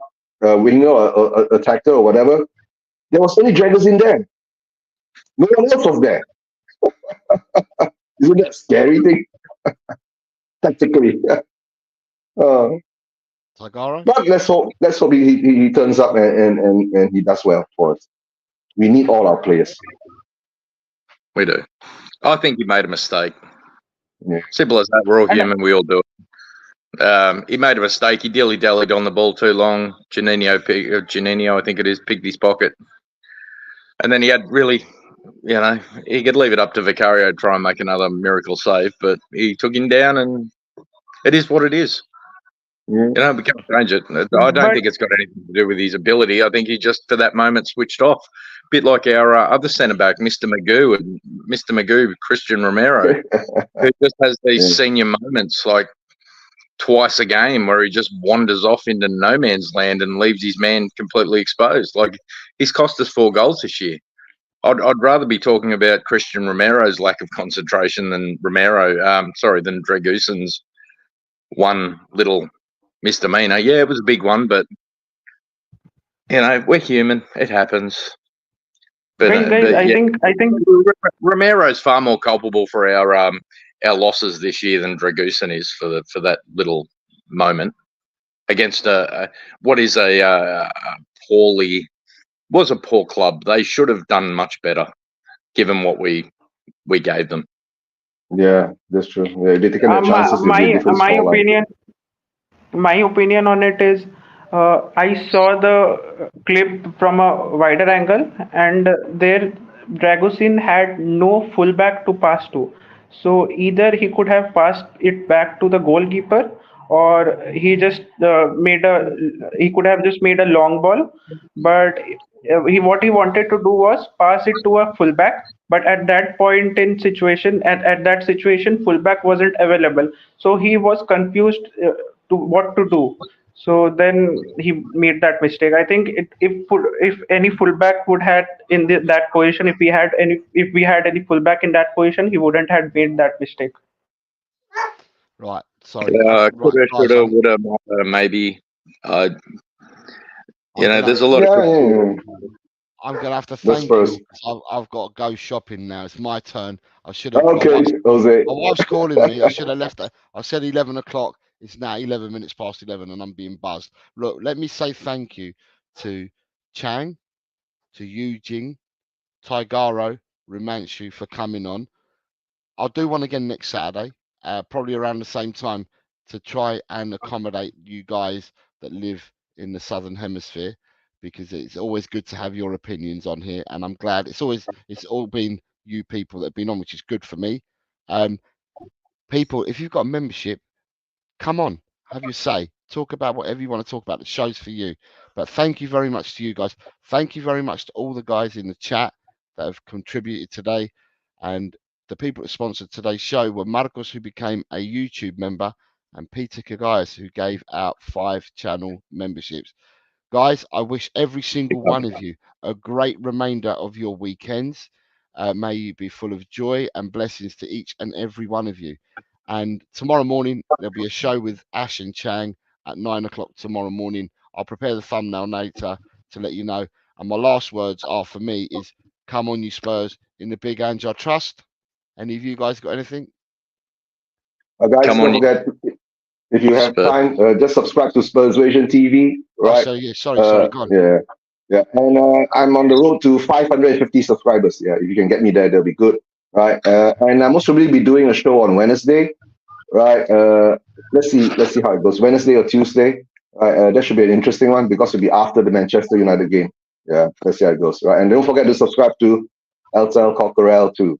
winger or attacker or whatever, there was only Dragosin there. No one else was there. Isn't that a scary thing? Tactically. Tagara? But let's hope he turns up and he does well for us. We need all our players. We do. I think he made a mistake. Yeah. Simple as that. We're all human. We all do it. He made a mistake. He dilly-dallied on the ball too long. Janino, I think it is, picked his pocket. And then he had really, he could leave it up to Vicario to try and make another miracle save, but he took him down, and it is what it is. Yeah. We can't change it. I don't think it's got anything to do with his ability. I think he just, for that moment, switched off. A bit like our other centre-back, Mr. Magoo, Christian Romero, who just has these senior moments like twice a game where he just wanders off into no man's land and leaves his man completely exposed. Like, he's cost us 4 goals this year. I'd rather be talking about Christian Romero's lack of concentration than than Dragusin's one little misdemeanor. Yeah, it was a big one, but we're human. It happens. But, I think Romero's far more culpable for our losses this year than Dragusin is for that little moment against what is a poor club. They should have done much better, given what we gave them. Yeah, that's true. Yeah, they taken their chances. My opinion on it is, I saw the clip from a wider angle, and there Dragusin had no fullback to pass to. So either he could have passed it back to the goalkeeper, or he just he could have just made a long ball. But what he wanted to do was pass it to a fullback. But at that point in situation, at that situation, fullback wasn't available. So he was confused to what to do. So then he made that mistake. I think if any fullback would had in that position, if we had any fullback in that position, he wouldn't have made that mistake. Right. Sorry. Coulda, shoulda, woulda, maybe. There's a lot of. I'm gonna have to thank you. I've got to go shopping now. It's my turn. I should have. Okay, Jose. My wife's calling me. I should have left it. I said 11 o'clock. It's now 11 minutes past 11, and I'm being buzzed. Look, let me say thank you to Chang, to Eugene, Taigaro, Romanchu for coming on. I'll do one again next Saturday, probably around the same time, to try and accommodate you guys that live in the Southern Hemisphere, because it's always good to have your opinions on here, and I'm glad it's all been you people that have been on, which is good for me. People, if you've got a membership, come on, have your say, talk about whatever you want to talk about. The show's for you. But thank you very much to you guys. Thank you very much to all the guys in the chat that have contributed today, and the people that sponsored today's show were Marcos, who became a YouTube member, and Peter Kagayas, who gave out 5 channel memberships. Guys, I wish every single one of you a great remainder of your weekends. May you be full of joy and blessings to each and every one of you. And tomorrow morning, there'll be a show with Ash and Chang at 9 o'clock tomorrow morning. I'll prepare the thumbnail later to let you know. And my last words are, for me, is come on, you Spurs, in the big Ange I trust. Any of you guys got anything? Guys, don't forget, if you have time, just subscribe to Spurs Vision TV. Right? Oh, sorry, go on. Yeah. And I'm on the road to 550 subscribers. Yeah, if you can get me there, that'll be good. Right. And I'm also be doing a show on Wednesday. Right. Let's see how it goes. Wednesday or Tuesday. Right. That should be an interesting one because it'll be after the Manchester United game. Yeah. Let's see how it goes. Right. And don't forget to subscribe to Tel Cockerel too.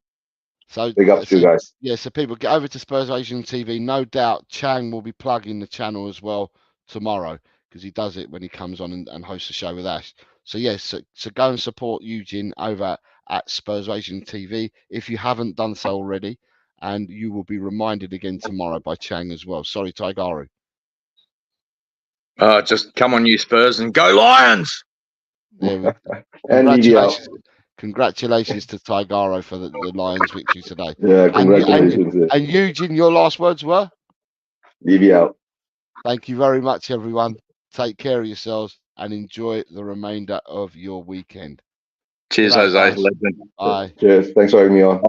So big up to you guys. yeah, so people get over to Spurs Asian TV. No doubt Chang will be plugging the channel as well tomorrow, because he does it when he comes on and hosts a show with Ash. So yes, so go and support Eugene over at Spurs Asian TV if you haven't done so already, and you will be reminded again tomorrow by Chang as well. Sorry, Taigaru. Just come on, you Spurs, and go Lions! There we And congratulations. Congratulations to Taigaro for the Lions victory today. Yeah, congratulations. And Eugene, your last words were? DV out. Thank you very much, everyone. Take care of yourselves and enjoy the remainder of your weekend. Cheers, Good night, Jose. guys. Legend. Bye. Cheers. Thanks for having me on.